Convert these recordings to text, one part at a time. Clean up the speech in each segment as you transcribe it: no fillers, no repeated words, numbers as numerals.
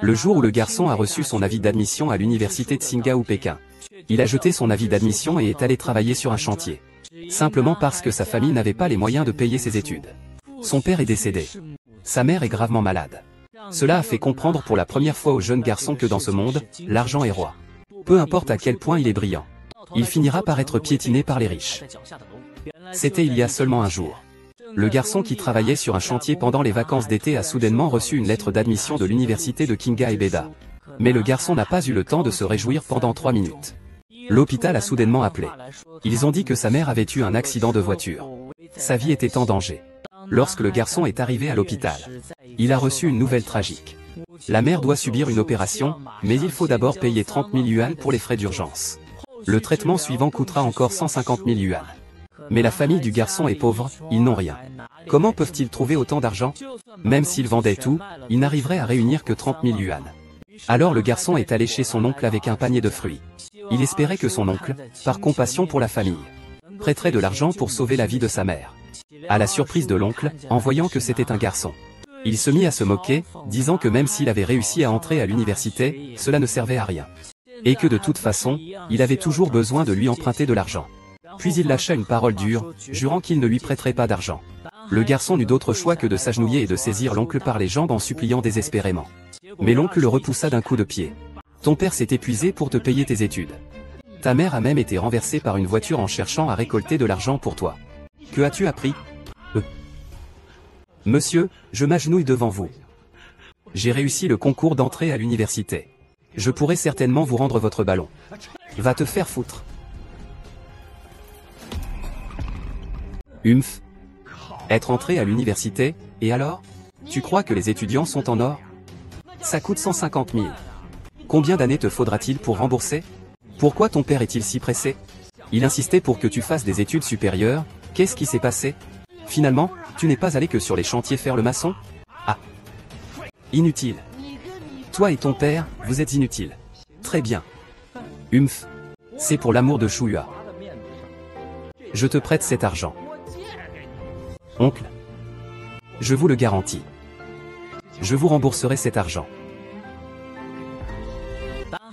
Le jour où le garçon a reçu son avis d'admission à l'université de Tsinghua ou Pékin, il a jeté son avis d'admission et est allé travailler sur un chantier. Simplement parce que sa famille n'avait pas les moyens de payer ses études. Son père est décédé. Sa mère est gravement malade. Cela a fait comprendre pour la première fois au jeune garçon que dans ce monde, l'argent est roi. Peu importe à quel point il est brillant, il finira par être piétiné par les riches. C'était il y a seulement un jour. Le garçon qui travaillait sur un chantier pendant les vacances d'été a soudainement reçu une lettre d'admission de l'université de Kinga Ebeda. Mais le garçon n'a pas eu le temps de se réjouir pendant 3 minutes. L'hôpital a soudainement appelé. Ils ont dit que sa mère avait eu un accident de voiture. Sa vie était en danger. Lorsque le garçon est arrivé à l'hôpital, il a reçu une nouvelle tragique. La mère doit subir une opération, mais il faut d'abord payer 30 000 yuan pour les frais d'urgence. Le traitement suivant coûtera encore 150 000 yuan. Mais la famille du garçon est pauvre, ils n'ont rien. Comment peuvent-ils trouver autant d'argent? Même s'ils vendaient tout, ils n'arriveraient à réunir que 30 000 yuan. Alors le garçon est allé chez son oncle avec un panier de fruits. Il espérait que son oncle, par compassion pour la famille, prêterait de l'argent pour sauver la vie de sa mère. À la surprise de l'oncle, en voyant que c'était un garçon, il se mit à se moquer, disant que même s'il avait réussi à entrer à l'université, cela ne servait à rien. Et que de toute façon, il avait toujours besoin de lui emprunter de l'argent. Puis il lâcha une parole dure, jurant qu'il ne lui prêterait pas d'argent. Le garçon n'eut d'autre choix que de s'agenouiller et de saisir l'oncle par les jambes en suppliant désespérément. Mais l'oncle le repoussa d'un coup de pied. Ton père s'est épuisé pour te payer tes études. Ta mère a même été renversée par une voiture en cherchant à récolter de l'argent pour toi. Que as-tu appris? Monsieur, je m'agenouille devant vous. J'ai réussi le concours d'entrée à l'université. Je pourrais certainement vous rendre votre ballon. Va te faire foutre. Humph. Être entré à l'université, et alors? Tu crois que les étudiants sont en or? Ça coûte 150 000. Combien d'années te faudra-t-il pour rembourser? Pourquoi ton père est-il si pressé? Il insistait pour que tu fasses des études supérieures, qu'est-ce qui s'est passé? Finalement, tu n'es pas allé que sur les chantiers faire le maçon? Ah. Inutile. Toi et ton père, vous êtes inutiles. Très bien. Humph. C'est pour l'amour de Shuya. Je te prête cet argent. Oncle. Je vous le garantis. Je vous rembourserai cet argent.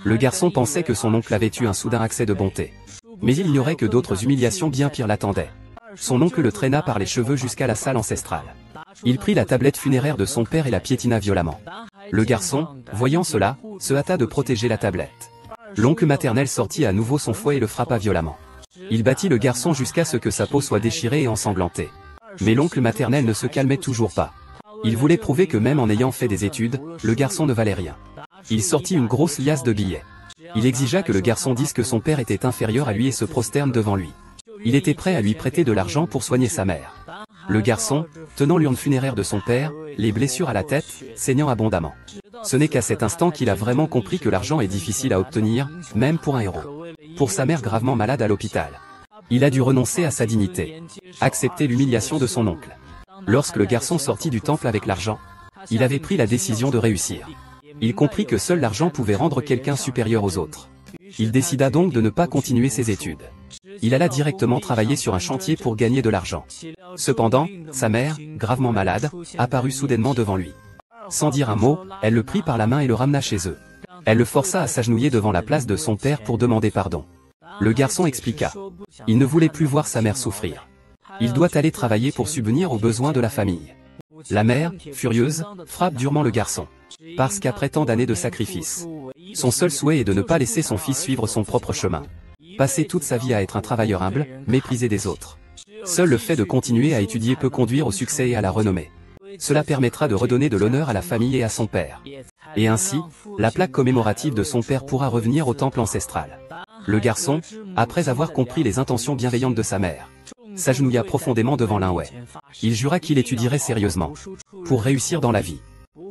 Le garçon pensait que son oncle avait eu un soudain accès de bonté. Mais il ignorait que d'autres humiliations bien pires l'attendaient. Son oncle le traîna par les cheveux jusqu'à la salle ancestrale. Il prit la tablette funéraire de son père et la piétina violemment. Le garçon, voyant cela, se hâta de protéger la tablette. L'oncle maternel sortit à nouveau son fouet et le frappa violemment. Il battit le garçon jusqu'à ce que sa peau soit déchirée et ensanglantée. Mais l'oncle maternel ne se calmait toujours pas. Il voulait prouver que même en ayant fait des études, le garçon ne valait rien. Il sortit une grosse liasse de billets. Il exigea que le garçon dise que son père était inférieur à lui et se prosterne devant lui. Il était prêt à lui prêter de l'argent pour soigner sa mère. Le garçon, tenant l'urne funéraire de son père, les blessures à la tête, saignant abondamment. Ce n'est qu'à cet instant qu'il a vraiment compris que l'argent est difficile à obtenir, même pour un héros. Pour sa mère gravement malade à l'hôpital. Il a dû renoncer à sa dignité. Accepter l'humiliation de son oncle. Lorsque le garçon sortit du temple avec l'argent, il avait pris la décision de réussir. Il comprit que seul l'argent pouvait rendre quelqu'un supérieur aux autres. Il décida donc de ne pas continuer ses études. Il alla directement travailler sur un chantier pour gagner de l'argent. Cependant, sa mère, gravement malade, apparut soudainement devant lui. Sans dire un mot, elle le prit par la main et le ramena chez eux. Elle le força à s'agenouiller devant la place de son père pour demander pardon. Le garçon expliqua. Il ne voulait plus voir sa mère souffrir. Il doit aller travailler pour subvenir aux besoins de la famille. La mère, furieuse, frappe durement le garçon. Parce qu'après tant d'années de sacrifice, son seul souhait est de ne pas laisser son fils suivre son propre chemin. Passer toute sa vie à être un travailleur humble, méprisé des autres. Seul le fait de continuer à étudier peut conduire au succès et à la renommée. Cela permettra de redonner de l'honneur à la famille et à son père. Et ainsi, la plaque commémorative de son père pourra revenir au temple ancestral. Le garçon, après avoir compris les intentions bienveillantes de sa mère, s'agenouilla profondément devant Lin Wei. Il jura qu'il étudierait sérieusement. Pour réussir dans la vie.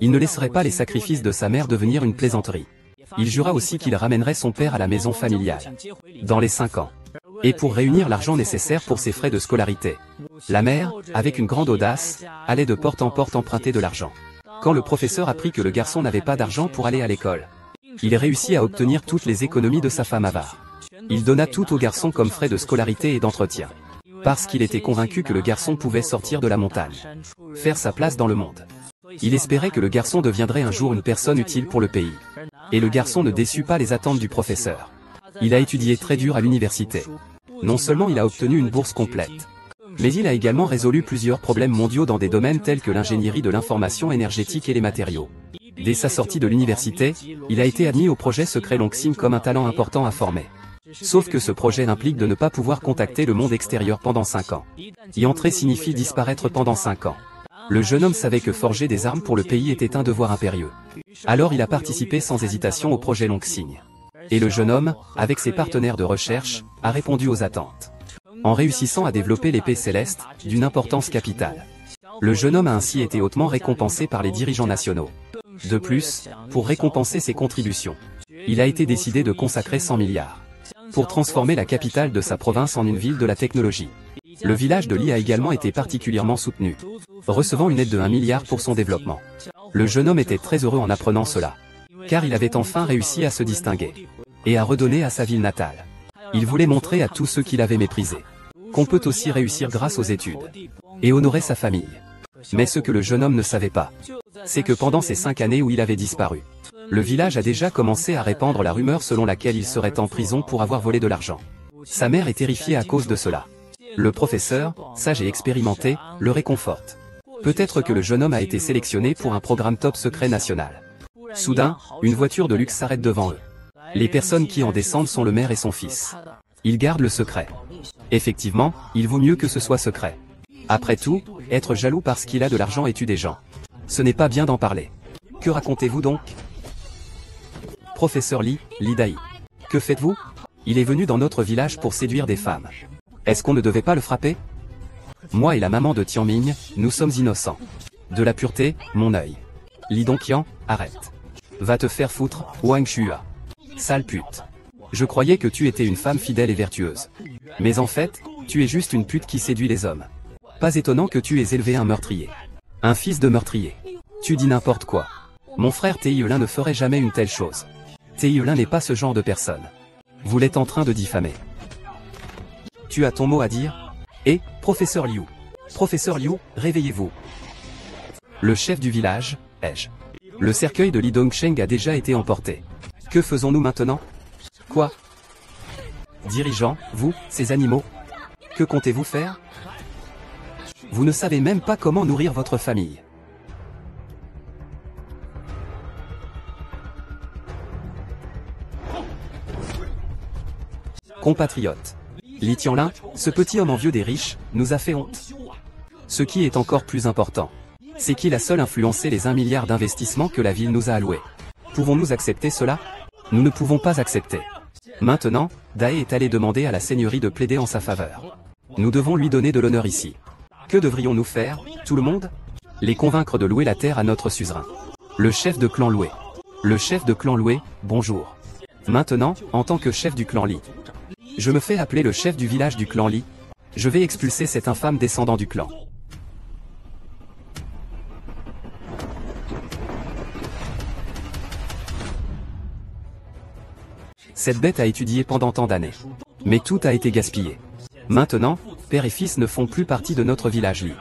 Il ne laisserait pas les sacrifices de sa mère devenir une plaisanterie. Il jura aussi qu'il ramènerait son père à la maison familiale. Dans les 5 ans. Et pour réunir l'argent nécessaire pour ses frais de scolarité. La mère, avec une grande audace, allait de porte en porte emprunter de l'argent. Quand le professeur apprit que le garçon n'avait pas d'argent pour aller à l'école, il réussit à obtenir toutes les économies de sa femme avare. Il donna tout au garçon comme frais de scolarité et d'entretien. Parce qu'il était convaincu que le garçon pouvait sortir de la montagne. Faire sa place dans le monde. Il espérait que le garçon deviendrait un jour une personne utile pour le pays. Et le garçon ne déçut pas les attentes du professeur. Il a étudié très dur à l'université. Non seulement il a obtenu une bourse complète, mais il a également résolu plusieurs problèmes mondiaux dans des domaines tels que l'ingénierie de l'information énergétique et les matériaux. Dès sa sortie de l'université, il a été admis au projet secret Longxing comme un talent important à former. Sauf que ce projet implique de ne pas pouvoir contacter le monde extérieur pendant 5 ans. Y entrer signifie disparaître pendant 5 ans. Le jeune homme savait que forger des armes pour le pays était un devoir impérieux. Alors il a participé sans hésitation au projet Longxing. Et le jeune homme, avec ses partenaires de recherche, a répondu aux attentes. En réussissant à développer l'épée céleste, d'une importance capitale. Le jeune homme a ainsi été hautement récompensé par les dirigeants nationaux. De plus, pour récompenser ses contributions, il a été décidé de consacrer 100 milliards pour transformer la capitale de sa province en une ville de la technologie. Le village de Li a également été particulièrement soutenu, recevant une aide de 1 milliard pour son développement. Le jeune homme était très heureux en apprenant cela, car il avait enfin réussi à se distinguer et à redonner à sa ville natale. Il voulait montrer à tous ceux qui l'avaient méprisé qu'on peut aussi réussir grâce aux études et honorer sa famille. Mais ce que le jeune homme ne savait pas, c'est que pendant ces 5 années où il avait disparu, le village a déjà commencé à répandre la rumeur selon laquelle il serait en prison pour avoir volé de l'argent. Sa mère est terrifiée à cause de cela. Le professeur, sage et expérimenté, le réconforte. Peut-être que le jeune homme a été sélectionné pour un programme top secret national. Soudain, une voiture de luxe s'arrête devant eux. Les personnes qui en descendent sont le maire et son fils. Ils gardent le secret. Effectivement, il vaut mieux que ce soit secret. Après tout, être jaloux parce qu'il a de l'argent et tue des gens. Ce n'est pas bien d'en parler. Que racontez-vous donc? Professeur Li, Li Dai. Que faites-vous? Il est venu dans notre village pour séduire des femmes. Est-ce qu'on ne devait pas le frapper? Moi et la maman de Tianming, nous sommes innocents. De la pureté, mon œil. Li Dongqian, arrête. Va te faire foutre, Wang Shua. Sale pute. Je croyais que tu étais une femme fidèle et vertueuse. Mais en fait, tu es juste une pute qui séduit les hommes. Pas étonnant que tu aies élevé un meurtrier. Un fils de meurtrier. Tu dis n'importe quoi. Mon frère Taïelin ne ferait jamais une telle chose. Taïelin n'est pas ce genre de personne. Vous l'êtes en train de diffamer. Tu as ton mot à dire? Et, professeur Liu. Professeur Liu, réveillez-vous. Le chef du village, ai-je. Le cercueil de Li Dongsheng a déjà été emporté. Que faisons-nous maintenant? Quoi? Dirigeant, vous, ces animaux? Que comptez-vous faire? Vous ne savez même pas comment nourrir votre famille. Compatriotes. Li Tianlin, ce petit homme envieux des riches, nous a fait honte. Ce qui est encore plus important, c'est qu'il a seul influencé les 1 milliard d'investissements que la ville nous a alloués. Pouvons-nous accepter cela? Nous ne pouvons pas accepter. Maintenant, Dae est allé demander à la seigneurie de plaider en sa faveur. Nous devons lui donner de l'honneur ici. Que devrions-nous faire, tout le monde? Les convaincre de louer la terre à notre suzerain. Le chef de clan loué. Le chef de clan loué, bonjour. Maintenant, en tant que chef du clan Li, je me fais appeler le chef du village du clan Li. Je vais expulser cet infâme descendant du clan. Cette bête a étudié pendant tant d'années. Mais tout a été gaspillé. Maintenant, père et fils ne font plus partie de notre village Li.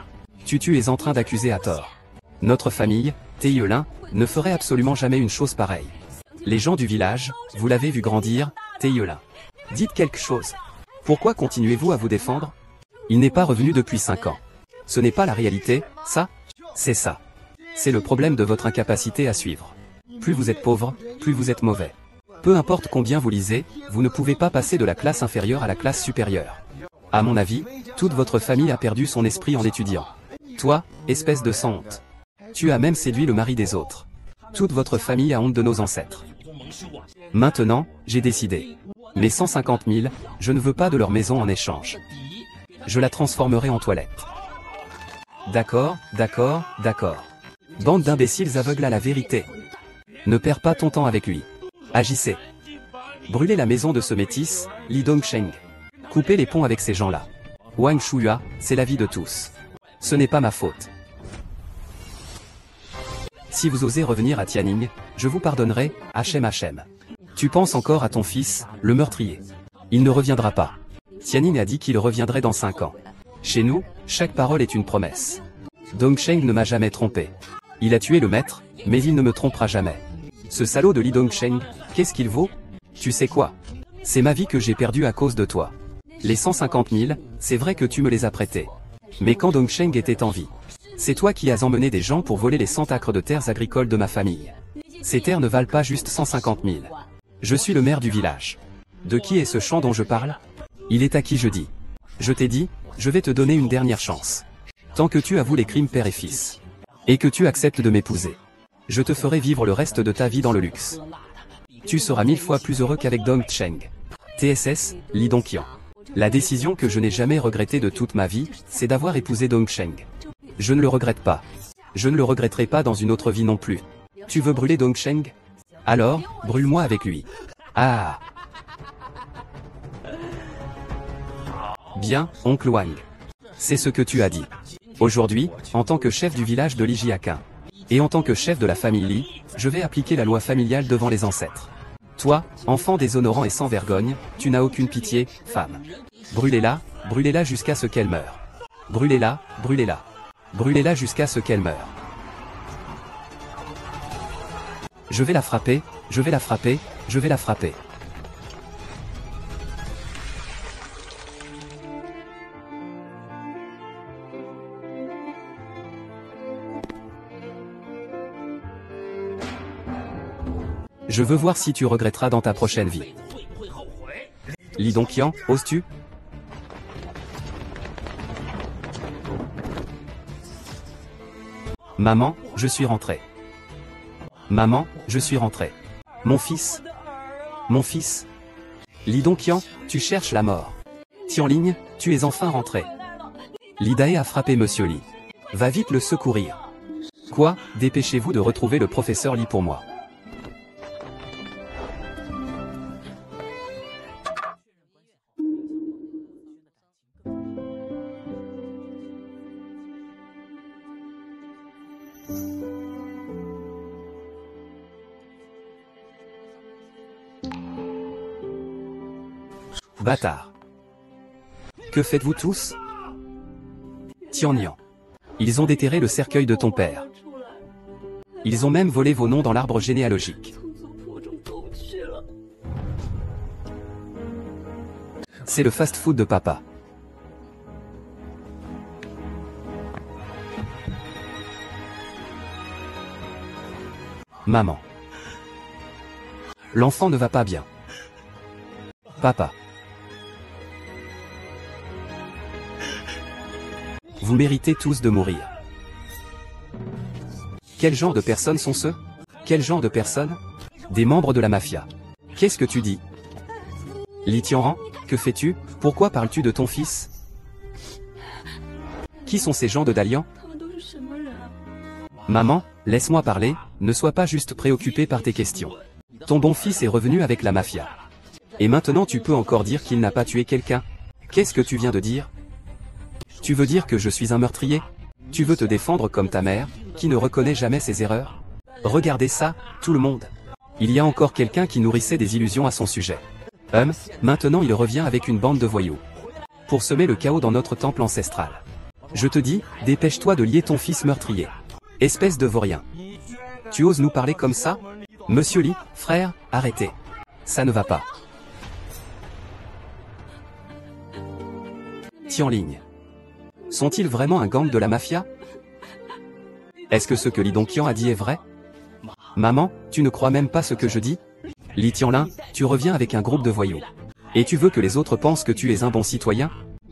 Tu es en train d'accuser à tort. Notre famille, Taïelin, ne ferait absolument jamais une chose pareille. Les gens du village, vous l'avez vu grandir, Taïelin. Dites quelque chose. Pourquoi continuez-vous à vous défendre? Il n'est pas revenu depuis 5 ans. Ce n'est pas la réalité, ça? C'est ça. C'est le problème de votre incapacité à suivre. Plus vous êtes pauvre, plus vous êtes mauvais. Peu importe combien vous lisez, vous ne pouvez pas passer de la classe inférieure à la classe supérieure. À mon avis, toute votre famille a perdu son esprit en étudiant. Toi, espèce de sans honte. Tu as même séduit le mari des autres. Toute votre famille a honte de nos ancêtres. Maintenant, j'ai décidé. Mes 150 000, je ne veux pas de leur maison en échange. Je la transformerai en toilette. D'accord, d'accord, d'accord. Bande d'imbéciles aveugles à la vérité. Ne perds pas ton temps avec lui. Agissez. Brûlez la maison de ce métis, Li Dongsheng. Coupez les ponts avec ces gens-là. Wang Shuyua, c'est la vie de tous. Ce n'est pas ma faute. Si vous osez revenir à Tianning, je vous pardonnerai, Hachem. Tu penses encore à ton fils, le meurtrier. Il ne reviendra pas. Tianning a dit qu'il reviendrait dans 5 ans. Chez nous, chaque parole est une promesse. Dongsheng ne m'a jamais trompé. Il a tué le maître, mais il ne me trompera jamais. Ce salaud de Li Dongsheng, qu'est-ce qu'il vaut? Tu sais quoi? C'est ma vie que j'ai perdue à cause de toi. Les 150 000, c'est vrai que tu me les as prêtés. Mais quand Dongsheng était en vie, c'est toi qui as emmené des gens pour voler les 100 acres de terres agricoles de ma famille. Ces terres ne valent pas juste 150 000. Je suis le maire du village. De qui est ce champ dont je parle? Il est à qui je dis. Je t'ai dit, je vais te donner une dernière chance. Tant que tu avoues les crimes père et fils, et que tu acceptes de m'épouser, je te ferai vivre le reste de ta vie dans le luxe. Tu seras 1000 fois plus heureux qu'avec Dongsheng. TSS, Li Dongqian. La décision que je n'ai jamais regrettée de toute ma vie, c'est d'avoir épousé Dongsheng. Je ne le regrette pas. Je ne le regretterai pas dans une autre vie non plus. Tu veux brûler Dongsheng? Alors, brûle-moi avec lui. Ah! Bien, oncle Wang. C'est ce que tu as dit. Aujourd'hui, en tant que chef du village de Lijiaquin, et en tant que chef de la famille Li, je vais appliquer la loi familiale devant les ancêtres. Toi, enfant déshonorant et sans vergogne, tu n'as aucune pitié, femme. Brûlez-la jusqu'à ce qu'elle meure. Brûlez-la, brûlez-la. Brûlez-la jusqu'à ce qu'elle meure. Je vais la frapper, je vais la frapper, je vais la frapper. Je veux voir si tu regretteras dans ta prochaine vie. Li Dongqian, oses-tu? Maman, je suis rentré. Maman, je suis rentré. Mon fils. Mon fils. Li Dongqian, tu cherches la mort. Tianling, tu es enfin rentré. Li Dae a frappé Monsieur Li. Va vite le secourir. Quoi? Dépêchez-vous de retrouver le professeur Li pour moi. Bâtard. Que faites-vous tous? Tiannian. Ils ont déterré le cercueil de ton père. Ils ont même volé vos noms dans l'arbre généalogique. C'est le fast-food de papa. Maman. L'enfant ne va pas bien. Papa. Vous méritez tous de mourir. Quel genre de personnes sont ceux? Quel genre de personnes? Des membres de la mafia. Qu'est-ce que tu dis? Li Tianran, que fais-tu? Pourquoi parles-tu de ton fils? Qui sont ces gens de Dalian? Maman, laisse-moi parler, ne sois pas juste préoccupée par tes questions. Ton bon fils est revenu avec la mafia. Et maintenant tu peux encore dire qu'il n'a pas tué quelqu'un? Qu'est-ce que tu viens de dire? Tu veux dire que je suis un meurtrier? Tu veux te défendre comme ta mère, qui ne reconnaît jamais ses erreurs? Regardez ça, tout le monde. Il y a encore quelqu'un qui nourrissait des illusions à son sujet. Maintenant il revient avec une bande de voyous. Pour semer le chaos dans notre temple ancestral. Je te dis, dépêche-toi de lier ton fils meurtrier. Espèce de vaurien. Tu oses nous parler comme ça? Monsieur Li, frère, arrêtez. Ça ne va pas. Tianling. Sont-ils vraiment un gang de la mafia? Est-ce que ce que Li Dongqian a dit est vrai? Maman, tu ne crois même pas ce que je dis? Li Tianlin, tu reviens avec un groupe de voyous. Et tu veux que les autres pensent que tu es un bon citoyen?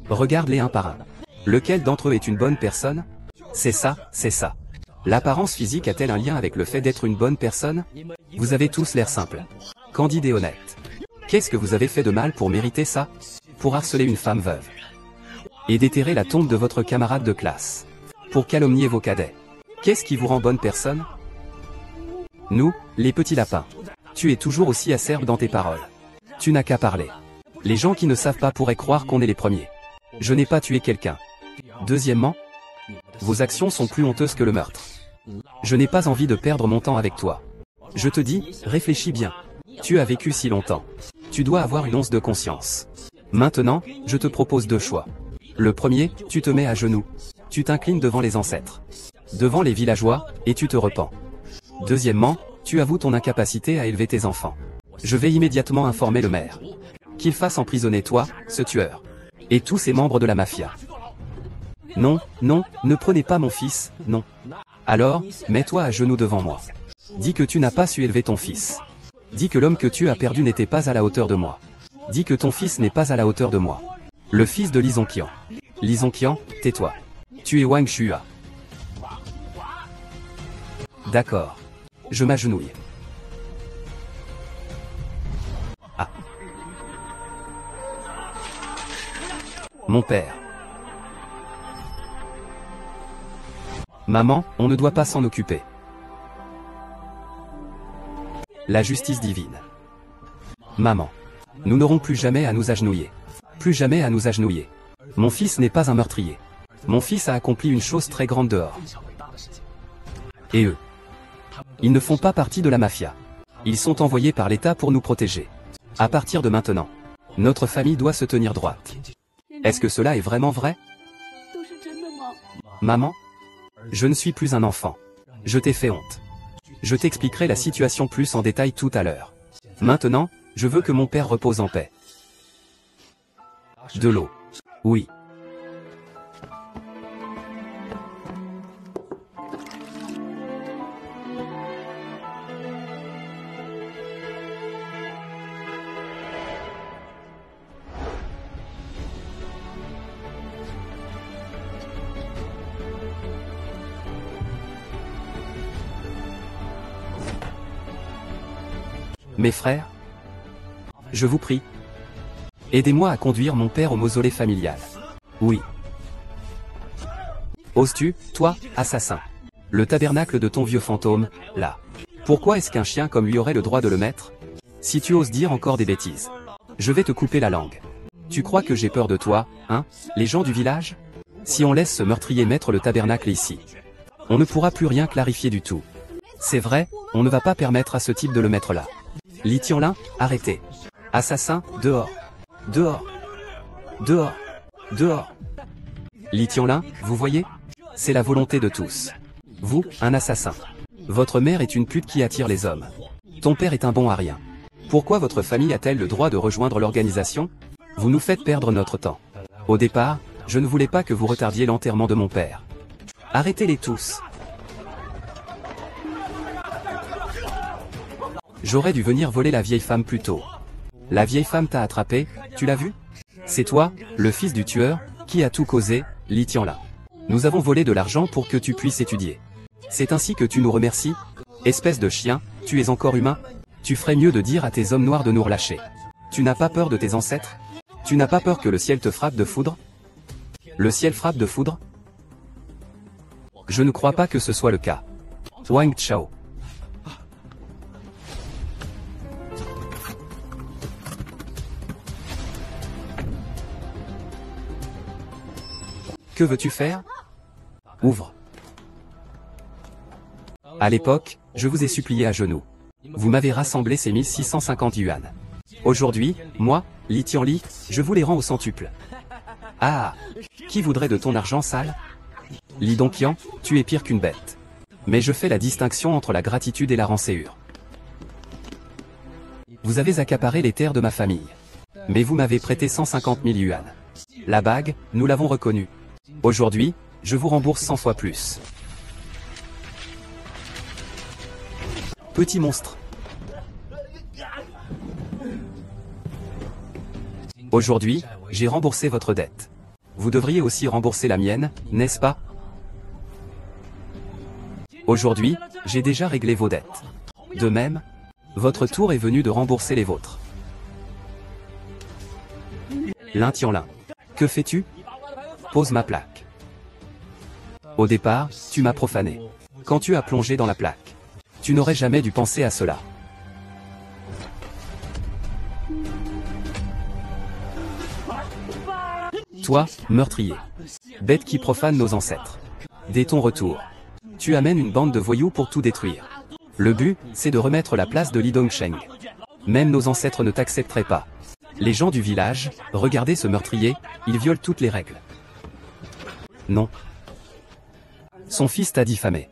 Regarde-les un par un. Lequel d'entre eux est une bonne personne? C'est ça, c'est ça. L'apparence physique a-t-elle un lien avec le fait d'être une bonne personne? Vous avez tous l'air simple. Candide et honnête. Qu'est-ce que vous avez fait de mal pour mériter ça? Pour harceler une femme veuve. Et déterrer la tombe de votre camarade de classe. Pour calomnier vos cadets. Qu'est-ce qui vous rend bonne personne? Nous, les petits lapins. Tu es toujours aussi acerbe dans tes paroles. Tu n'as qu'à parler. Les gens qui ne savent pas pourraient croire qu'on est les premiers. Je n'ai pas tué quelqu'un. Deuxièmement, vos actions sont plus honteuses que le meurtre. Je n'ai pas envie de perdre mon temps avec toi. Je te dis, réfléchis bien. Tu as vécu si longtemps. Tu dois avoir une once de conscience. Maintenant, je te propose deux choix. Le premier, tu te mets à genoux. Tu t'inclines devant les ancêtres. devant les villageois, et tu te repens. Deuxièmement, tu avoues ton incapacité à élever tes enfants. Je vais immédiatement informer le maire. Qu'il fasse emprisonner toi, ce tueur. Et tous ces membres de la mafia. Non, non, ne prenez pas mon fils, non. Alors, mets-toi à genoux devant moi. Dis que tu n'as pas su élever ton fils. Dis que l'homme que tu as perdu n'était pas à la hauteur de moi. Dis que ton fils n'est pas à la hauteur de moi. Le fils de Li Zongqian. Li Zongqian, tais-toi. Tu es Wang Shua. D'accord. Je m'agenouille. Ah. Mon père. Maman, on ne doit pas s'en occuper. La justice divine. Maman. Nous n'aurons plus jamais à nous agenouiller. Plus jamais à nous agenouiller. Mon fils n'est pas un meurtrier. Mon fils a accompli une chose très grande dehors. Et eux? Ils ne font pas partie de la mafia. Ils sont envoyés par l'État pour nous protéger. À partir de maintenant, notre famille doit se tenir droite. Est-ce que cela est vraiment vrai? Maman? Je ne suis plus un enfant. Je t'ai fait honte. Je t'expliquerai la situation plus en détail tout à l'heure. Maintenant, je veux que mon père repose en paix. De l'eau. Oui. Mes frères, je vous prie, aidez-moi à conduire mon père au mausolée familial. Oui. Oses-tu, toi, assassin? Le tabernacle de ton vieux fantôme, là. Pourquoi est-ce qu'un chien comme lui aurait le droit de le mettre? Si tu oses dire encore des bêtises, je vais te couper la langue. Tu crois que j'ai peur de toi, hein, les gens du village? Si on laisse ce meurtrier mettre le tabernacle ici, on ne pourra plus rien clarifier du tout. C'est vrai, on ne va pas permettre à ce type de le mettre là. Li Tianlin, arrêtez. Assassin, dehors. Dehors. Dehors. Dehors. Li Tianlin, vous voyez? C'est la volonté de tous. Vous, un assassin. Votre mère est une pute qui attire les hommes. Ton père est un bon à rien. Pourquoi votre famille a-t-elle le droit de rejoindre l'organisation? Vous nous faites perdre notre temps. Au départ, je ne voulais pas que vous retardiez l'enterrement de mon père. Arrêtez-les tous. J'aurais dû venir voler la vieille femme plus tôt. La vieille femme t'a attrapé, tu l'as vu? C'est toi, le fils du tueur, qui a tout causé, Li Tianlin. Nous avons volé de l'argent pour que tu puisses étudier. C'est ainsi que tu nous remercies? Espèce de chien, tu es encore humain? Tu ferais mieux de dire à tes hommes noirs de nous relâcher. Tu n'as pas peur de tes ancêtres? Tu n'as pas peur que le ciel te frappe de foudre? Le ciel frappe de foudre? Je ne crois pas que ce soit le cas. Wang Chao. Que veux-tu faire? Ouvre. À l'époque, je vous ai supplié à genoux. Vous m'avez rassemblé ces 1650 yuan. Aujourd'hui, moi, Li Tianli, je vous les rends au centuple. Ah! Qui voudrait de ton argent sale? Li Dongqian, tu es pire qu'une bête. Mais je fais la distinction entre la gratitude et la rançéure. Vous avez accaparé les terres de ma famille. Mais vous m'avez prêté 150 000 yuan. La bague, nous l'avons reconnue. Aujourd'hui, je vous rembourse 100 fois plus. Petit monstre. Aujourd'hui, j'ai remboursé votre dette. Vous devriez aussi rembourser la mienne, n'est-ce pas? Aujourd'hui, j'ai déjà réglé vos dettes. De même, votre tour est venu de rembourser les vôtres. Lin Tianlin. Que fais-tu? Pose ma plaque. Au départ, tu m'as profané. Quand tu as plongé dans la plaque, tu n'aurais jamais dû penser à cela. Toi, meurtrier. Bête qui profane nos ancêtres. Dès ton retour, tu amènes une bande de voyous pour tout détruire. Le but, c'est de remettre la place de Li Dongsheng. Même nos ancêtres ne t'accepteraient pas. Les gens du village, regardez ce meurtrier, il viole toutes les règles. Non. Son fils t'a diffamé.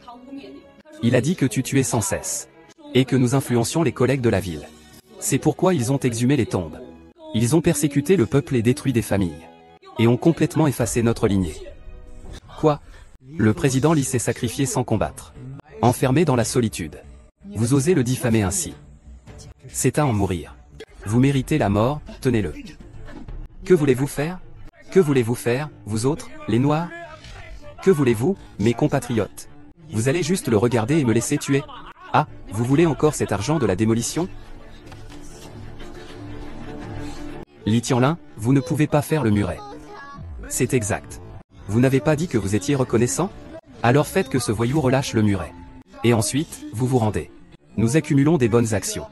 Il a dit que tu tuais sans cesse. Et que nous influencions les collègues de la ville. C'est pourquoi ils ont exhumé les tombes. Ils ont persécuté le peuple et détruit des familles. Et ont complètement effacé notre lignée. Quoi? Le président Li s'est sacrifié sans combattre. Enfermé dans la solitude. Vous osez le diffamer ainsi. C'est à en mourir. Vous méritez la mort, tenez-le. Que voulez-vous faire? Que voulez-vous faire, vous autres, les Noirs? Que voulez-vous, mes compatriotes? Vous allez juste le regarder et me laisser tuer? Ah, vous voulez encore cet argent de la démolition? Li Tianlin, vous ne pouvez pas faire le muret. C'est exact. Vous n'avez pas dit que vous étiez reconnaissant? Alors faites que ce voyou relâche le muret. Et ensuite, vous vous rendez. Nous accumulons des bonnes actions.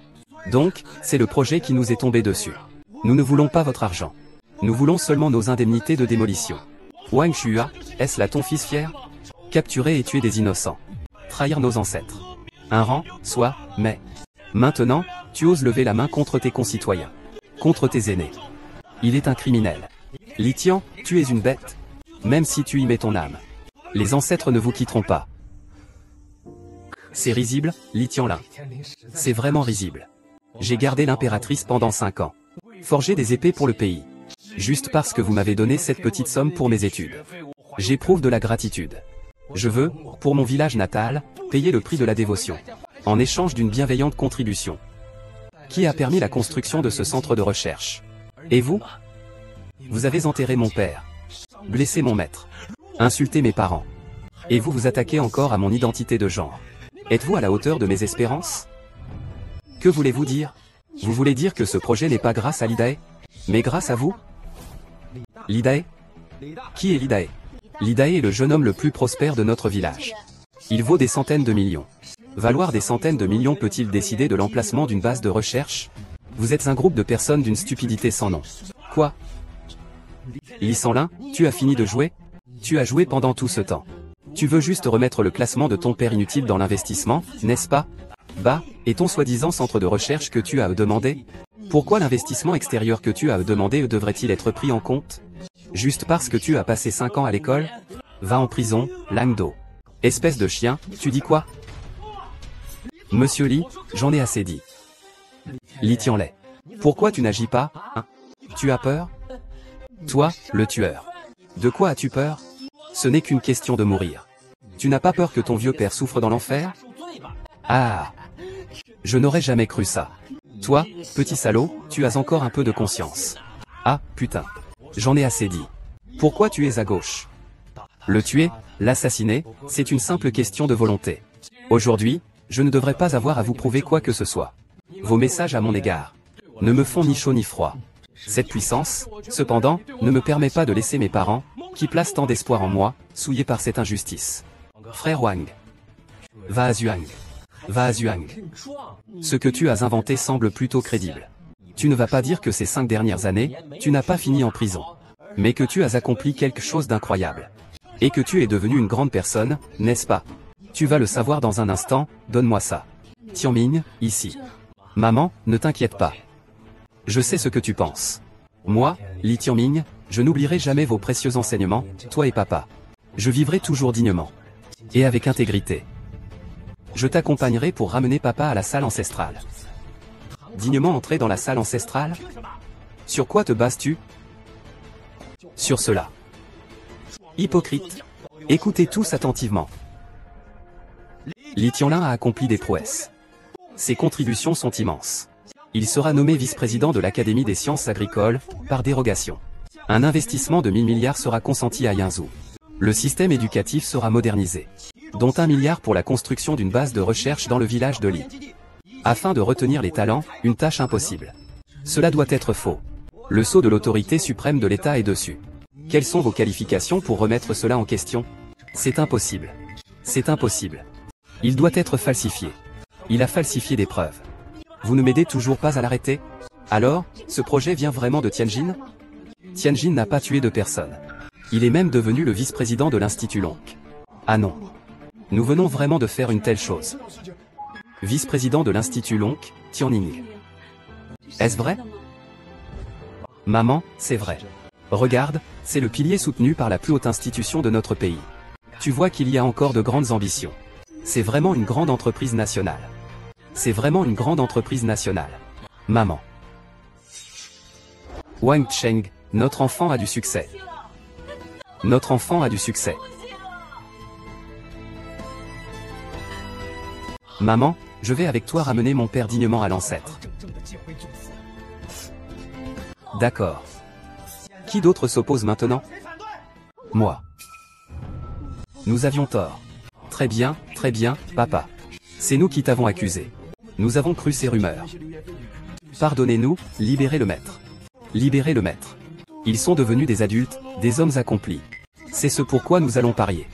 Donc, c'est le projet qui nous est tombé dessus. Nous ne voulons pas votre argent. Nous voulons seulement nos indemnités de démolition. Wang Shua, est-ce là ton fils fier? Capturer et tuer des innocents. Trahir nos ancêtres. Un rang, soit, mais... Maintenant, tu oses lever la main contre tes concitoyens. Contre tes aînés. Il est un criminel. Li Tian, tu es une bête. Même si tu y mets ton âme. Les ancêtres ne vous quitteront pas. C'est risible, Li Tianlin. C'est vraiment risible. J'ai gardé l'impératrice pendant 5 ans. Forgé des épées pour le pays. Juste parce que vous m'avez donné cette petite somme pour mes études. J'éprouve de la gratitude. Je veux, pour mon village natal, payer le prix de la dévotion. En échange d'une bienveillante contribution. Qui a permis la construction de ce centre de recherche? Et vous? Vous avez enterré mon père. Blessé mon maître. Insulté mes parents. Et vous vous attaquez encore à mon identité de genre. Êtes-vous à la hauteur de mes espérances? Que voulez-vous dire? Vous voulez dire que ce projet n'est pas grâce à l'IDAE? Mais grâce à vous? L'IDAE? Qui est l'IDAE? L'IDAE est le jeune homme le plus prospère de notre village. Il vaut des centaines de millions. Valoir des centaines de millions peut-il décider de l'emplacement d'une base de recherche? Vous êtes un groupe de personnes d'une stupidité sans nom. Quoi? Li Sanlin, tu as fini de jouer? Tu as joué pendant tout ce temps. Tu veux juste remettre le classement de ton père inutile dans l'investissement, n'est-ce pas? Bah, et ton soi-disant centre de recherche que tu as demandé? Pourquoi l'investissement extérieur que tu as demandé devrait-il être pris en compte? Juste parce que tu as passé 5 ans à l'école? Va en prison, Langdo. Espèce de chien, tu dis quoi? Monsieur Li, j'en ai assez dit. Li Tianlai. Pourquoi tu n'agis pas, hein? Tu as peur? Toi, le tueur. De quoi as-tu peur? Ce n'est qu'une question de mourir. Tu n'as pas peur que ton vieux père souffre dans l'enfer? Ah! Je n'aurais jamais cru ça. Toi, petit salaud, tu as encore un peu de conscience. Ah, putain. J'en ai assez dit. Pourquoi tu es à gauche? Le tuer, l'assassiner, c'est une simple question de volonté. Aujourd'hui, je ne devrais pas avoir à vous prouver quoi que ce soit. Vos messages à mon égard ne me font ni chaud ni froid. Cette puissance, cependant, ne me permet pas de laisser mes parents, qui placent tant d'espoir en moi, souillés par cette injustice. Frère Wang. Va à Zhuang. Va à Zhuang. Ce que tu as inventé semble plutôt crédible. Tu ne vas pas dire que ces 5 dernières années, tu n'as pas fini en prison. Mais que tu as accompli quelque chose d'incroyable. Et que tu es devenu une grande personne, n'est-ce pas? Tu vas le savoir dans un instant, donne-moi ça. Tianming, ici. Maman, ne t'inquiète pas. Je sais ce que tu penses. Moi, Li Tianming, je n'oublierai jamais vos précieux enseignements, toi et papa. Je vivrai toujours dignement. Et avec intégrité. Je t'accompagnerai pour ramener papa à la salle ancestrale. Dignement entrer dans la salle ancestrale? Sur quoi te bases-tu? Sur cela. Hypocrite. Écoutez tous attentivement. Li Tianlin a accompli des prouesses. Ses contributions sont immenses. Il sera nommé vice-président de l'Académie des sciences agricoles, par dérogation. Un investissement de 1000 milliards sera consenti à Yinzhou. Le système éducatif sera modernisé. Dont 1 milliard pour la construction d'une base de recherche dans le village de Li. Afin de retenir les talents, une tâche impossible. Cela doit être faux. Le sceau de l'autorité suprême de l'État est dessus. Quelles sont vos qualifications pour remettre cela en question? C'est impossible. C'est impossible. Il doit être falsifié. Il a falsifié des preuves. Vous ne m'aidez toujours pas à l'arrêter? Alors, ce projet vient vraiment de Tianjin? Tianjin n'a pas tué de personne. Il est même devenu le vice-président de l'Institut Long. Ah non. Nous venons vraiment de faire une telle chose. Vice-président de l'Institut Long, Tianning. Est-ce vrai? Maman, c'est vrai. Regarde, c'est le pilier soutenu par la plus haute institution de notre pays. Tu vois qu'il y a encore de grandes ambitions. C'est vraiment une grande entreprise nationale. C'est vraiment une grande entreprise nationale. Maman. Wang Cheng, notre enfant a du succès. Notre enfant a du succès. Maman, je vais avec toi ramener mon père dignement à l'ancêtre. D'accord. Qui d'autre s'oppose maintenant? Moi. Nous avions tort. Très bien, papa. C'est nous qui t'avons accusé. Nous avons cru ces rumeurs. Pardonnez-nous, libérez le maître. Libérez le maître. Ils sont devenus des adultes, des hommes accomplis. C'est ce pourquoi nous allons parier.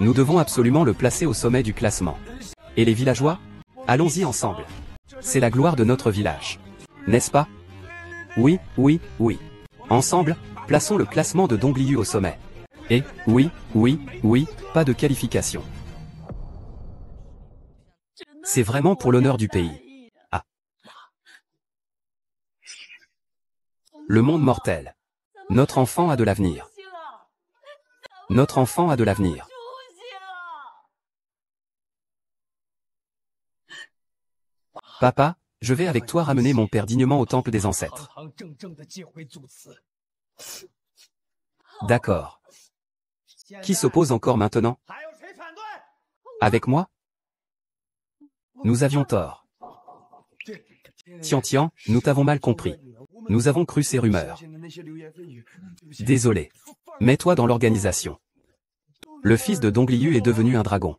Nous devons absolument le placer au sommet du classement. Et les villageois? Allons-y ensemble. C'est la gloire de notre village. N'est-ce pas? Oui. Ensemble, plaçons le classement de Dongliu au sommet. Et, oui, pas de qualification. C'est vraiment pour l'honneur du pays. Ah. Le monde mortel. Notre enfant a de l'avenir. Notre enfant a de l'avenir. Papa, je vais avec toi ramener mon père dignement au temple des ancêtres. D'accord. Qui s'oppose encore maintenant? Avec moi? Nous avions tort. Tian, nous t'avons mal compris. Nous avons cru ces rumeurs. Désolé. Mets-toi dans l'organisation. Le fils de Dongliu est devenu un dragon.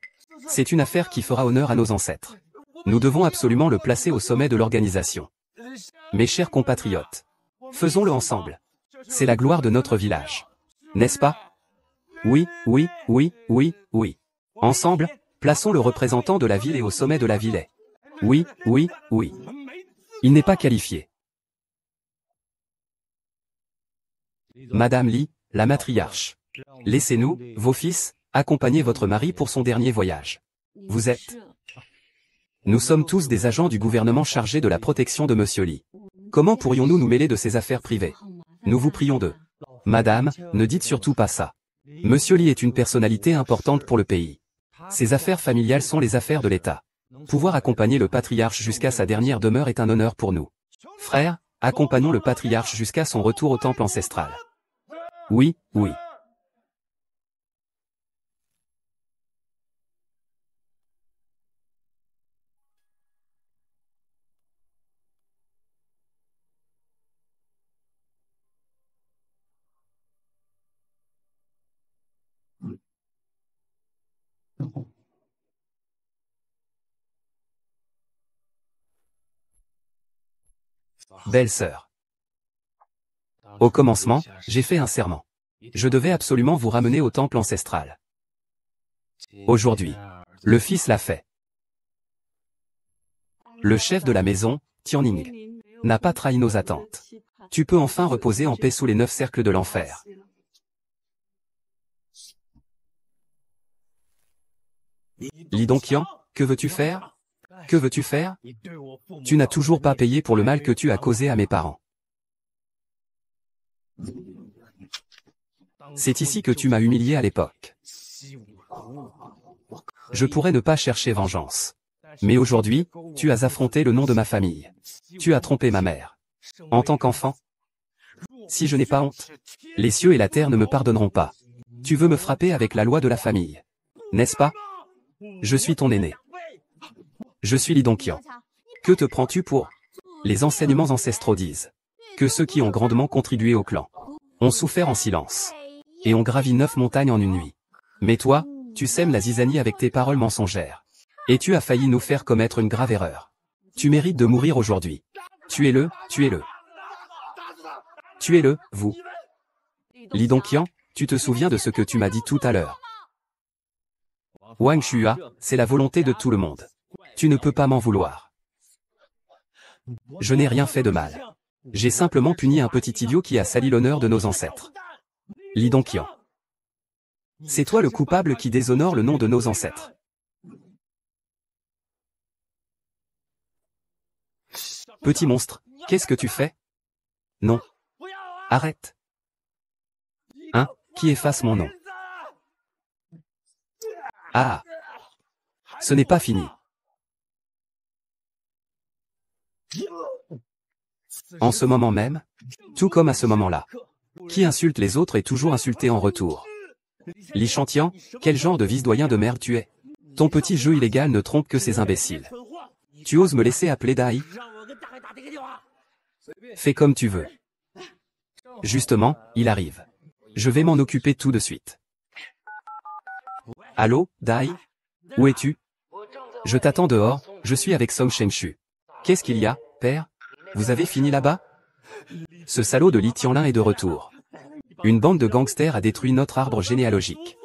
C'est une affaire qui fera honneur à nos ancêtres. Nous devons absolument le placer au sommet de l'organisation. Mes chers compatriotes, faisons-le ensemble. C'est la gloire de notre village. N'est-ce pas? Oui. Ensemble, plaçons le représentant de la ville et au sommet de la ville. Oui. Il n'est pas qualifié. Madame Li, la matriarche. Laissez-nous, vos fils, accompagner votre mari pour son dernier voyage. Vous êtes... Nous sommes tous des agents du gouvernement chargés de la protection de Monsieur Li. Comment pourrions-nous nous mêler de ses affaires privées? Nous vous prions de... Madame, ne dites surtout pas ça. Monsieur Li est une personnalité importante pour le pays. Ses affaires familiales sont les affaires de l'État. Pouvoir accompagner le patriarche jusqu'à sa dernière demeure est un honneur pour nous. Frères, accompagnons le patriarche jusqu'à son retour au temple ancestral. Oui. Belle-sœur. Au commencement, j'ai fait un serment. Je devais absolument vous ramener au temple ancestral. Aujourd'hui, le fils l'a fait. Le chef de la maison, Tianning, n'a pas trahi nos attentes. Tu peux enfin reposer en paix sous les 9 cercles de l'enfer. Li Dongqian, que veux-tu faire? Que veux-tu faire? Tu n'as toujours pas payé pour le mal que tu as causé à mes parents. C'est ici que tu m'as humilié à l'époque. Je pourrais ne pas chercher vengeance. Mais aujourd'hui, tu as affronté le nom de ma famille. Tu as trompé ma mère. En tant qu'enfant, si je n'ai pas honte, les cieux et la terre ne me pardonneront pas. Tu veux me frapper avec la loi de la famille, n'est-ce pas? Je suis ton aîné. Je suis Li Dongqian. Que te prends-tu pour? Les enseignements ancestraux disent que ceux qui ont grandement contribué au clan ont souffert en silence et ont gravi 9 montagnes en une nuit. Mais toi, tu sèmes la zizanie avec tes paroles mensongères. Et tu as failli nous faire commettre une grave erreur. Tu mérites de mourir aujourd'hui. Tuez-le, tuez-le. Tuez-le, vous. Li Dongqian, tu te souviens de ce que tu m'as dit tout à l'heure? Wang Shua, c'est la volonté de tout le monde. Tu ne peux pas m'en vouloir. Je n'ai rien fait de mal. J'ai simplement puni un petit idiot qui a sali l'honneur de nos ancêtres. Li Dongqian. C'est toi le coupable qui déshonore le nom de nos ancêtres. Petit monstre, qu'est-ce que tu fais? Non. Arrête. Qui efface mon nom? Ah! Ce n'est pas fini. En ce moment même, tout comme à ce moment-là. Qui insulte les autres est toujours insulté en retour. Li Shantian, quel genre de vice-doyen de merde tu es? Ton petit jeu illégal ne trompe que ces imbéciles. Tu oses me laisser appeler Dai? Fais comme tu veux. Justement, il arrive. Je vais m'en occuper tout de suite. Allô, Dai? Où es-tu? Je t'attends dehors, je suis avec Song Shengshu. Qu'est-ce qu'il y a, père? Vous avez fini là-bas? Ce salaud de Li Tianlin est de retour. Une bande de gangsters a détruit notre arbre généalogique.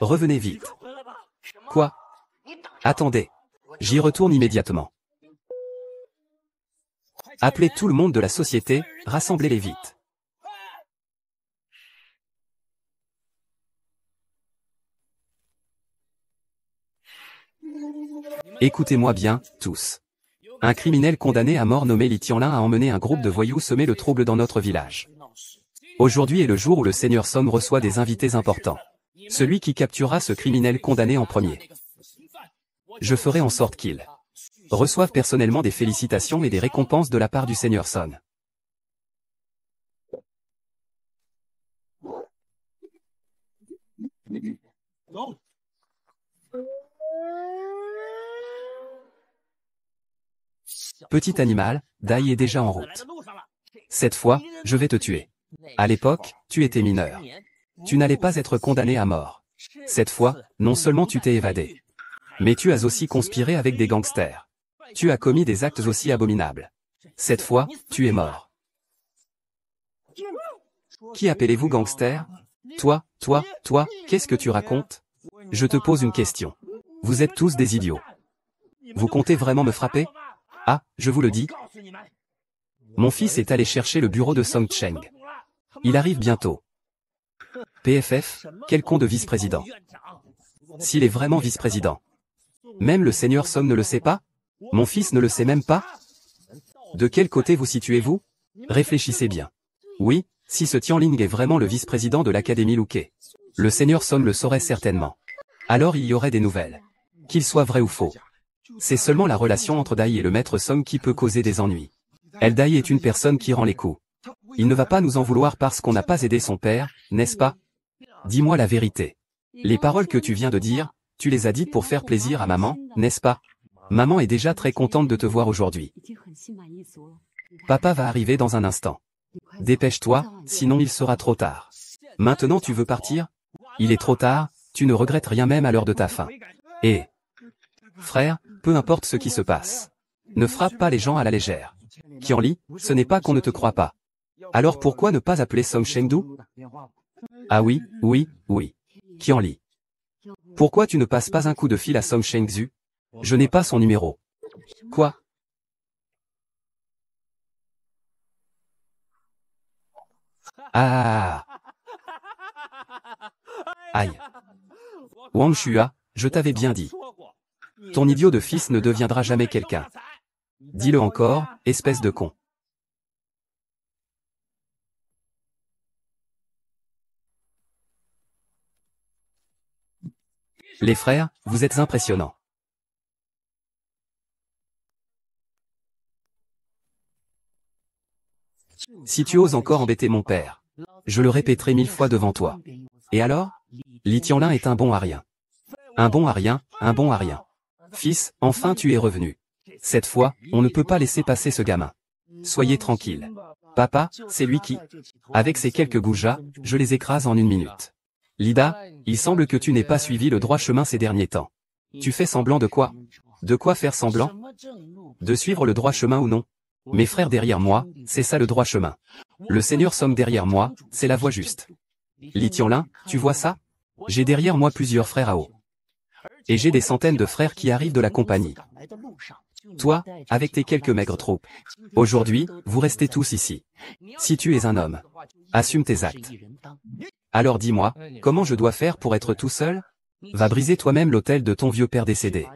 Revenez vite. Quoi? Attendez. J'y retourne immédiatement. Appelez tout le monde de la société, rassemblez-les vite. Écoutez-moi bien, tous. Un criminel condamné à mort nommé Li Tianlin a emmené un groupe de voyous semer le trouble dans notre village. Aujourd'hui est le jour où le seigneur Song reçoit des invités importants. Celui qui capturera ce criminel condamné en premier. Je ferai en sorte qu'il reçoive personnellement des félicitations et des récompenses de la part du seigneur Song. Petit animal, Dai est déjà en route. Cette fois, je vais te tuer. À l'époque, tu étais mineur. Tu n'allais pas être condamné à mort. Cette fois, non seulement tu t'es évadé, mais tu as aussi conspiré avec des gangsters. Tu as commis des actes aussi abominables. Cette fois, tu es mort. Qui appelez-vous gangster? Toi, qu'est-ce que tu racontes? Je te pose une question. Vous êtes tous des idiots. Vous comptez vraiment me frapper? Ah, je vous le dis. Mon fils est allé chercher le bureau de Song Cheng. Il arrive bientôt. PFF, quel con de vice-président. S'il est vraiment vice-président. Même le seigneur Song ne le sait pas? Mon fils ne le sait même pas? De quel côté vous situez-vous? Réfléchissez bien. Oui, si ce Tianling est vraiment le vice-président de l'Académie Luke, le seigneur Song le saurait certainement. Alors il y aurait des nouvelles. Qu'il soit vrai ou faux. C'est seulement la relation entre Dai et le maître Song qui peut causer des ennuis. El Dai est une personne qui rend les coups. Il ne va pas nous en vouloir parce qu'on n'a pas aidé son père, n'est-ce pas? Dis-moi la vérité. Les paroles que tu viens de dire, tu les as dites pour faire plaisir à maman, n'est-ce pas? Maman est déjà très contente de te voir aujourd'hui. Papa va arriver dans un instant. Dépêche-toi, sinon il sera trop tard. Maintenant tu veux partir? Il est trop tard, tu ne regrettes rien même à l'heure de ta faim. Et frère, peu importe ce qui se passe. Ne frappe pas les gens à la légère. Qianli, ce n'est pas qu'on ne te croit pas. Alors pourquoi ne pas appeler Song Chengdu? Ah oui. Qianli. Pourquoi tu ne passes pas un coup de fil à Song Chengdu? Je n'ai pas son numéro. Quoi? Ah. Aïe. Wang Shua, je t'avais bien dit. Ton idiot de fils ne deviendra jamais quelqu'un. Dis-le encore, espèce de con. Les frères, vous êtes impressionnants. Si tu oses encore embêter mon père, je le répéterai 1000 fois devant toi. Et alors? Li Tianlin est un bon à rien. Un bon à rien. Fils, enfin tu es revenu. Cette fois, on ne peut pas laisser passer ce gamin. Soyez tranquille. Papa, c'est lui qui... Avec ces quelques goujats, je les écrase en 1 minute. Lida, il semble que tu n'aies pas suivi le droit chemin ces derniers temps. Tu fais semblant de quoi? De quoi faire semblant? De suivre le droit chemin ou non? Mes frères derrière moi, c'est ça le droit chemin. Le seigneur Song derrière moi, c'est la voie juste. Li Tianlin, tu vois ça? J'ai derrière moi plusieurs frères à eau. Et j'ai des centaines de frères qui arrivent de la compagnie. Toi, avec tes quelques maigres troupes. Aujourd'hui, vous restez tous ici. Si tu es un homme, assume tes actes. Alors dis-moi, comment je dois faire pour être tout seul? Va briser toi-même l'autel de ton vieux père décédé.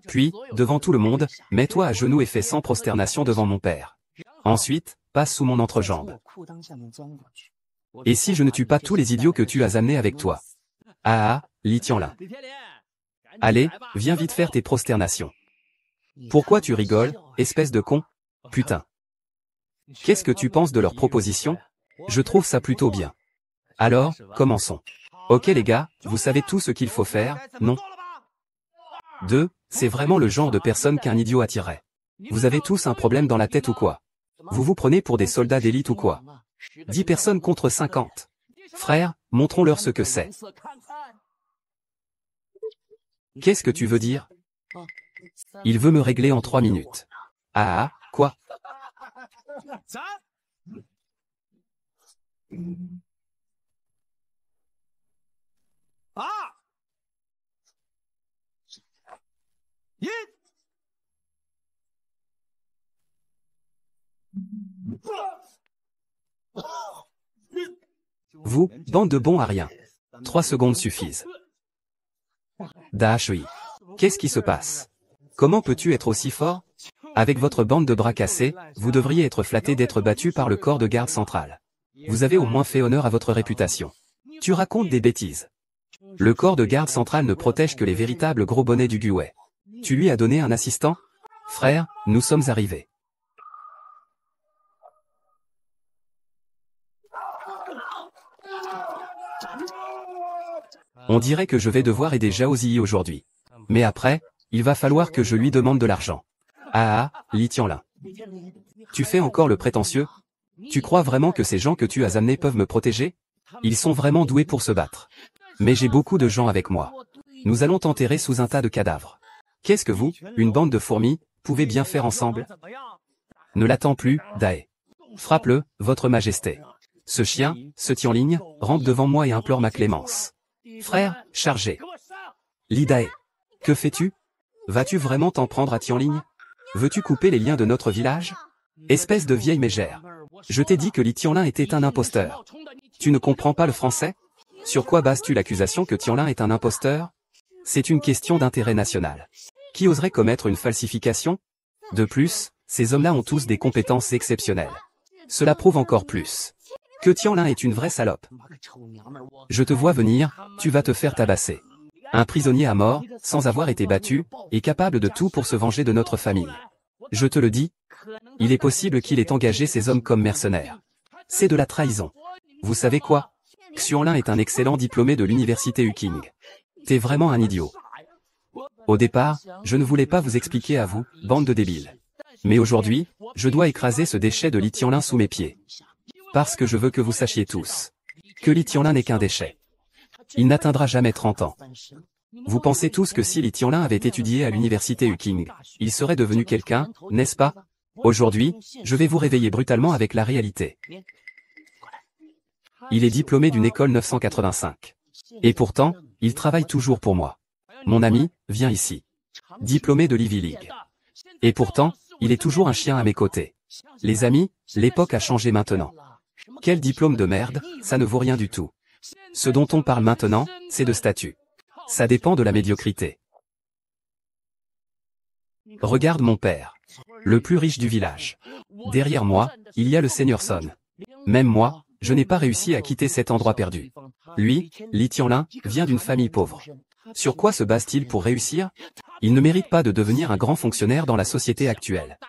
Puis, devant tout le monde, mets-toi à genoux et fais 100 prosternations devant mon père. Ensuite, passe sous mon entrejambe. Et si je ne tue pas tous les idiots que tu as amenés avec toi? Ah ah, Li Tianlin. Allez, viens vite faire tes prosternations. Pourquoi tu rigoles, espèce de con? Putain. Qu'est-ce que tu penses de leur proposition? Je trouve ça plutôt bien. Alors, commençons. Ok les gars, vous savez tout ce qu'il faut faire, non? 2. C'est vraiment le genre de personne qu'un idiot attirerait. Vous avez tous un problème dans la tête ou quoi? Vous vous prenez pour des soldats d'élite ou quoi? 10 personnes contre 50. Frère, montrons-leur ce que c'est. Qu'est-ce que tu veux dire? Il veut me régler en 3 minutes. Ah ah, quoi? Vous, bande de bons à rien. 3 secondes suffisent. Dash oui. Qu'est-ce qui se passe? Comment peux-tu être aussi fort? Avec votre bande de bras cassés, vous devriez être flatté d'être battu par le corps de garde central. Vous avez au moins fait honneur à votre réputation. Tu racontes des bêtises. Le corps de garde central ne protège que les véritables gros bonnets du Guet. Tu lui as donné un assistant? Frère, nous sommes arrivés. On dirait que je vais devoir aider Zhao Ziyi aujourd'hui. Mais après, il va falloir que je lui demande de l'argent. Ah ah, Li Tianlin. Tu fais encore le prétentieux? Tu crois vraiment que ces gens que tu as amenés peuvent me protéger? Ils sont vraiment doués pour se battre. Mais j'ai beaucoup de gens avec moi. Nous allons t'enterrer sous un tas de cadavres. Qu'est-ce que vous, une bande de fourmis, pouvez bien faire ensemble? Ne l'attends plus, Dae. Frappe-le, votre majesté. Ce chien, ce Tianling, rampe devant moi et implore ma clémence. Frère, chargez. Li Dae. Que fais-tu? Vas-tu vraiment t'en prendre à Tianling? Veux-tu couper les liens de notre village? Espèce de vieille mégère. Je t'ai dit que Li Tianlin était un imposteur. Tu ne comprends pas le français? Sur quoi bases-tu l'accusation que Tianlin est un imposteur? C'est une question d'intérêt national. Qui oserait commettre une falsification? De plus, ces hommes-là ont tous des compétences exceptionnelles. Cela prouve encore plus que Tianlin est une vraie salope. Je te vois venir, tu vas te faire tabasser. Un prisonnier à mort, sans avoir été battu, est capable de tout pour se venger de notre famille. Je te le dis, il est possible qu'il ait engagé ces hommes comme mercenaires. C'est de la trahison. Vous savez quoi? Xuanlin est un excellent diplômé de l'université Uking. T'es vraiment un idiot. Au départ, je ne voulais pas vous expliquer à vous, bande de débiles. Mais aujourd'hui, je dois écraser ce déchet de Li Tianlin sous mes pieds. Parce que je veux que vous sachiez tous que Li Tianlin n'est qu'un déchet. Il n'atteindra jamais 30 ans. Vous pensez tous que si Li Tianlin avait étudié à l'université Uking, il serait devenu quelqu'un, n'est-ce pas? Aujourd'hui, je vais vous réveiller brutalement avec la réalité. Il est diplômé d'une école 985. Et pourtant, il travaille toujours pour moi. Mon ami, viens ici. Diplômé de l'Ivy League. Et pourtant, il est toujours un chien à mes côtés. Les amis, l'époque a changé maintenant. Quel diplôme de merde, ça ne vaut rien du tout. Ce dont on parle maintenant, c'est de statut. Ça dépend de la médiocrité. Regarde mon père. Le plus riche du village. Derrière moi, il y a le seigneur Son. Même moi, je n'ai pas réussi à quitter cet endroit perdu. Lui, Li Tianlin, vient d'une famille pauvre. Sur quoi se base-t-il pour réussir? Il ne mérite pas de devenir un grand fonctionnaire dans la société actuelle.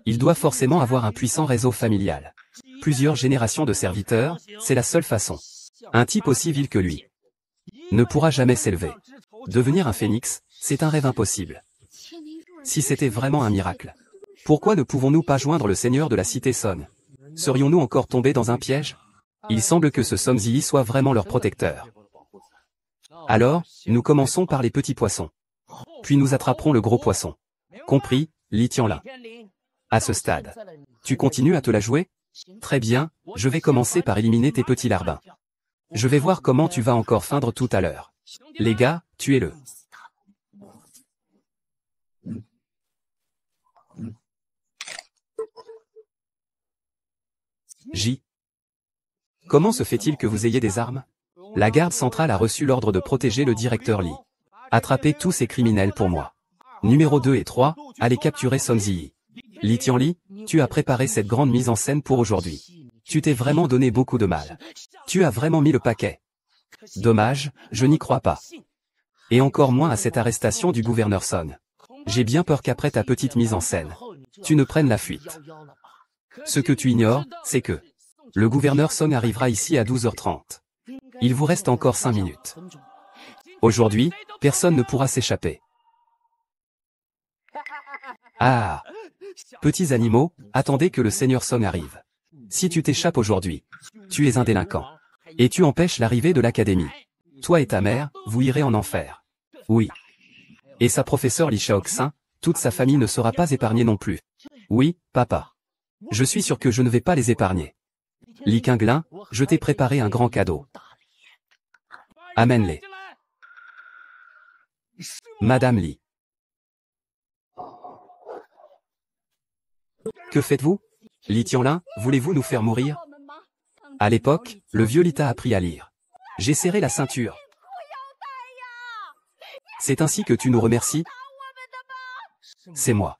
Il doit forcément avoir un puissant réseau familial. Plusieurs générations de serviteurs, c'est la seule façon. Un type aussi vil que lui ne pourra jamais s'élever. Devenir un phénix, c'est un rêve impossible. Si c'était vraiment un miracle, pourquoi ne pouvons-nous pas joindre le seigneur de la cité Son? Serions-nous encore tombés dans un piège? Il semble que ce Son Ziyi soit vraiment leur protecteur. Alors, nous commençons par les petits poissons. Puis nous attraperons le gros poisson. Compris, Li Tianlin. À ce stade, tu continues à te la jouer? Très bien, je vais commencer par éliminer tes petits larbins. Je vais voir comment tu vas encore feindre tout à l'heure. Les gars, tuez-le. J. Comment se fait-il que vous ayez des armes? La garde centrale a reçu l'ordre de protéger le directeur Li. Attrapez tous ces criminels pour moi. Numéro 2 et 3, allez capturer Son Ziyi. Li Tianli, tu as préparé cette grande mise en scène pour aujourd'hui. Tu t'es vraiment donné beaucoup de mal. Tu as vraiment mis le paquet. Dommage, je n'y crois pas. Et encore moins à cette arrestation du gouverneur Song. J'ai bien peur qu'après ta petite mise en scène, tu ne prennes la fuite. Ce que tu ignores, c'est que le gouverneur Song arrivera ici à 12h30. Il vous reste encore 5 minutes. Aujourd'hui, personne ne pourra s'échapper. Ah! Petits animaux, attendez que le seigneur Song arrive. Si tu t'échappes aujourd'hui, tu es un délinquant. Et tu empêches l'arrivée de l'académie. Toi et ta mère, vous irez en enfer. Oui. Et sa professeure Li Shaoxin, toute sa famille ne sera pas épargnée non plus. Oui, papa. Je suis sûr que je ne vais pas les épargner. Li Qinglin, je t'ai préparé un grand cadeau. Amène-les. Madame Li. Que faites-vous? Li Tianlin, voulez-vous nous faire mourir? À l'époque, le vieux Li t'a appris à lire. J'ai serré la ceinture. C'est ainsi que tu nous remercies? C'est moi.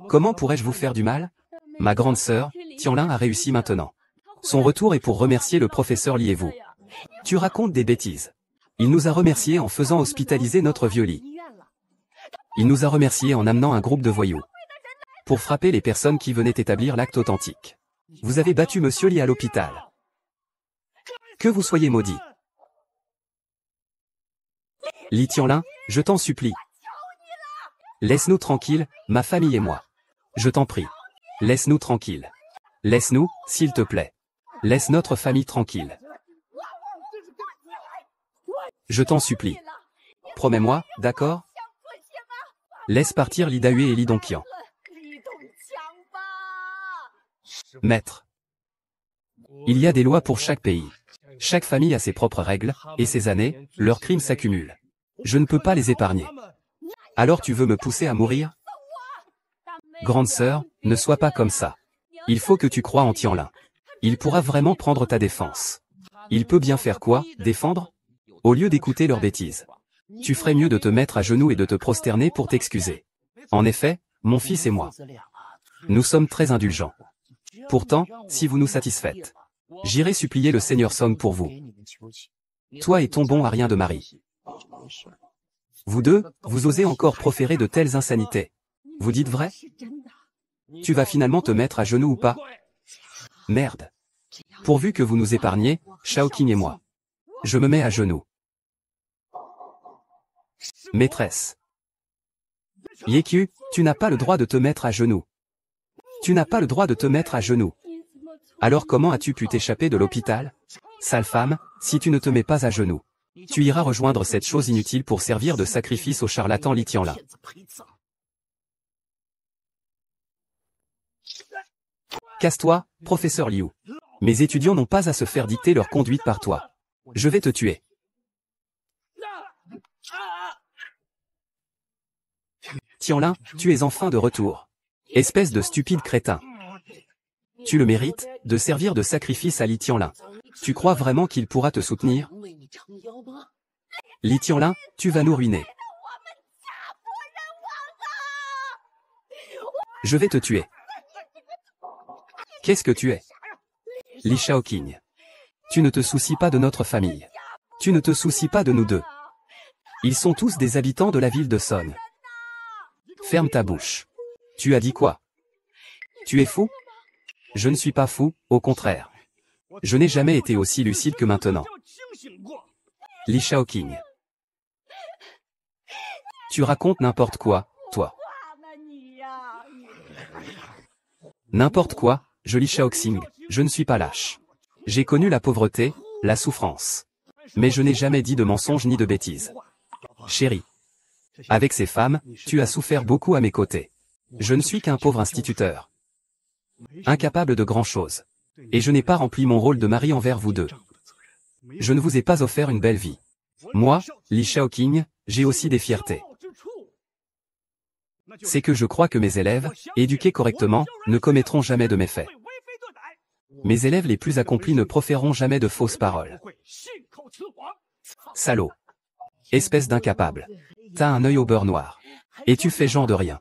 Comment pourrais-je vous faire du mal? Ma grande sœur, Tianlin a réussi maintenant. Son retour est pour remercier le professeur Li et vous. Tu racontes des bêtises. Il nous a remerciés en faisant hospitaliser notre vieux Li. Il nous a remerciés en amenant un groupe de voyous pour frapper les personnes qui venaient établir l'acte authentique. Vous avez battu Monsieur Li à l'hôpital. Que vous soyez maudit. Li Tianlin, je t'en supplie. Laisse-nous tranquilles, ma famille et moi. Je t'en prie. Laisse-nous tranquilles. Laisse-nous, s'il te plaît. Laisse notre famille tranquille. Je t'en supplie. Promets-moi, d'accord? Laisse partir Li Dahue et Li Dongqian. Maître. Il y a des lois pour chaque pays. Chaque famille a ses propres règles, et ces années, leurs crimes s'accumulent. Je ne peux pas les épargner. Alors tu veux me pousser à mourir? Grande sœur, ne sois pas comme ça. Il faut que tu crois en Tianlin. Il pourra vraiment prendre ta défense. Il peut bien faire quoi, défendre? Au lieu d'écouter leurs bêtises. Tu ferais mieux de te mettre à genoux et de te prosterner pour t'excuser. En effet, mon fils et moi. Nous sommes très indulgents. Pourtant, si vous nous satisfaites, j'irai supplier le seigneur Song pour vous. Toi et ton bon à rien de mari. Vous deux, vous osez encore proférer de telles insanités. Vous dites vrai? Tu vas finalement te mettre à genoux ou pas? Merde. Pourvu que vous nous épargniez, Shaoqing et moi. Je me mets à genoux. Maîtresse. Yekyu, tu n'as pas le droit de te mettre à genoux. Tu n'as pas le droit de te mettre à genoux. Alors comment as-tu pu t'échapper de l'hôpital? Sale femme, si tu ne te mets pas à genoux, tu iras rejoindre cette chose inutile pour servir de sacrifice au charlatan Li Tianlin. Casse-toi, professeur Liu. Mes étudiants n'ont pas à se faire dicter leur conduite par toi. Je vais te tuer. Tianlin, tu es enfin de retour. Espèce de stupide crétin. Tu le mérites, de servir de sacrifice à Li Tianlin. Tu crois vraiment qu'il pourra te soutenir? Li Tianlin, tu vas nous ruiner. Je vais te tuer. Qu'est-ce que tu es? Li Shaoqing. Tu ne te soucies pas de notre famille. Tu ne te soucies pas de nous deux. Ils sont tous des habitants de la ville de Song. Ferme ta bouche. Tu as dit quoi? Tu es fou? Je ne suis pas fou, au contraire. Je n'ai jamais été aussi lucide que maintenant. Li Shaoqing. Tu racontes n'importe quoi, toi. N'importe quoi, je Li Shaoxing, je ne suis pas lâche. J'ai connu la pauvreté, la souffrance. Mais je n'ai jamais dit de mensonges ni de bêtises. Chérie. Avec ces femmes, tu as souffert beaucoup à mes côtés. Je ne suis qu'un pauvre instituteur. Incapable de grand-chose. Et je n'ai pas rempli mon rôle de mari envers vous deux. Je ne vous ai pas offert une belle vie. Moi, Li Shaoqing, j'ai aussi des fiertés. C'est que je crois que mes élèves, éduqués correctement, ne commettront jamais de méfaits. Mes élèves les plus accomplis ne proféreront jamais de fausses paroles. Salaud. Espèce d'incapable. T'as un œil au beurre noir. Et tu fais genre de rien.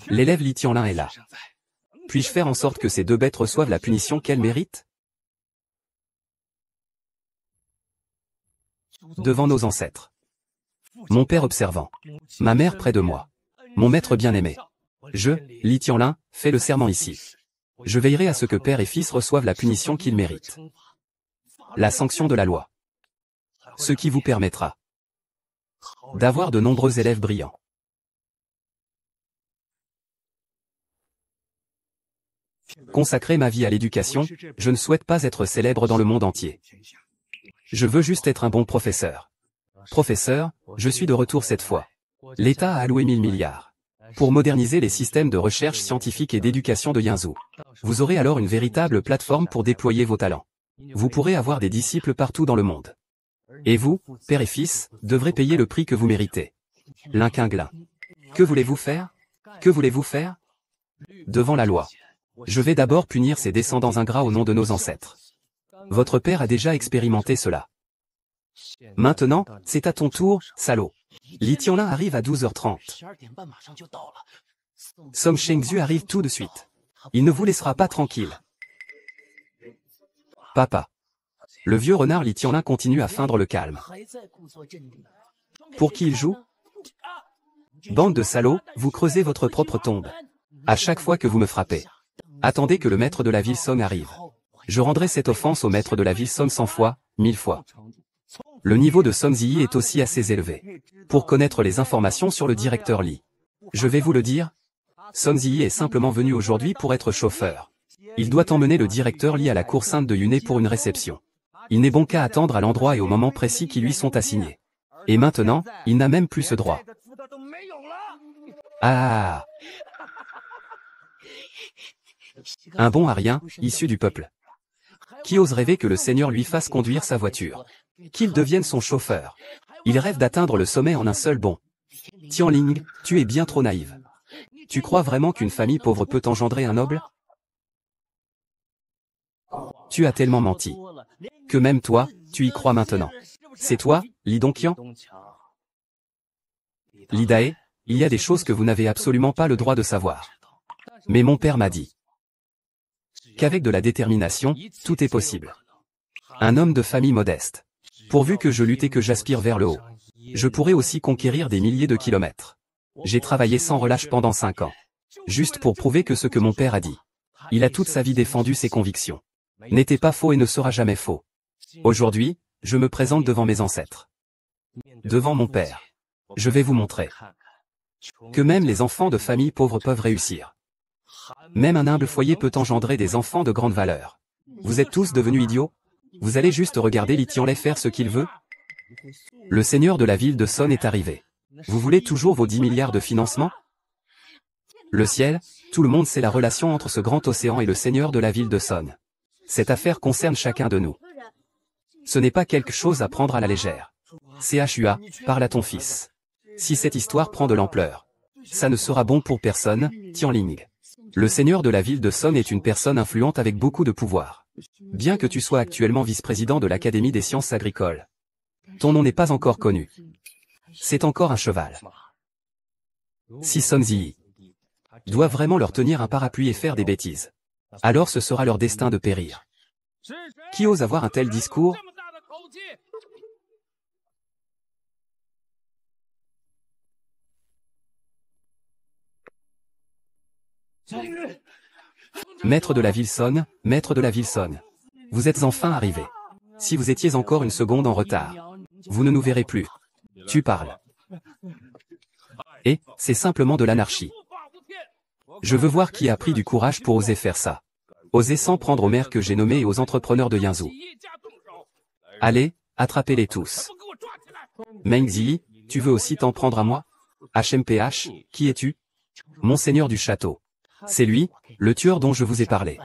L'élève Li Tianlin est là. Puis-je faire en sorte que ces deux bêtes reçoivent la punition qu'elles méritent? Devant nos ancêtres. Mon père observant. Ma mère près de moi. Mon maître bien-aimé. Je, Li Tianlin, fais le serment ici. Je veillerai à ce que père et fils reçoivent la punition qu'ils méritent. La sanction de la loi. Ce qui vous permettra d'avoir de nombreux élèves brillants. Consacrer ma vie à l'éducation, je ne souhaite pas être célèbre dans le monde entier. Je veux juste être un bon professeur. Professeur, je suis de retour cette fois. L'État a alloué 1000 milliards pour moderniser les systèmes de recherche scientifique et d'éducation de Yanzhou. Vous aurez alors une véritable plateforme pour déployer vos talents. Vous pourrez avoir des disciples partout dans le monde. Et vous, père et fils, devrez payer le prix que vous méritez. L'Inquinglin. Que voulez-vous faire? Que voulez-vous faire? Devant la loi. Je vais d'abord punir ces descendants ingrats au nom de nos ancêtres. Votre père a déjà expérimenté cela. Maintenant, c'est à ton tour, salaud. Li Tianlin arrive à 12h30. Song Shengzhu arrive tout de suite. Il ne vous laissera pas tranquille. Papa. Le vieux renard Li Tianlin continue à feindre le calme. Pour qui il joue? Bande de salauds, vous creusez votre propre tombe. À chaque fois que vous me frappez. Attendez que le maître de la ville Song arrive. Je rendrai cette offense au maître de la ville Song 100 fois, 1000 fois. Le niveau de Song Ziyi est aussi assez élevé. Pour connaître les informations sur le directeur Li. Je vais vous le dire. Song Ziyi est simplement venu aujourd'hui pour être chauffeur. Il doit emmener le directeur Li à la cour sainte de Yunai pour une réception. Il n'est bon qu'à attendre à l'endroit et au moment précis qui lui sont assignés. Et maintenant, il n'a même plus ce droit. Ah! Un bon arien, issu du peuple. Qui ose rêver que le Seigneur lui fasse conduire sa voiture? Qu'il devienne son chauffeur. Il rêve d'atteindre le sommet en un seul bond. Tianling, tu es bien trop naïve. Tu crois vraiment qu'une famille pauvre peut engendrer un noble? Tu as tellement menti. Que même toi, tu y crois maintenant. C'est toi, Li Dongqian? Li Dae, il y a des choses que vous n'avez absolument pas le droit de savoir. Mais mon père m'a dit qu'avec de la détermination, tout est possible. Un homme de famille modeste. Pourvu que je lutte et que j'aspire vers le haut. Je pourrais aussi conquérir des milliers de kilomètres. J'ai travaillé sans relâche pendant 5 ans. Juste pour prouver que ce que mon père a dit. Il a toute sa vie défendu ses convictions. N'était pas faux et ne sera jamais faux. Aujourd'hui, je me présente devant mes ancêtres. Devant mon père. Je vais vous montrer que même les enfants de familles pauvres peuvent réussir. Même un humble foyer peut engendrer des enfants de grande valeur. Vous êtes tous devenus idiots? Vous allez juste regarder Li Tianlai faire ce qu'il veut? Le seigneur de la ville de Son est arrivé. Vous voulez toujours vos 10 milliards de financement? Le ciel, tout le monde sait la relation entre ce grand océan et le seigneur de la ville de Son. Cette affaire concerne chacun de nous. Ce n'est pas quelque chose à prendre à la légère. CHUA, parle à ton fils. Si cette histoire prend de l'ampleur, ça ne sera bon pour personne, Tianling. Le seigneur de la ville de Son est une personne influente avec beaucoup de pouvoir. Bien que tu sois actuellement vice-président de l'Académie des sciences agricoles. Ton nom n'est pas encore connu. C'est encore un cheval. Si Song Ziyi doit vraiment leur tenir un parapluie et faire des bêtises, alors ce sera leur destin de périr. Qui ose avoir un tel discours? Maître de la ville Son, maître de la ville Son. Vous êtes enfin arrivé. Si vous étiez encore une seconde en retard, vous ne nous verrez plus. Tu parles. Et, c'est simplement de l'anarchie. Je veux voir qui a pris du courage pour oser faire ça. Oser s'en prendre aux maires que j'ai nommés et aux entrepreneurs de Yanzhou. Allez, attrapez-les tous. Meng Ziyi, tu veux aussi t'en prendre à moi? HMPH, qui es-tu? Monseigneur du château. C'est lui, le tueur dont je vous ai parlé.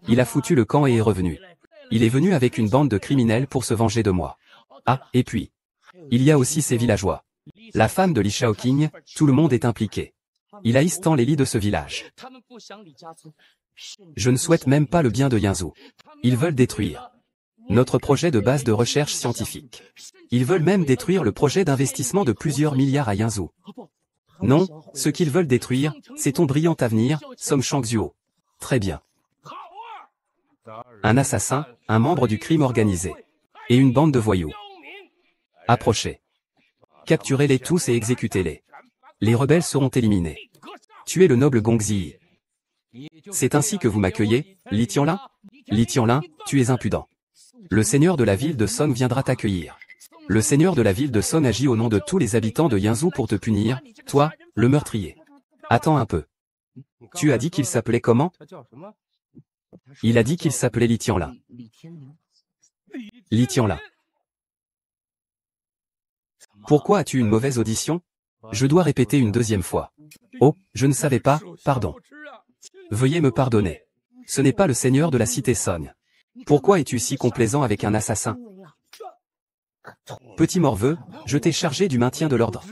Il a foutu le camp et est revenu. Il est venu avec une bande de criminels pour se venger de moi. Ah, et puis, il y a aussi ces villageois. La femme de Li Shaoqing, tout le monde est impliqué. Il haïsse tant les lits de ce village. Je ne souhaite même pas le bien de Yanzhou. Ils veulent détruire notre projet de base de recherche scientifique. Ils veulent même détruire le projet d'investissement de plusieurs milliards à Yanzhou. Non, ce qu'ils veulent détruire, c'est ton brillant avenir, Song Shangzuo. Très bien. Un assassin, un membre du crime organisé. Et une bande de voyous. Approchez. Capturez-les tous et exécutez-les. Les rebelles seront éliminés. Tuez le noble Gongzi. C'est ainsi que vous m'accueillez, Li Tianlin? Li Tianlin, tu es impudent. Le seigneur de la ville de Song viendra t'accueillir. Le seigneur de la ville de Song agit au nom de tous les habitants de Yinzhou pour te punir, toi, le meurtrier. Attends un peu. Tu as dit qu'il s'appelait comment? Il a dit qu'il s'appelait Li Tianlin. Li Tianlin. Pourquoi as-tu une mauvaise audition? Je dois répéter une deuxième fois. Oh, je ne savais pas, pardon. Veuillez me pardonner. Ce n'est pas le seigneur de la cité Song. Pourquoi es-tu si complaisant avec un assassin? Petit morveux, je t'ai chargé du maintien de l'ordre.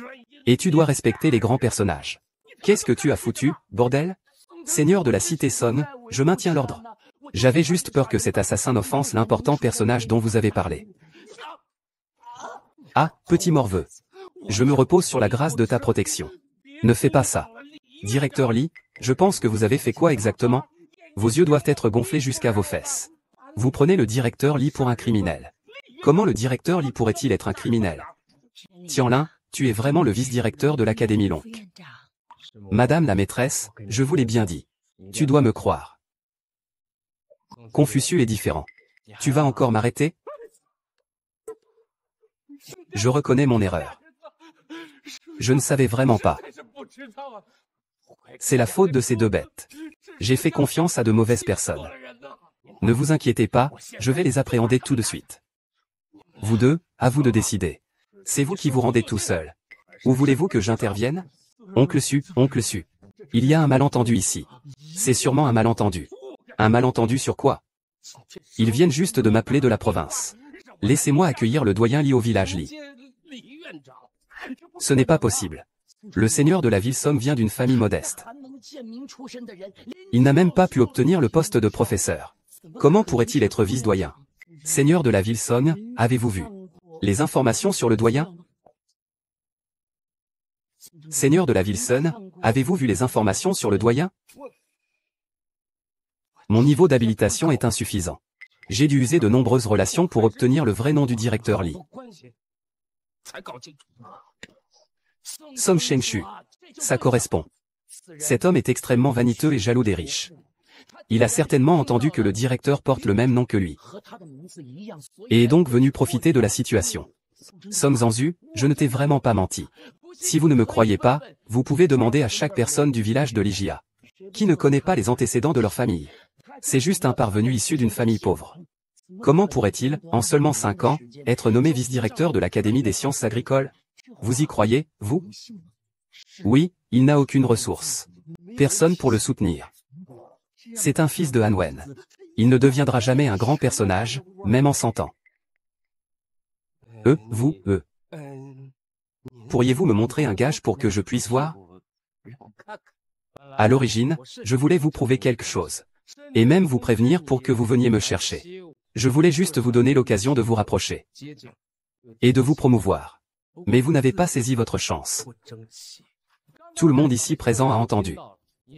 Et tu dois respecter les grands personnages. Qu'est-ce que tu as foutu, bordel? Seigneur de la cité Song, je maintiens l'ordre. J'avais juste peur que cet assassin n'offense l'important personnage dont vous avez parlé. Ah, petit morveux. Je me repose sur la grâce de ta protection. Ne fais pas ça. Directeur Li, je pense que vous avez fait quoi exactement? Vos yeux doivent être gonflés jusqu'à vos fesses. Vous prenez le directeur Li pour un criminel. Comment le directeur Li pourrait-il être un criminel? Tianlin, tu es vraiment le vice-directeur de l'Académie Longue. Madame la maîtresse, je vous l'ai bien dit. Tu dois me croire. Confucius est différent. Tu vas encore m'arrêter? Je reconnais mon erreur. Je ne savais vraiment pas. C'est la faute de ces deux bêtes. J'ai fait confiance à de mauvaises personnes. Ne vous inquiétez pas, je vais les appréhender tout de suite. Vous deux, à vous de décider. C'est vous qui vous rendez tout seul. Ou voulez-vous que j'intervienne? Oncle Su, il y a un malentendu ici. C'est sûrement un malentendu. Un malentendu sur quoi? Ils viennent juste de m'appeler de la province. Laissez-moi accueillir le doyen Li au village Li. Ce n'est pas possible. Le seigneur de la ville Song vient d'une famille modeste. Il n'a même pas pu obtenir le poste de professeur. Comment pourrait-il être vice-doyen? Seigneur de la ville Song, avez-vous vu les informations sur le doyen? Seigneur de la ville Song, avez-vous vu les informations sur le doyen? Mon niveau d'habilitation est insuffisant. J'ai dû user de nombreuses relations pour obtenir le vrai nom du directeur Li. Song Shengshu. Ça correspond. Cet homme est extrêmement vaniteux et jaloux des riches. Il a certainement entendu que le directeur porte le même nom que lui. Et est donc venu profiter de la situation. Song Zanzu, je ne t'ai vraiment pas menti. Si vous ne me croyez pas, vous pouvez demander à chaque personne du village de Ligia. Qui ne connaît pas les antécédents de leur famille? C'est juste un parvenu issu d'une famille pauvre. Comment pourrait-il, en seulement 5 ans, être nommé vice-directeur de l'Académie des sciences agricoles? Vous y croyez, vous? Oui, il n'a aucune ressource. Personne pour le soutenir. C'est un fils de Han Wen. Il ne deviendra jamais un grand personnage, même en 100 ans. Pourriez-vous me montrer un gage pour que je puisse voir? À l'origine, je voulais vous prouver quelque chose. Et même vous prévenir pour que vous veniez me chercher. Je voulais juste vous donner l'occasion de vous rapprocher. Et de vous promouvoir. Mais vous n'avez pas saisi votre chance. Tout le monde ici présent a entendu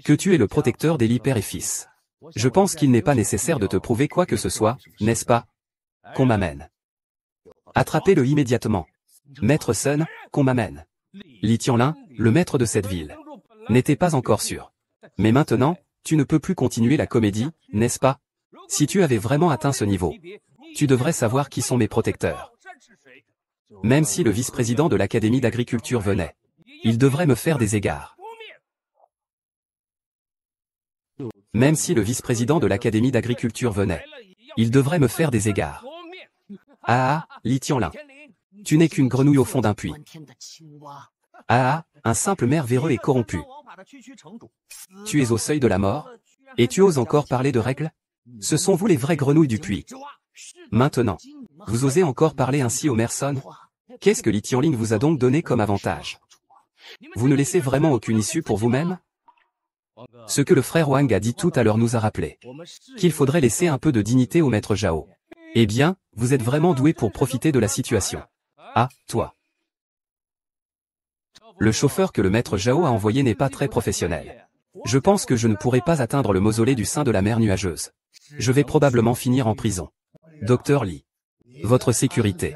que tu es le protecteur des Li père et fils. Je pense qu'il n'est pas nécessaire de te prouver quoi que ce soit, n'est-ce pas? Qu'on m'amène. Attrapez-le immédiatement. Maître Sun, qu'on m'amène. Li Tianlin, le maître de cette ville, n'était pas encore sûr. Mais maintenant, tu ne peux plus continuer la comédie, n'est-ce pas? Si tu avais vraiment atteint ce niveau, tu devrais savoir qui sont mes protecteurs. Même si le vice-président de l'Académie d'agriculture venait, il devrait me faire des égards. Même si le vice-président de l'Académie d'agriculture venait, il devrait me faire des égards. Ah ah, Li Tianlin. Tu n'es qu'une grenouille au fond d'un puits. Ah ah, un simple maire véreux et corrompu. Tu es au seuil de la mort, et tu oses encore parler de règles? Ce sont vous les vraies grenouilles du puits. Maintenant, vous osez encore parler ainsi au maire Sun? Qu'est-ce que Li Tianling vous a donc donné comme avantage? Vous ne laissez vraiment aucune issue pour vous-même? Ce que le frère Wang a dit tout à l'heure nous a rappelé qu'il faudrait laisser un peu de dignité au maître Zhao. Eh bien, vous êtes vraiment doué pour profiter de la situation. Ah, toi. Le chauffeur que le maître Zhao a envoyé n'est pas très professionnel. Je pense que je ne pourrai pas atteindre le mausolée du sein de la mer nuageuse. Je vais probablement finir en prison. Docteur Lee. Votre sécurité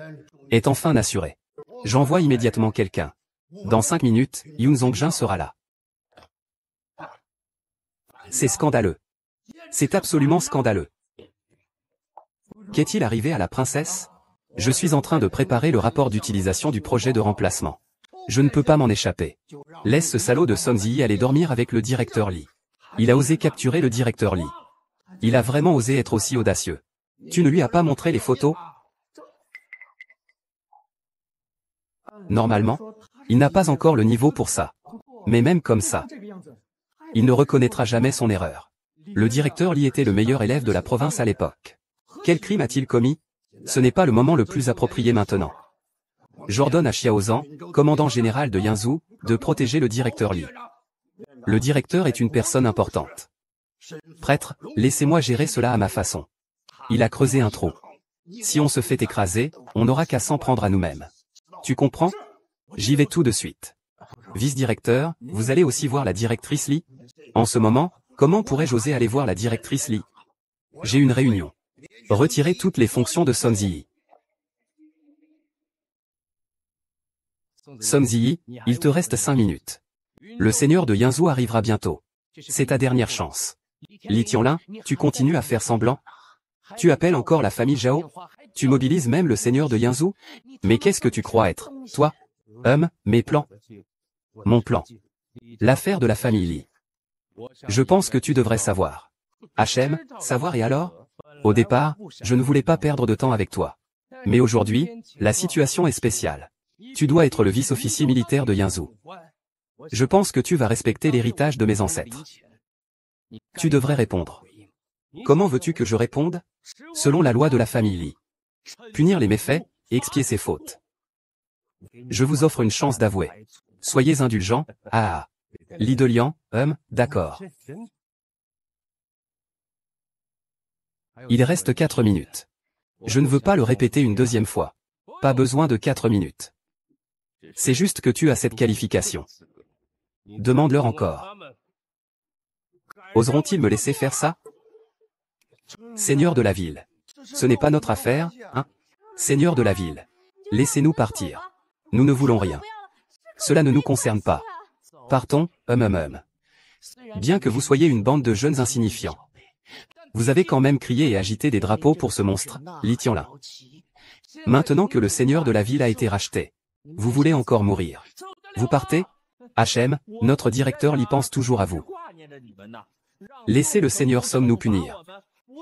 est enfin assurée. J'envoie immédiatement quelqu'un. Dans 5 minutes, Yoon Zongjin sera là. C'est scandaleux. C'est absolument scandaleux. Qu'est-il arrivé à la princesse? Je suis en train de préparer le rapport d'utilisation du projet de remplacement. Je ne peux pas m'en échapper. Laisse ce salaud de Song Ziyi aller dormir avec le directeur Lee. Il a osé capturer le directeur Lee. Il a vraiment osé être aussi audacieux. Tu ne lui as pas montré les photos? Normalement, il n'a pas encore le niveau pour ça. Mais même comme ça, il ne reconnaîtra jamais son erreur. Le directeur Lee était le meilleur élève de la province à l'époque. Quel crime a-t-il commis? Ce n'est pas le moment le plus approprié maintenant. J'ordonne à Xiaozan, commandant général de Yanzhou, de protéger le directeur Lee. Le directeur est une personne importante. Prêtre, laissez-moi gérer cela à ma façon. Il a creusé un trou. Si on se fait écraser, on n'aura qu'à s'en prendre à nous-mêmes. Tu comprends? J'y vais tout de suite. Vice-directeur, vous allez aussi voir la directrice Lee? En ce moment, comment pourrais-je oser aller voir la directrice Lee? J'ai une réunion. Retirez toutes les fonctions de Song Ziyi. Song Ziyi, il te reste 5 minutes. Le seigneur de Yanzhou arrivera bientôt. C'est ta dernière chance. Li Tianlin, tu continues à faire semblant? Tu appelles encore la famille Zhao? Tu mobilises même le seigneur de Yanzhou? Mais qu'est-ce que tu crois être, toi? Mes plans. Mon plan. L'affaire de la famille Li. Je pense que tu devrais savoir. HM, savoir et alors? Au départ, je ne voulais pas perdre de temps avec toi. Mais aujourd'hui, la situation est spéciale. Tu dois être le vice-officier militaire de Yanzhou. Je pense que tu vas respecter l'héritage de mes ancêtres. Tu devrais répondre. Comment veux-tu que je réponde? Selon la loi de la famille Li. Punir les méfaits, et expier ses fautes. Je vous offre une chance d'avouer. Soyez indulgents, Li Delian, d'accord. Il reste 4 minutes. Je ne veux pas le répéter une deuxième fois. Pas besoin de 4 minutes. C'est juste que tu as cette qualification. Demande-leur encore. Oseront-ils me laisser faire ça? Seigneur de la ville. Ce n'est pas notre affaire, hein? Seigneur de la ville. Laissez-nous partir. Nous ne voulons rien. Cela ne nous concerne pas. Partons, Bien que vous soyez une bande de jeunes insignifiants. Vous avez quand même crié et agité des drapeaux pour ce monstre, Li Tianlin. Maintenant que le seigneur de la ville a été racheté, vous voulez encore mourir. Vous partez? HM, notre directeur Li pense toujours à vous. Laissez le seigneur Song nous punir.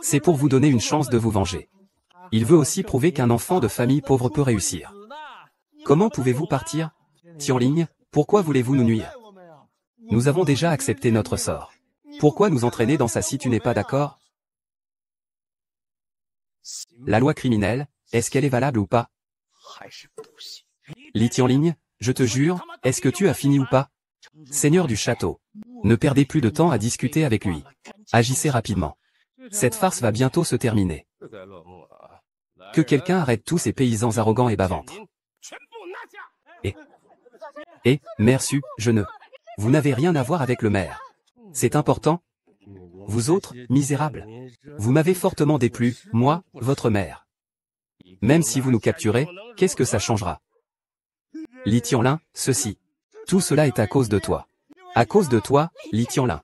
C'est pour vous donner une chance de vous venger. Il veut aussi prouver qu'un enfant de famille pauvre peut réussir. Comment pouvez-vous partir? Tianling, pourquoi voulez-vous nous nuire? Nous avons déjà accepté notre sort. Pourquoi nous entraîner dans ça si tu n'es pas d'accord? La loi criminelle, est-ce qu'elle est valable ou pas? Li Tianling, je te jure, est-ce que tu as fini ou pas? Seigneur du château, ne perdez plus de temps à discuter avec lui. Agissez rapidement. Cette farce va bientôt se terminer. Que quelqu'un arrête tous ces paysans arrogants et bavantres. Mère Su, je ne... Vous n'avez rien à voir avec le maire. C'est important? Vous autres, misérables. Vous m'avez fortement déplu, moi, votre mère. Même si vous nous capturez, qu'est-ce que ça changera? Li Tianlin, ceci. Tout cela est à cause de toi. À cause de toi, Li Tianlin.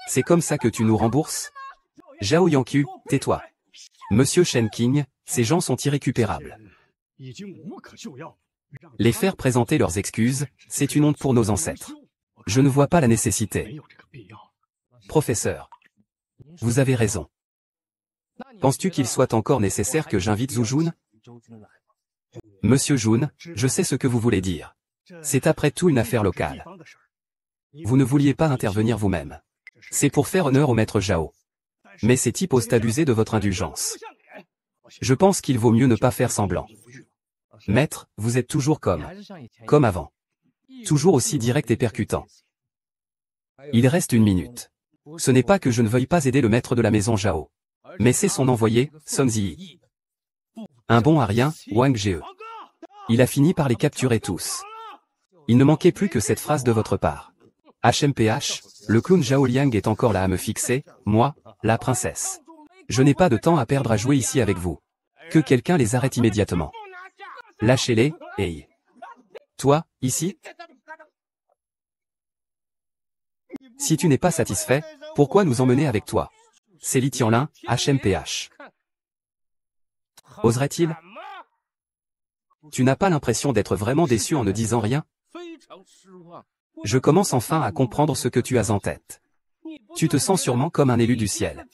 C'est comme ça que tu nous rembourses? Zhao Yanqiu, tais-toi. Monsieur Shen Qing, ces gens sont irrécupérables. Les faire présenter leurs excuses, c'est une honte pour nos ancêtres. Je ne vois pas la nécessité. Professeur. Vous avez raison. Penses-tu qu'il soit encore nécessaire que j'invite Zhu Jun? Monsieur Jun, je sais ce que vous voulez dire. C'est après tout une affaire locale. Vous ne vouliez pas intervenir vous-même. C'est pour faire honneur au maître Zhao. Mais ces types osent abuser de votre indulgence. Je pense qu'il vaut mieux ne pas faire semblant. Maître, vous êtes toujours comme avant. Toujours aussi direct et percutant. Il reste 1 minute. Ce n'est pas que je ne veuille pas aider le maître de la maison Zhao. Mais c'est son envoyé, Song Ziyi. Un bon à rien, Wang Jie. Il a fini par les capturer tous. Il ne manquait plus que cette phrase de votre part. HMPH, Le clown Zhao Liang est encore là à me fixer, moi, la princesse. Je n'ai pas de temps à perdre à jouer ici avec vous. Que quelqu'un les arrête immédiatement. Lâchez-les, hey. Toi, ici? Si tu n'es pas satisfait, pourquoi nous emmener avec toi? C'est Li Tianlin, HMPH. Oserait-il? Tu n'as pas l'impression d'être vraiment déçu en ne disant rien? Je commence enfin à comprendre ce que tu as en tête. Tu te sens sûrement comme un élu du ciel.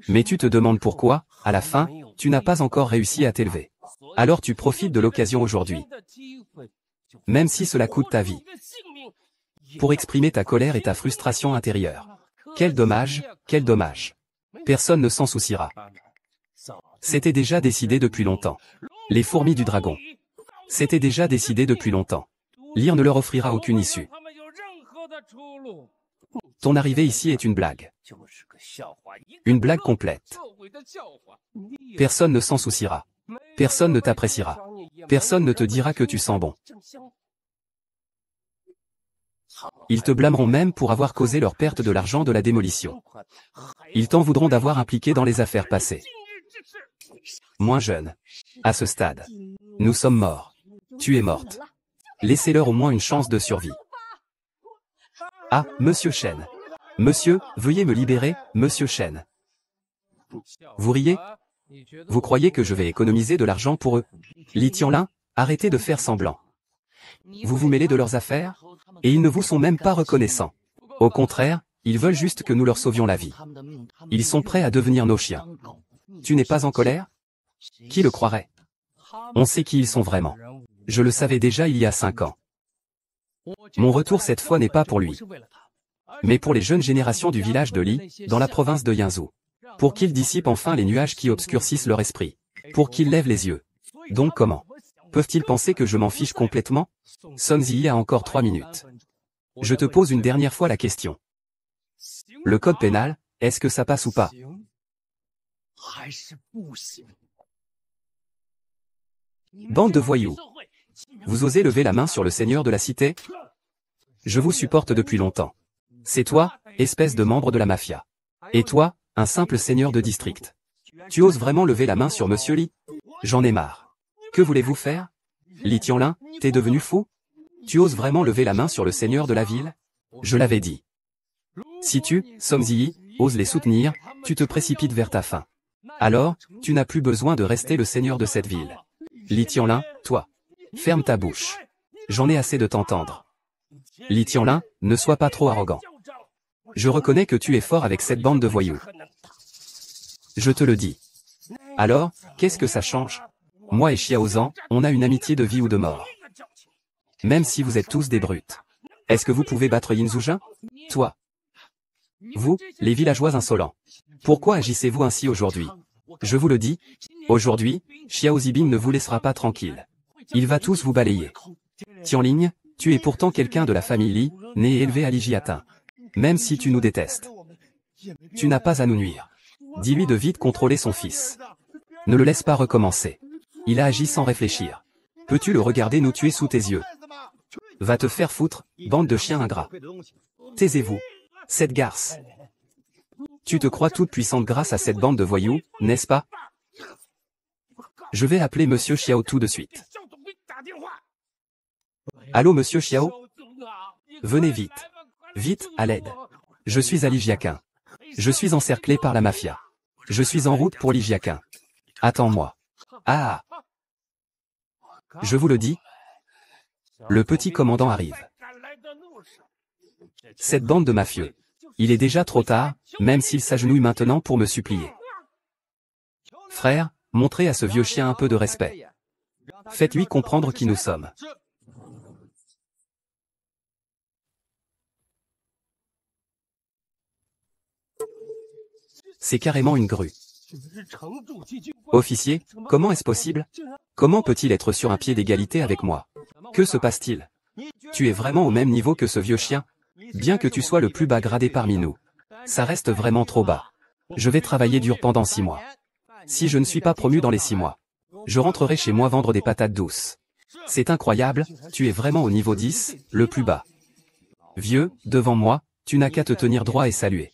Mais tu te demandes pourquoi, à la fin, tu n'as pas encore réussi à t'élever. Alors tu profites de l'occasion aujourd'hui. Même si cela coûte ta vie. Pour exprimer ta colère et ta frustration intérieure. Quel dommage, quel dommage. Personne ne s'en souciera. C'était déjà décidé depuis longtemps. Les fourmis du dragon. C'était déjà décidé depuis longtemps. Lyre ne leur offrira aucune issue. Ton arrivée ici est une blague. Une blague complète. Personne ne s'en souciera. Personne ne t'appréciera. Personne ne te dira que tu sens bon. Ils te blâmeront même pour avoir causé leur perte de l'argent de la démolition. Ils t'en voudront d'avoir impliqué dans les affaires passées. Moins jeune. À ce stade. Nous sommes morts. Tu es morte. Laissez-leur au moins une chance de survie. Ah, Monsieur Chen. Monsieur, veuillez me libérer, Monsieur Chen. Vous riez? Vous croyez que je vais économiser de l'argent pour eux? Li Tianlin, arrêtez de faire semblant. Vous vous mêlez de leurs affaires? Et ils ne vous sont même pas reconnaissants. Au contraire, ils veulent juste que nous leur sauvions la vie. Ils sont prêts à devenir nos chiens. Tu n'es pas en colère? Qui le croirait? On sait qui ils sont vraiment. Je le savais déjà il y a 5 ans. Mon retour cette fois n'est pas pour lui. Mais pour les jeunes générations du village de Li, dans la province de Yanzhou. Pour qu'ils dissipent enfin les nuages qui obscurcissent leur esprit. Pour qu'ils lèvent les yeux. Donc comment? Peuvent-ils penser que je m'en fiche complètement? Song Ziyi a encore 3 minutes. Je te pose une dernière fois la question. Le code pénal, est-ce que ça passe ou pas? Bande de voyous. Vous osez lever la main sur le seigneur de la cité? Je vous supporte depuis longtemps. C'est toi, espèce de membre de la mafia. Et toi, un simple seigneur de district. Tu oses vraiment lever la main sur Monsieur Li? J'en ai marre. Que voulez-vous faire? Li Tianlin, t'es devenu fou? Tu oses vraiment lever la main sur le seigneur de la ville? Je l'avais dit. Si tu, Song Ziyi, oses les soutenir, tu te précipites vers ta fin. Alors, tu n'as plus besoin de rester le seigneur de cette ville. Li Tianlin, toi. Ferme ta bouche. J'en ai assez de t'entendre. Li Tianlin, ne sois pas trop arrogant. Je reconnais que tu es fort avec cette bande de voyous. Je te le dis. Alors, qu'est-ce que ça change? Moi et Xiao Zhan, on a une amitié de vie ou de mort. Même si vous êtes tous des brutes. Est-ce que vous pouvez battre Yin Zhujin? Toi. Vous, les villageois insolents. Pourquoi agissez-vous ainsi aujourd'hui? Je vous le dis. Aujourd'hui, Xiao Zibing ne vous laissera pas tranquille. Il va tous vous balayer. Tianling, tu es pourtant quelqu'un de la famille Li, né et élevé à Lijiatin. Même si tu nous détestes. Tu n'as pas à nous nuire. Dis-lui de vite contrôler son fils. Ne le laisse pas recommencer. Il a agi sans réfléchir. Peux-tu le regarder nous tuer sous tes yeux? Va te faire foutre, bande de chiens ingrats. Taisez-vous. Cette garce. Tu te crois toute puissante grâce à cette bande de voyous, n'est-ce pas? Je vais appeler Monsieur Xiao tout de suite. Allô Monsieur Xiao? Venez vite. Vite, à l'aide. Je suis à Lijiaquin. Je suis encerclé par la mafia. Je suis en route pour Lijiaquin. Attends-moi. Ah! Je vous le dis. Le petit commandant arrive. Cette bande de mafieux. Il est déjà trop tard, même s'il s'agenouille maintenant pour me supplier. Frère, montrez à ce vieux chien un peu de respect. Faites-lui comprendre qui nous sommes. C'est carrément une grue. Officier, comment est-ce possible? Comment peut-il être sur un pied d'égalité avec moi? Que se passe-t-il? Tu es vraiment au même niveau que ce vieux chien? Bien que tu sois le plus bas gradé parmi nous. Ça reste vraiment trop bas. Je vais travailler dur pendant 6 mois. Si je ne suis pas promu dans les 6 mois, je rentrerai chez moi vendre des patates douces. C'est incroyable, tu es vraiment au niveau 10, le plus bas. Vieux, devant moi, tu n'as qu'à te tenir droit et saluer.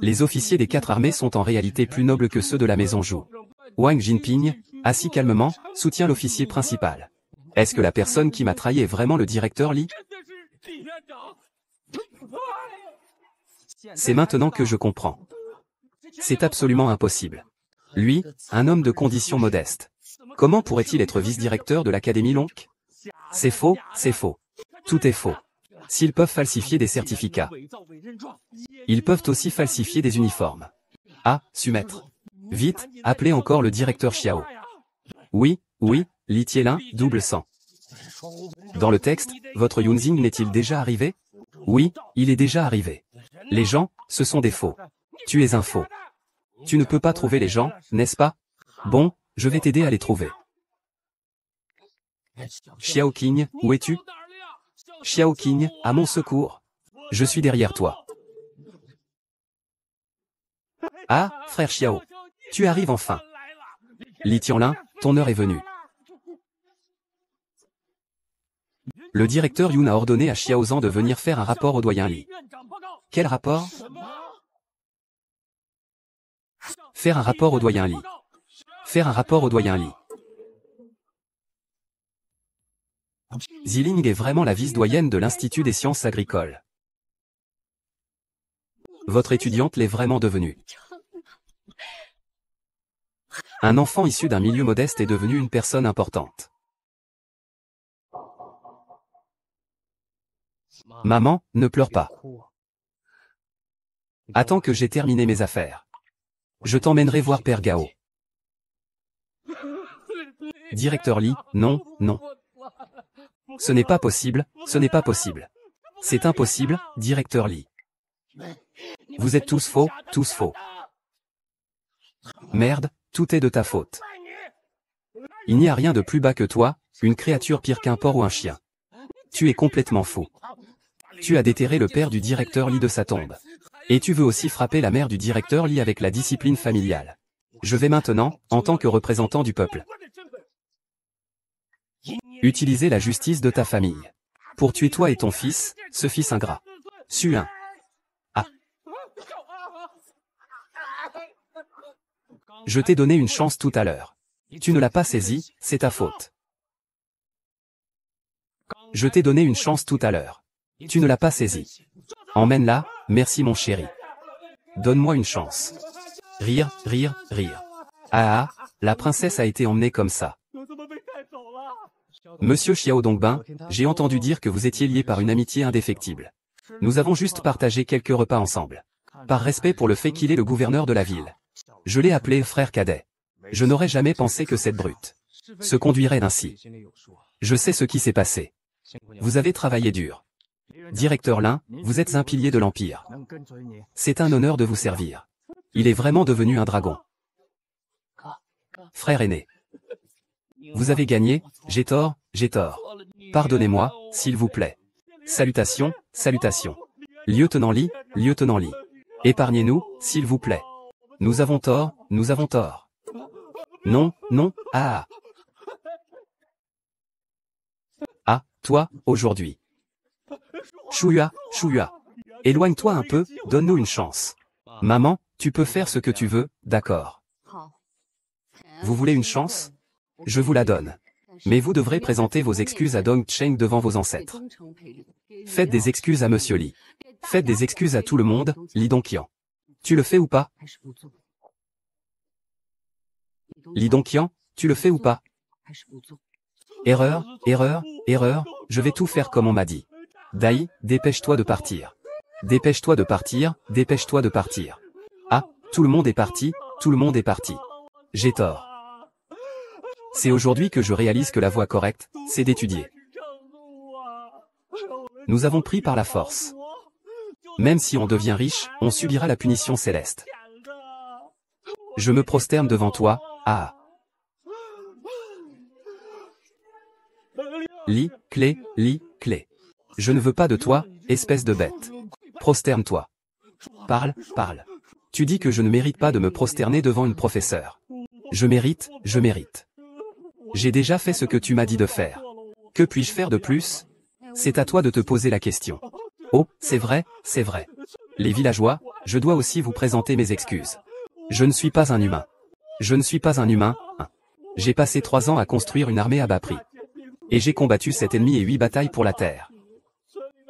Les officiers des 4 armées sont en réalité plus nobles que ceux de la maison Zhou. Wang Jinping, assis calmement, soutient l'officier principal. Est-ce que la personne qui m'a trahi est vraiment le directeur Li? C'est maintenant que je comprends. C'est absolument impossible. Lui, un homme de condition modeste. Comment pourrait-il être vice-directeur de l'Académie Longue? C'est faux, c'est faux. Tout est faux. S'ils peuvent falsifier des certificats, ils peuvent aussi falsifier des uniformes. Ah, Sumettre. Vite, appelez encore le directeur Xiao. Oui, oui, Li Tielin, double sang. Dans le texte, votre Yunzing n'est-il déjà arrivé? Oui, il est déjà arrivé. Les gens, ce sont des faux. Tu es un faux. Tu ne peux pas trouver les gens, n'est-ce pas? Bon, je vais t'aider à les trouver. Xiao Qing, où es-tu? Xiao Qing, à mon secours. Je suis derrière toi. Ah, frère Xiao. Tu arrives enfin. Li Tianlin, ton heure est venue. Le directeur Yun a ordonné à Xiao Zhan de venir faire un rapport au doyen Li. Quel rapport? Faire un rapport au doyen Li. Faire un rapport au doyen Li. Ziling est vraiment la vice-doyenne de l'Institut des sciences agricoles. Votre étudiante l'est vraiment devenue. Un enfant issu d'un milieu modeste est devenu une personne importante. Maman, ne pleure pas. Attends que j'ai terminé mes affaires. Je t'emmènerai voir Père Gao. Directeur Li, non, non. Ce n'est pas possible, ce n'est pas possible. C'est impossible, directeur Li. Vous êtes tous faux, tous faux. Merde, tout est de ta faute. Il n'y a rien de plus bas que toi, une créature pire qu'un porc ou un chien. Tu es complètement fou. Tu as déterré le père du directeur Li de sa tombe. Et tu veux aussi frapper la mère du directeur Li avec la discipline familiale. Je vais maintenant, en tant que représentant du peuple, utiliser la justice de ta famille pour tuer toi et ton fils, ce fils ingrat. Suin. Ah. Je t'ai donné une chance tout à l'heure. Tu ne l'as pas saisie, c'est ta faute. Je t'ai donné une chance tout à l'heure. Tu ne l'as pas saisie. Emmène-la, merci mon chéri. Donne-moi une chance. Rire, rire, rire. Ah ah, la princesse a été emmenée comme ça. Monsieur Xiao Dongbin, j'ai entendu dire que vous étiez lié par une amitié indéfectible. Nous avons juste partagé quelques repas ensemble. Par respect pour le fait qu'il est le gouverneur de la ville. Je l'ai appelé frère cadet. Je n'aurais jamais pensé que cette brute se conduirait ainsi. Je sais ce qui s'est passé. Vous avez travaillé dur. Directeur Lin, vous êtes un pilier de l'Empire. C'est un honneur de vous servir. Il est vraiment devenu un dragon. Frère aîné. Vous avez gagné, j'ai tort, j'ai tort. Pardonnez-moi, s'il vous plaît. Salutations, salutations. Lieutenant Li, lieutenant Li. Épargnez-nous, s'il vous plaît. Nous avons tort, nous avons tort. Non, non, ah. Ah, toi, aujourd'hui. Chouya, chouya. Éloigne-toi un peu, donne-nous une chance. Maman, tu peux faire ce que tu veux, d'accord. Vous voulez une chance? Je vous la donne. Mais vous devrez présenter vos excuses à Dong Cheng devant vos ancêtres. Faites des excuses à Monsieur Li. Faites des excuses à tout le monde, Li Dongqian. Tu le fais ou pas? Li Dongqian, tu le fais ou pas? Erreur, erreur, erreur, je vais tout faire comme on m'a dit. Dai, dépêche-toi de partir. Dépêche-toi de partir, dépêche-toi de partir. Ah, tout le monde est parti, tout le monde est parti. J'ai tort. C'est aujourd'hui que je réalise que la voie correcte, c'est d'étudier. Nous avons pris par la force. Même si on devient riche, on subira la punition céleste. Je me prosterne devant toi, ah. Li, clé, Li, clé. Je ne veux pas de toi, espèce de bête. Prosterne-toi. Parle, parle. Tu dis que je ne mérite pas de me prosterner devant une professeure. Je mérite, je mérite. J'ai déjà fait ce que tu m'as dit de faire. Que puis-je faire de plus? C'est à toi de te poser la question. Oh, c'est vrai, c'est vrai. Les villageois, je dois aussi vous présenter mes excuses. Je ne suis pas un humain. Je ne suis pas un humain, hein. J'ai passé 3 ans à construire une armée à bas prix. Et j'ai combattu 7 ennemis et 8 batailles pour la terre.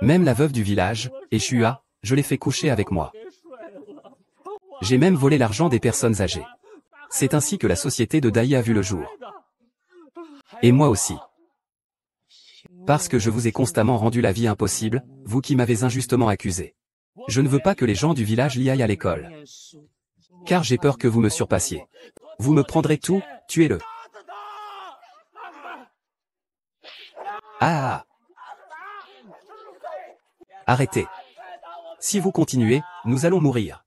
Même la veuve du village, Eshua, je l'ai fait coucher avec moi. J'ai même volé l'argent des personnes âgées. C'est ainsi que la société de Dai a vu le jour. Et moi aussi. Parce que je vous ai constamment rendu la vie impossible, vous qui m'avez injustement accusé. Je ne veux pas que les gens du village y aillent à l'école. Car j'ai peur que vous me surpassiez. Vous me prendrez tout, tuez-le. Ah! Arrêtez. Si vous continuez, nous allons mourir.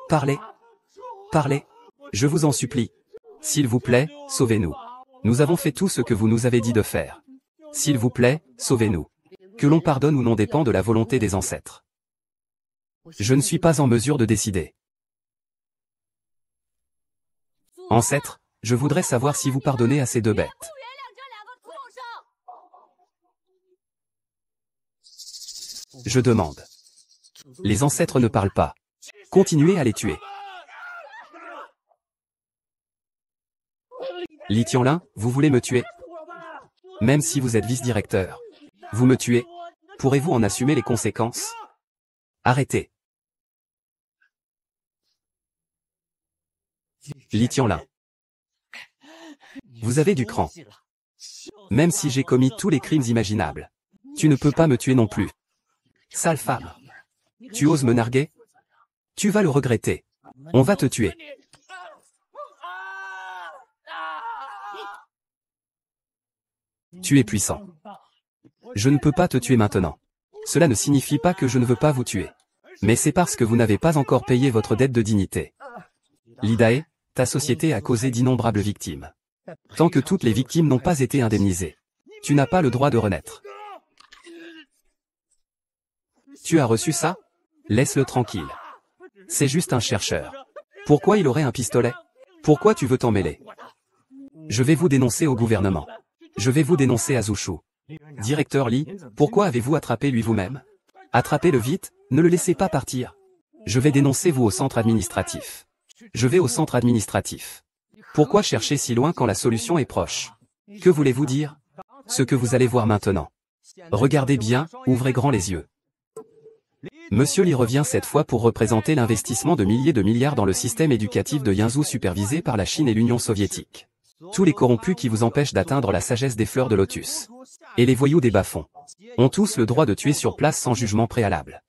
Parlez. Parlez. Je vous en supplie. S'il vous plaît, sauvez-nous. Nous avons fait tout ce que vous nous avez dit de faire. S'il vous plaît, sauvez-nous. Que l'on pardonne ou non dépend de la volonté des ancêtres. Je ne suis pas en mesure de décider. Ancêtres, je voudrais savoir si vous pardonnez à ces 2 bêtes. Je demande. Les ancêtres ne parlent pas. Continuez à les tuer. Li Tianlin, vous voulez me tuer? Même si vous êtes vice-directeur. Vous me tuez? Pourrez-vous en assumer les conséquences? Arrêtez. Li Tianlin. Vous avez du cran. Même si j'ai commis tous les crimes imaginables. Tu ne peux pas me tuer non plus. Sale femme. Tu oses me narguer? Tu vas le regretter. On va te tuer. Tu es puissant. Je ne peux pas te tuer maintenant. Cela ne signifie pas que je ne veux pas vous tuer. Mais c'est parce que vous n'avez pas encore payé votre dette de dignité. Li Dai, ta société a causé d'innombrables victimes. Tant que toutes les victimes n'ont pas été indemnisées, tu n'as pas le droit de renaître. Tu as reçu ça? Laisse-le tranquille. C'est juste un chercheur. Pourquoi il aurait un pistolet? Pourquoi tu veux t'en mêler? Je vais vous dénoncer au gouvernement. Je vais vous dénoncer à Zushu. Directeur Li, pourquoi avez-vous attrapé lui vous-même? Attrapez-le vite, ne le laissez pas partir. Je vais dénoncer vous au centre administratif. Je vais au centre administratif. Pourquoi chercher si loin quand la solution est proche? Que voulez-vous dire? Ce que vous allez voir maintenant. Regardez bien, ouvrez grand les yeux. Monsieur Li revient cette fois pour représenter l'investissement de milliers de milliards dans le système éducatif de Yinzhou supervisé par la Chine et l'Union soviétique. Tous les corrompus qui vous empêchent d'atteindre la sagesse des fleurs de lotus. Et les voyous des bas-fonds. Ont tous le droit de tuer sur place sans jugement préalable.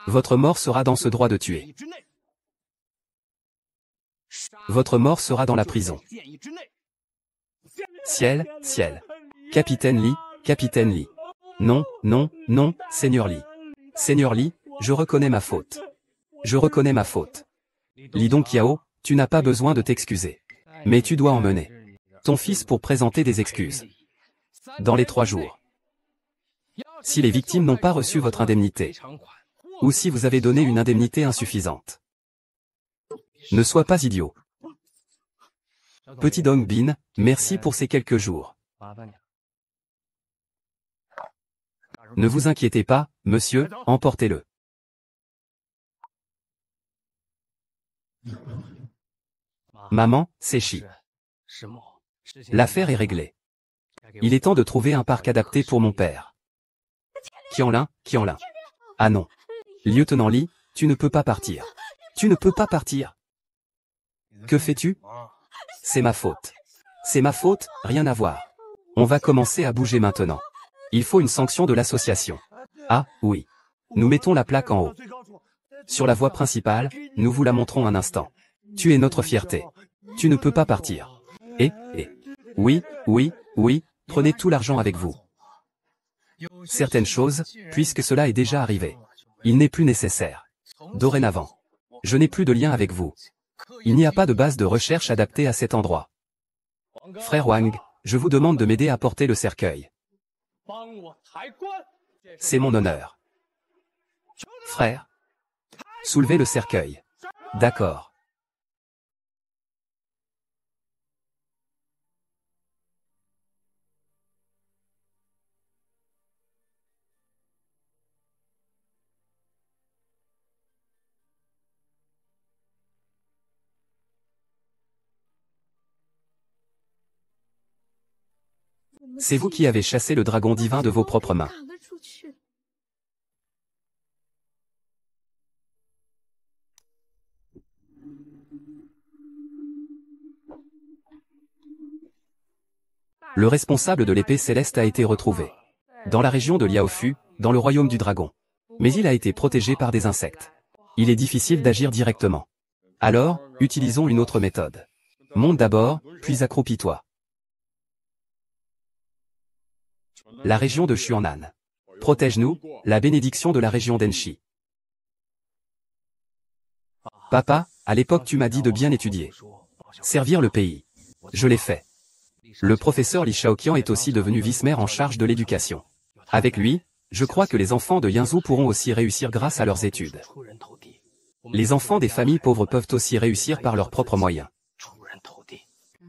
Votre mort sera dans ce droit de tuer. Votre mort sera dans la prison. Ciel, ciel. Capitaine Li, Capitaine Li. Non, non, non, Seigneur Li. Seigneur Li, je reconnais ma faute. Je reconnais ma faute. Li Dongyao, tu n'as pas besoin de t'excuser. Mais tu dois emmener ton fils pour présenter des excuses. Dans les 3 jours. Si les victimes n'ont pas reçu votre indemnité. Ou si vous avez donné une indemnité insuffisante. Ne sois pas idiot. Petit Dong Bin, merci pour ces quelques jours. Ne vous inquiétez pas, monsieur, emportez-le. Maman, c'est Chi. L'affaire est réglée. Il est temps de trouver un parc adapté pour mon père. Qianlin, Qianlin. Ah non. Lieutenant Li, tu ne peux pas partir. Tu ne peux pas partir. Que fais-tu? C'est ma faute. C'est ma faute, rien à voir. On va commencer à bouger maintenant. Il faut une sanction de l'association. Ah, oui. Nous mettons la plaque en haut. Sur la voie principale, nous vous la montrons un instant. Tu es notre fierté. Tu ne peux pas partir. Oui, oui, oui, prenez tout l'argent avec vous. Certaines choses, puisque cela est déjà arrivé. Il n'est plus nécessaire. Dorénavant. Je n'ai plus de lien avec vous. Il n'y a pas de base de recherche adaptée à cet endroit. Frère Wang, je vous demande de m'aider à porter le cercueil. C'est mon honneur. Frère. Soulevez le cercueil. D'accord. C'est vous qui avez chassé le dragon divin de vos propres mains. Le responsable de l'épée céleste a été retrouvé. Dans la région de Liaofu, dans le royaume du dragon. Mais il a été protégé par des insectes. Il est difficile d'agir directement. Alors, utilisons une autre méthode. Monte d'abord, puis accroupis-toi. La région de Xuanan. Protège-nous, la bénédiction de la région d'Enshi. Papa, à l'époque tu m'as dit de bien étudier. Servir le pays. Je l'ai fait. Le professeur Li Shaoqian est aussi devenu vice-maire en charge de l'éducation. Avec lui, je crois que les enfants de Yinzhou pourront aussi réussir grâce à leurs études. Les enfants des familles pauvres peuvent aussi réussir par leurs propres moyens.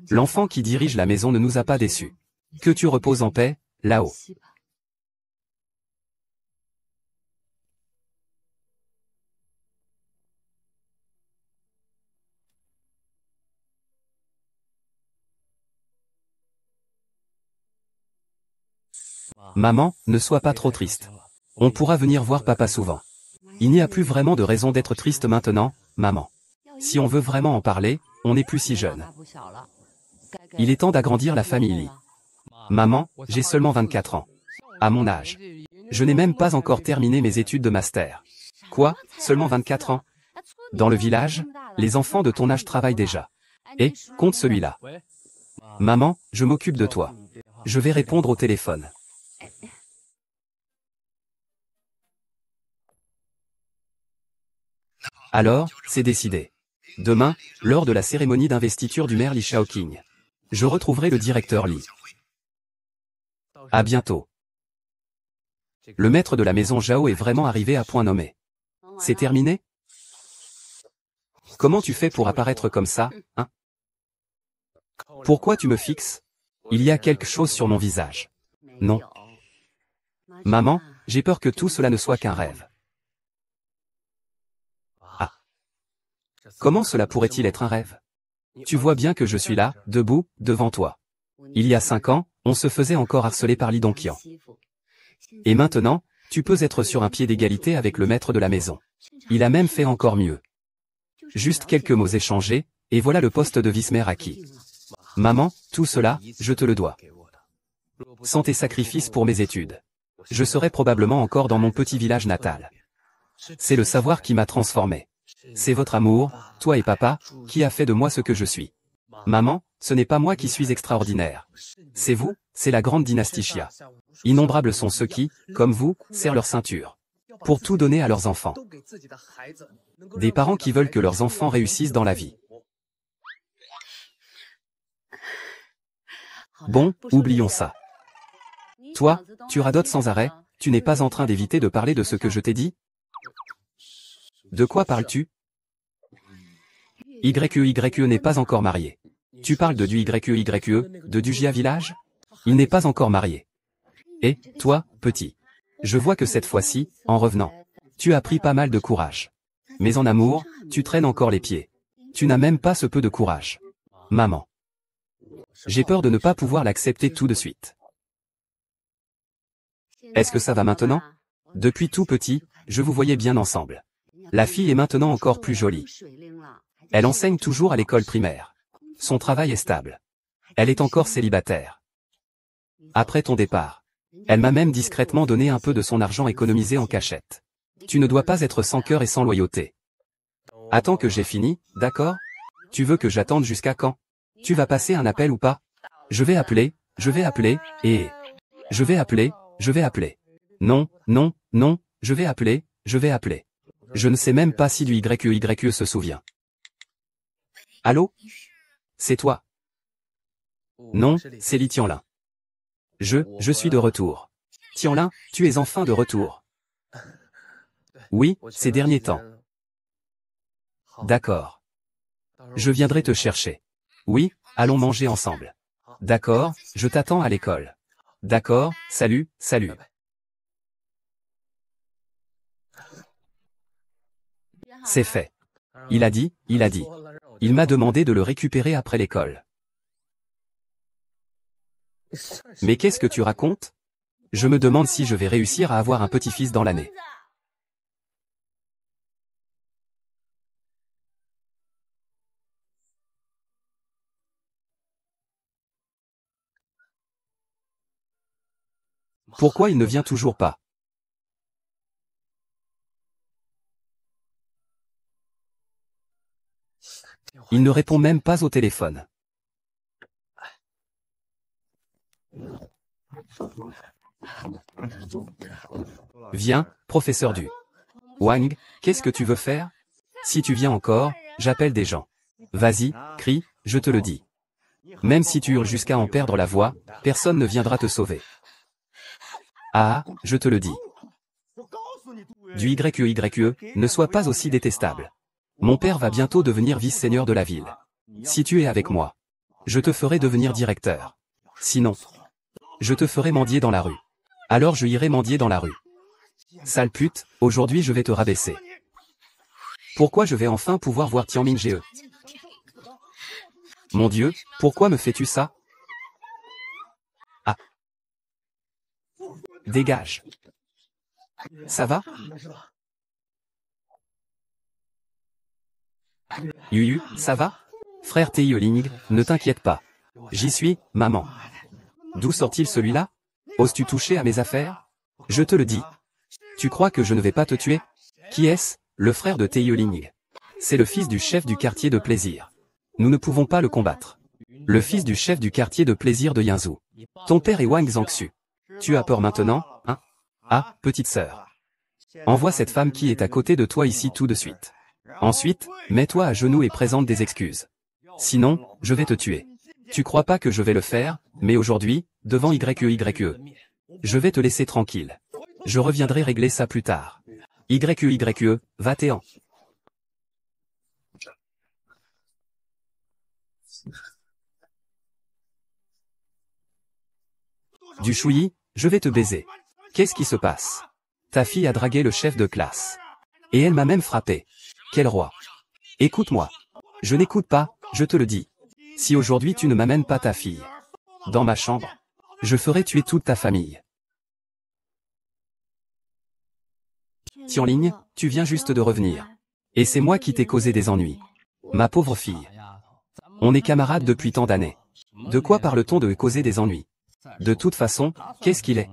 L'enfant qui dirige la maison ne nous a pas déçus. Que tu reposes en paix, là-haut. Maman, ne sois pas trop triste. On pourra venir voir papa souvent. Il n'y a plus vraiment de raison d'être triste maintenant, maman. Si on veut vraiment en parler, on n'est plus si jeune. Il est temps d'agrandir la famille Li. Maman, j'ai seulement 24 ans. À mon âge. Je n'ai même pas encore terminé mes études de master. Quoi, seulement 24 ans? Dans le village, les enfants de ton âge travaillent déjà. Et, compte celui-là. Maman, je m'occupe de toi. Je vais répondre au téléphone. Alors, c'est décidé. Demain, lors de la cérémonie d'investiture du maire Li Shaoqing, je retrouverai le directeur Li. À bientôt. Le maître de la maison Zhao est vraiment arrivé à point nommé. C'est terminé? Comment tu fais pour apparaître comme ça, hein? Pourquoi tu me fixes? Il y a quelque chose sur mon visage. Non. Maman, j'ai peur que tout cela ne soit qu'un rêve. Ah. Comment cela pourrait-il être un rêve? Tu vois bien que je suis là, debout, devant toi. Il y a 5 ans, on se faisait encore harceler par Li Dongqian. Et maintenant, tu peux être sur un pied d'égalité avec le maître de la maison. Il a même fait encore mieux. Juste quelques mots échangés, et voilà le poste de vice-maire acquis. Maman, tout cela, je te le dois. Sans tes sacrifices pour mes études, je serais probablement encore dans mon petit village natal. C'est le savoir qui m'a transformé. C'est votre amour, toi et papa, qui a fait de moi ce que je suis. Maman, ce n'est pas moi qui suis extraordinaire. C'est vous, c'est la grande dynastie Xia. Innombrables sont ceux qui, comme vous, serrent leur ceinture. Pour tout donner à leurs enfants. Des parents qui veulent que leurs enfants réussissent dans la vie. Bon, oublions ça. Toi, tu radotes sans arrêt, tu n'es pas en train d'éviter de parler de ce que je t'ai dit? De quoi parles-tu? YQE n'est pas encore marié. Tu parles de du YQE, de du Jia village? Il n'est pas encore marié. Et, toi, petit. Je vois que cette fois-ci, en revenant, tu as pris pas mal de courage. Mais en amour, tu traînes encore les pieds. Tu n'as même pas ce peu de courage. Maman. J'ai peur de ne pas pouvoir l'accepter tout de suite. Est-ce que ça va maintenant? Depuis tout petit, je vous voyais bien ensemble. La fille est maintenant encore plus jolie. Elle enseigne toujours à l'école primaire. Son travail est stable. Elle est encore célibataire. Après ton départ, elle m'a même discrètement donné un peu de son argent économisé en cachette. Tu ne dois pas être sans cœur et sans loyauté. Attends que j'ai fini, d'accord? Tu veux que j'attende jusqu'à quand? Tu vas passer un appel ou pas? Je vais appeler, et... Je vais appeler. Non, non, non, je vais appeler. Je ne sais même pas si du YQE se souvient. Allô? C'est toi? Non, c'est Li Tianlin. Je suis de retour. Tianlin, tu es enfin de retour. Oui, ces derniers temps. D'accord. Je viendrai te chercher. Oui, allons manger ensemble. D'accord, je t'attends à l'école. D'accord, salut. C'est fait. Il a dit. Il m'a demandé de le récupérer après l'école. Mais qu'est-ce que tu racontes? Je me demande si je vais réussir à avoir un petit-fils dans l'année. Pourquoi il ne vient toujours pas? Il ne répond même pas au téléphone. Viens, professeur Du. Wang, qu'est-ce que tu veux faire? Si tu viens encore, j'appelle des gens. Vas-y, crie, je te le dis. Même si tu hurles jusqu'à en perdre la voix, personne ne viendra te sauver. Ah, je te le dis. Du YQE, ne sois pas aussi détestable. Mon père va bientôt devenir vice-seigneur de la ville. Si tu es avec moi, je te ferai devenir directeur. Sinon, je te ferai mendier dans la rue. Alors je irai mendier dans la rue. Sale pute, aujourd'hui je vais te rabaisser. Pourquoi je vais enfin pouvoir voir Tianming GE? Mon Dieu, pourquoi me fais-tu ça? Ah. Dégage. Ça va? Yuyu, ça va? Frère Teioling, ne t'inquiète pas. J'y suis, maman. D'où sort-il celui-là? Oses-tu toucher à mes affaires? Je te le dis. Tu crois que je ne vais pas te tuer? Qui est-ce? Le frère de Teioling. C'est le fils du chef du quartier de plaisir. Nous ne pouvons pas le combattre. Le fils du chef du quartier de plaisir de Yinzhou. Ton père est Wang Zhangxu. Tu as peur maintenant, hein? Ah, petite sœur. Envoie cette femme qui est à côté de toi ici tout de suite. Ensuite, mets-toi à genoux et présente des excuses. Sinon, je vais te tuer. Tu crois pas que je vais le faire, mais aujourd'hui, devant YQE, je vais te laisser tranquille. Je reviendrai régler ça plus tard. YQE, va-t'en. Du chouillis, je vais te baiser. Qu'est-ce qui se passe? Ta fille a dragué le chef de classe. Et elle m'a même frappé. Quel roi. Écoute-moi. Je n'écoute pas, je te le dis. Si aujourd'hui tu ne m'amènes pas ta fille dans ma chambre, je ferai tuer toute ta famille. Tianling, tu viens juste de revenir. Et c'est moi qui t'ai causé des ennuis. Ma pauvre fille. On est camarades depuis tant d'années. De quoi parle-t-on de causer des ennuis? De toute façon, qu'est-ce qu'il est?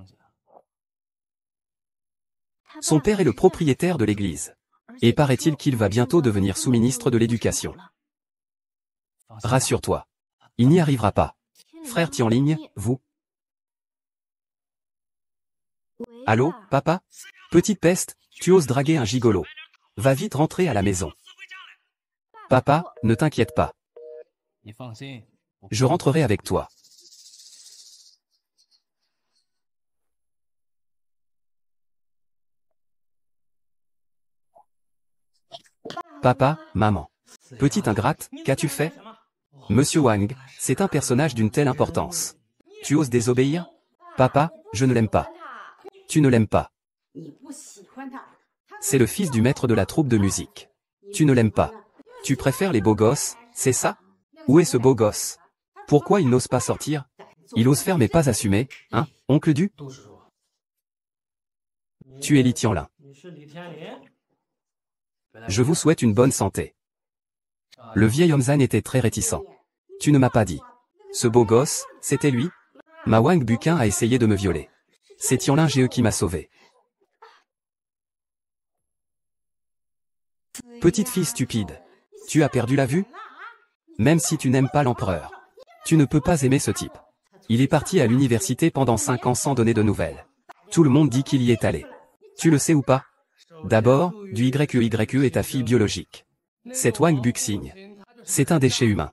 Son père est le propriétaire de l'église. Et paraît-il qu'il va bientôt devenir sous-ministre de l'éducation. Rassure-toi. Il n'y arrivera pas. Frère Tianling, vous? Allô, papa? Petite peste, tu oses draguer un gigolo. Va vite rentrer à la maison. Papa, ne t'inquiète pas. Je rentrerai avec toi. Papa, maman. Petite ingrate, qu'as-tu fait? Monsieur Wang, c'est un personnage d'une telle importance. Tu oses désobéir? Papa, je ne l'aime pas. Tu ne l'aimes pas. C'est le fils du maître de la troupe de musique. Tu ne l'aimes pas. Tu préfères les beaux gosses, c'est ça? Où est ce beau gosse? Pourquoi il n'ose pas sortir? Il ose faire mais pas assumer, hein, oncle Du? Tu es Li Tianlin. Je vous souhaite une bonne santé. Le vieil homme Zan était très réticent. Tu ne m'as pas dit. Ce beau gosse, c'était lui? Ma Wang Buquin a essayé de me violer. C'est Tianlin GE qui m'a sauvé. Petite fille stupide. Tu as perdu la vue? Même si tu n'aimes pas l'empereur. Tu ne peux pas aimer ce type. Il est parti à l'université pendant 5 ans sans donner de nouvelles. Tout le monde dit qu'il y est allé. Tu le sais ou pas? D'abord, du YQE est ta fille biologique. Cette Wang Buxing. C'est un déchet humain.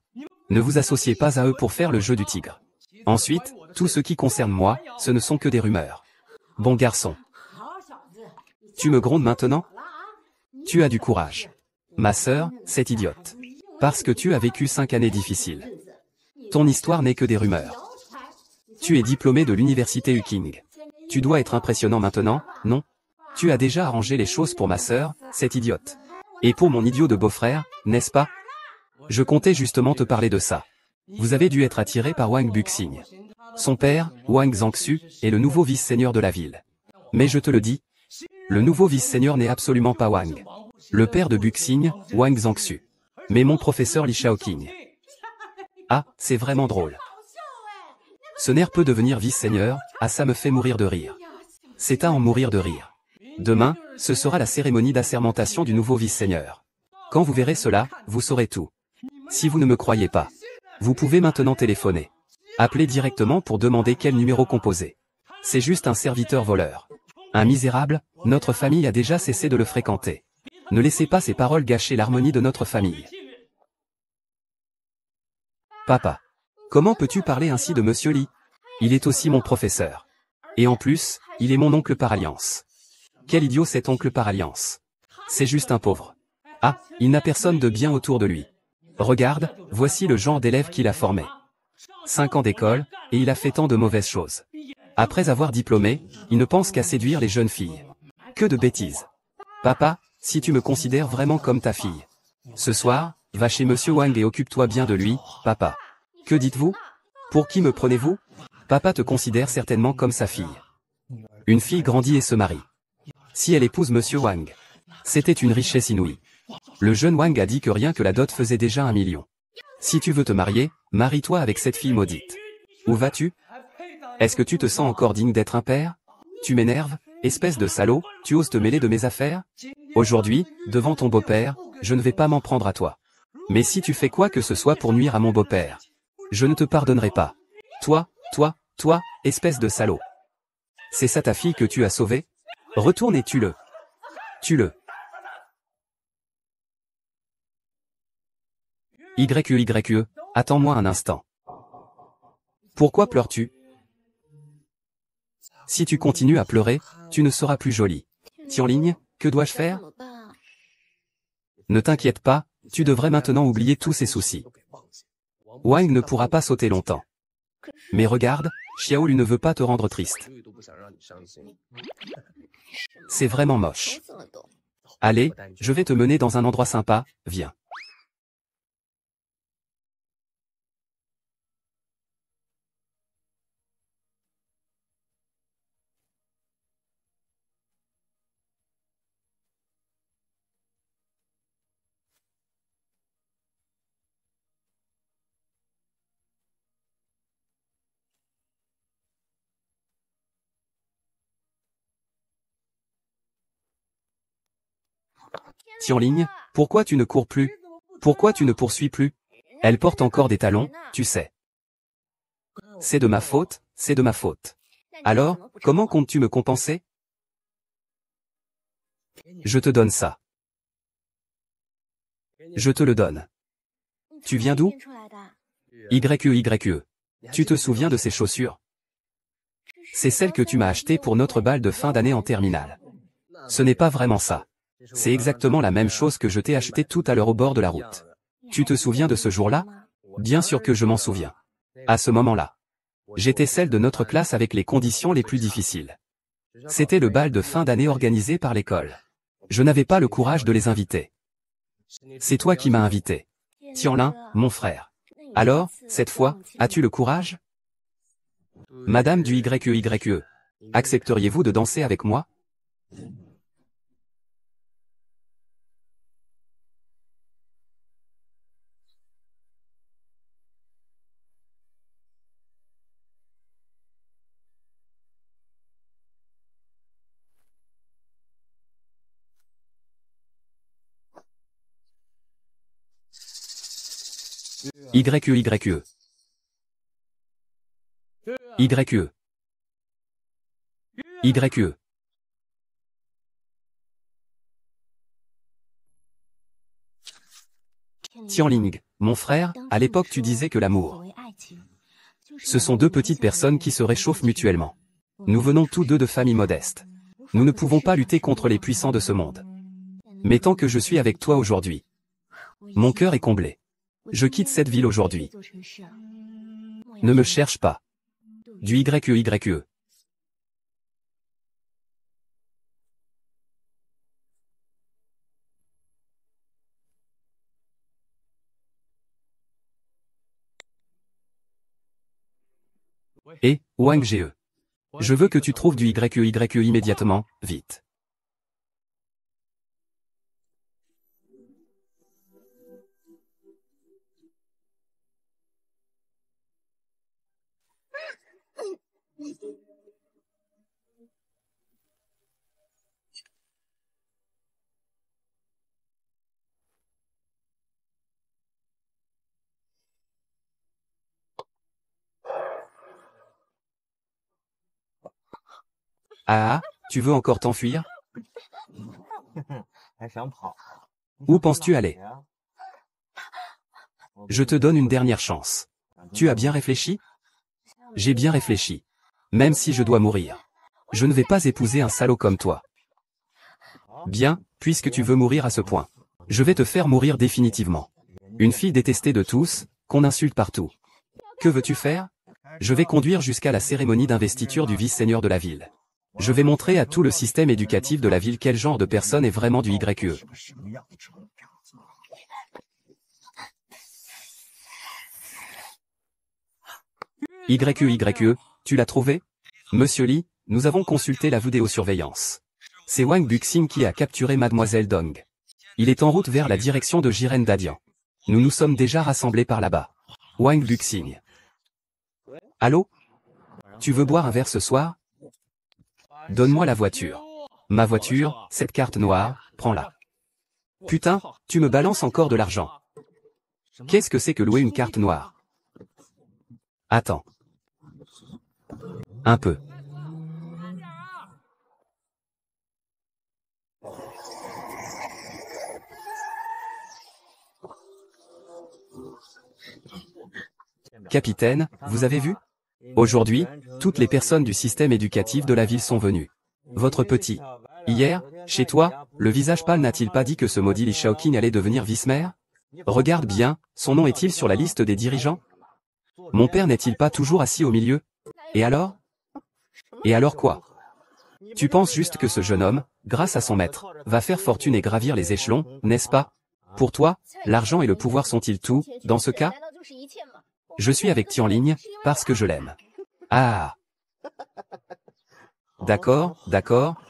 Ne vous associez pas à eux pour faire le jeu du tigre. Ensuite, tout ce qui concerne moi, ce ne sont que des rumeurs. Bon garçon. Tu me grondes maintenant? Tu as du courage. Ma sœur, c'est idiote. Parce que tu as vécu 5 années difficiles. Ton histoire n'est que des rumeurs. Tu es diplômé de l'université Uking. Tu dois être impressionnant maintenant, non? Tu as déjà arrangé les choses pour ma sœur, cette idiote. Et pour mon idiot de beau-frère, n'est-ce pas? Je comptais justement te parler de ça. Vous avez dû être attiré par Wang Buxing. Son père, Wang Zhangxu, est le nouveau vice-seigneur de la ville. Mais je te le dis, le nouveau vice-seigneur n'est absolument pas Wang. Le père de Buxing, Wang Zhangxu. Mais mon professeur Li Shaoqing. Ah, c'est vraiment drôle. Ce nerf peut devenir vice-seigneur, ah ça me fait mourir de rire. C'est à en mourir de rire. Demain, ce sera la cérémonie d'assermentation du nouveau vice-seigneur. Quand vous verrez cela, vous saurez tout. Si vous ne me croyez pas, vous pouvez maintenant téléphoner. Appelez directement pour demander quel numéro composer. C'est juste un serviteur voleur. Un misérable, notre famille a déjà cessé de le fréquenter. Ne laissez pas ces paroles gâcher l'harmonie de notre famille. Papa. Comment peux-tu parler ainsi de Monsieur Li? Il est aussi mon professeur. Et en plus, il est mon oncle par alliance. Quel idiot cet oncle par alliance. C'est juste un pauvre. Ah, il n'a personne de bien autour de lui. Regarde, voici le genre d'élève qu'il a formé. 5 ans d'école, et il a fait tant de mauvaises choses. Après avoir diplômé, il ne pense qu'à séduire les jeunes filles. Que de bêtises. Papa, si tu me considères vraiment comme ta fille. Ce soir, va chez Monsieur Wang et occupe-toi bien de lui, papa. Que dites-vous? Pour qui me prenez-vous? Papa te considère certainement comme sa fille. Une fille grandit et se marie. Si elle épouse Monsieur Wang. C'était une richesse inouïe. Le jeune Wang a dit que rien que la dot faisait déjà 1 million. Si tu veux te marier, marie-toi avec cette fille maudite. Où vas-tu? Est-ce que tu te sens encore digne d'être un père? Tu m'énerves, espèce de salaud, tu oses te mêler de mes affaires? Aujourd'hui, devant ton beau-père, je ne vais pas m'en prendre à toi. Mais si tu fais quoi que ce soit pour nuire à mon beau-père, je ne te pardonnerai pas. Toi, espèce de salaud. C'est ça ta fille que tu as sauvée? Retourne et tue-le. Tue-le. YE, attends-moi un instant. Pourquoi pleures-tu? Si tu continues à pleurer, tu ne seras plus jolie. Tianling, que dois-je faire? Ne t'inquiète pas, tu devrais maintenant oublier tous ces soucis. Wang ne pourra pas sauter longtemps. Mais regarde, Xiaolu ne veut pas te rendre triste. C'est vraiment moche. Allez, je vais te mener dans un endroit sympa, viens. Tianling, pourquoi tu ne cours plus? Pourquoi tu ne poursuis plus? Elle porte encore des talons, tu sais. C'est de ma faute, c'est de ma faute. Alors, comment comptes-tu me compenser? Je te donne ça. Je te le donne. Tu viens d'où? YE. Tu te souviens de ces chaussures? C'est celles que tu m'as achetées pour notre bal de fin d'année en terminale. Ce n'est pas vraiment ça. C'est exactement la même chose que je t'ai acheté tout à l'heure au bord de la route. Tu te souviens de ce jour-là? Bien sûr que je m'en souviens. À ce moment-là, j'étais celle de notre classe avec les conditions les plus difficiles. C'était le bal de fin d'année organisé par l'école. Je n'avais pas le courage de les inviter. C'est toi qui m'as invité. Tianlin, mon frère. Alors, cette fois, as-tu le courage? Madame du YE, accepteriez-vous de danser avec moi? YE. YE. YE. Tianling, mon frère, à l'époque tu disais que l'amour, ce sont deux petites personnes qui se réchauffent mutuellement. Nous venons tous deux de familles modestes. Nous ne pouvons pas lutter contre les puissants de ce monde. Mais tant que je suis avec toi aujourd'hui, mon cœur est comblé. Je quitte cette ville aujourd'hui. Ne me cherche pas. Du YE. Et, Wang Ge. Je veux que tu trouves du YE immédiatement, vite. Ah, tu veux encore t'enfuir? Où penses-tu aller? Je te donne une dernière chance. Tu as bien réfléchi? J'ai bien réfléchi. Même si je dois mourir. Je ne vais pas épouser un salaud comme toi. Bien, puisque tu veux mourir à ce point. Je vais te faire mourir définitivement. Une fille détestée de tous, qu'on insulte partout. Que veux-tu faire? Je vais conduire jusqu'à la cérémonie d'investiture du vice-seigneur de la ville. Je vais montrer à tout le système éducatif de la ville quel genre de personne est vraiment du YE. YE, tu l'as trouvé? Monsieur Li, nous avons consulté la vidéosurveillance. C'est Wang Buxing qui a capturé Mademoiselle Dong. Il est en route vers la direction de Jiren Dadian. Nous nous sommes déjà rassemblés par là-bas. Wang Buxing. Allô? Tu veux boire un verre ce soir? Donne-moi la voiture. Ma voiture, cette carte noire, prends-la. Putain, tu me balances encore de l'argent. Qu'est-ce que c'est que louer une carte noire? Attends. Un peu. Capitaine, vous avez vu? Aujourd'hui, toutes les personnes du système éducatif de la ville sont venues. Votre petit. Hier, chez toi, le visage pâle n'a-t-il pas dit que ce maudit Li Shaoqing allait devenir vice-maire? Regarde bien, son nom est-il sur la liste des dirigeants? Mon père n'est-il pas toujours assis au milieu? Et alors? Et alors quoi? Tu penses juste que ce jeune homme, grâce à son maître, va faire fortune et gravir les échelons, n'est-ce pas? Pour toi, l'argent et le pouvoir sont-ils tout, dans ce cas? Je suis avec Tianling, parce que je l'aime. Ah! D'accord,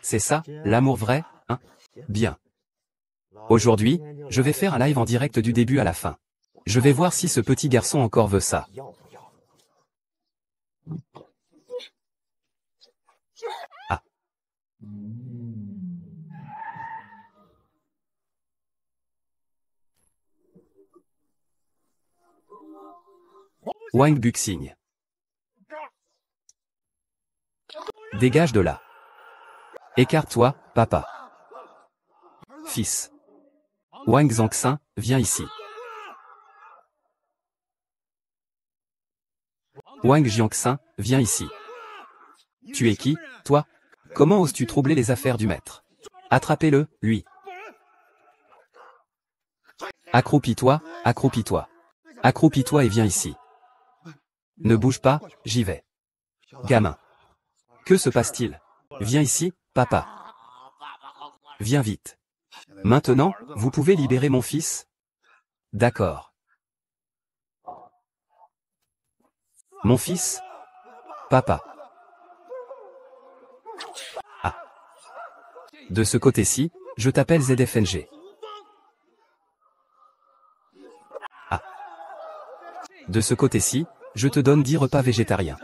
c'est ça, l'amour vrai, hein? Bien. Aujourd'hui, je vais faire un live en direct du début à la fin. Je vais voir si ce petit garçon encore veut ça. Ah. Wang Buxing. Dégage de là. Écarte-toi, papa. Fils. Wang Zhangxin, viens ici. Wang Jiangxin, viens ici. Tu es qui, toi? Comment oses-tu troubler les affaires du maître? Attrapez-le, lui. Accroupis-toi, accroupis-toi. Accroupis-toi et viens ici. Ne bouge pas, j'y vais. Gamin. Que se passe-t-il? Viens ici, papa. Viens vite. Maintenant, vous pouvez libérer mon fils? D'accord. Mon fils? Papa. Ah. De ce côté-ci, je t'appelle ZFNG. Ah. De ce côté-ci, je te donne 10 repas végétariens.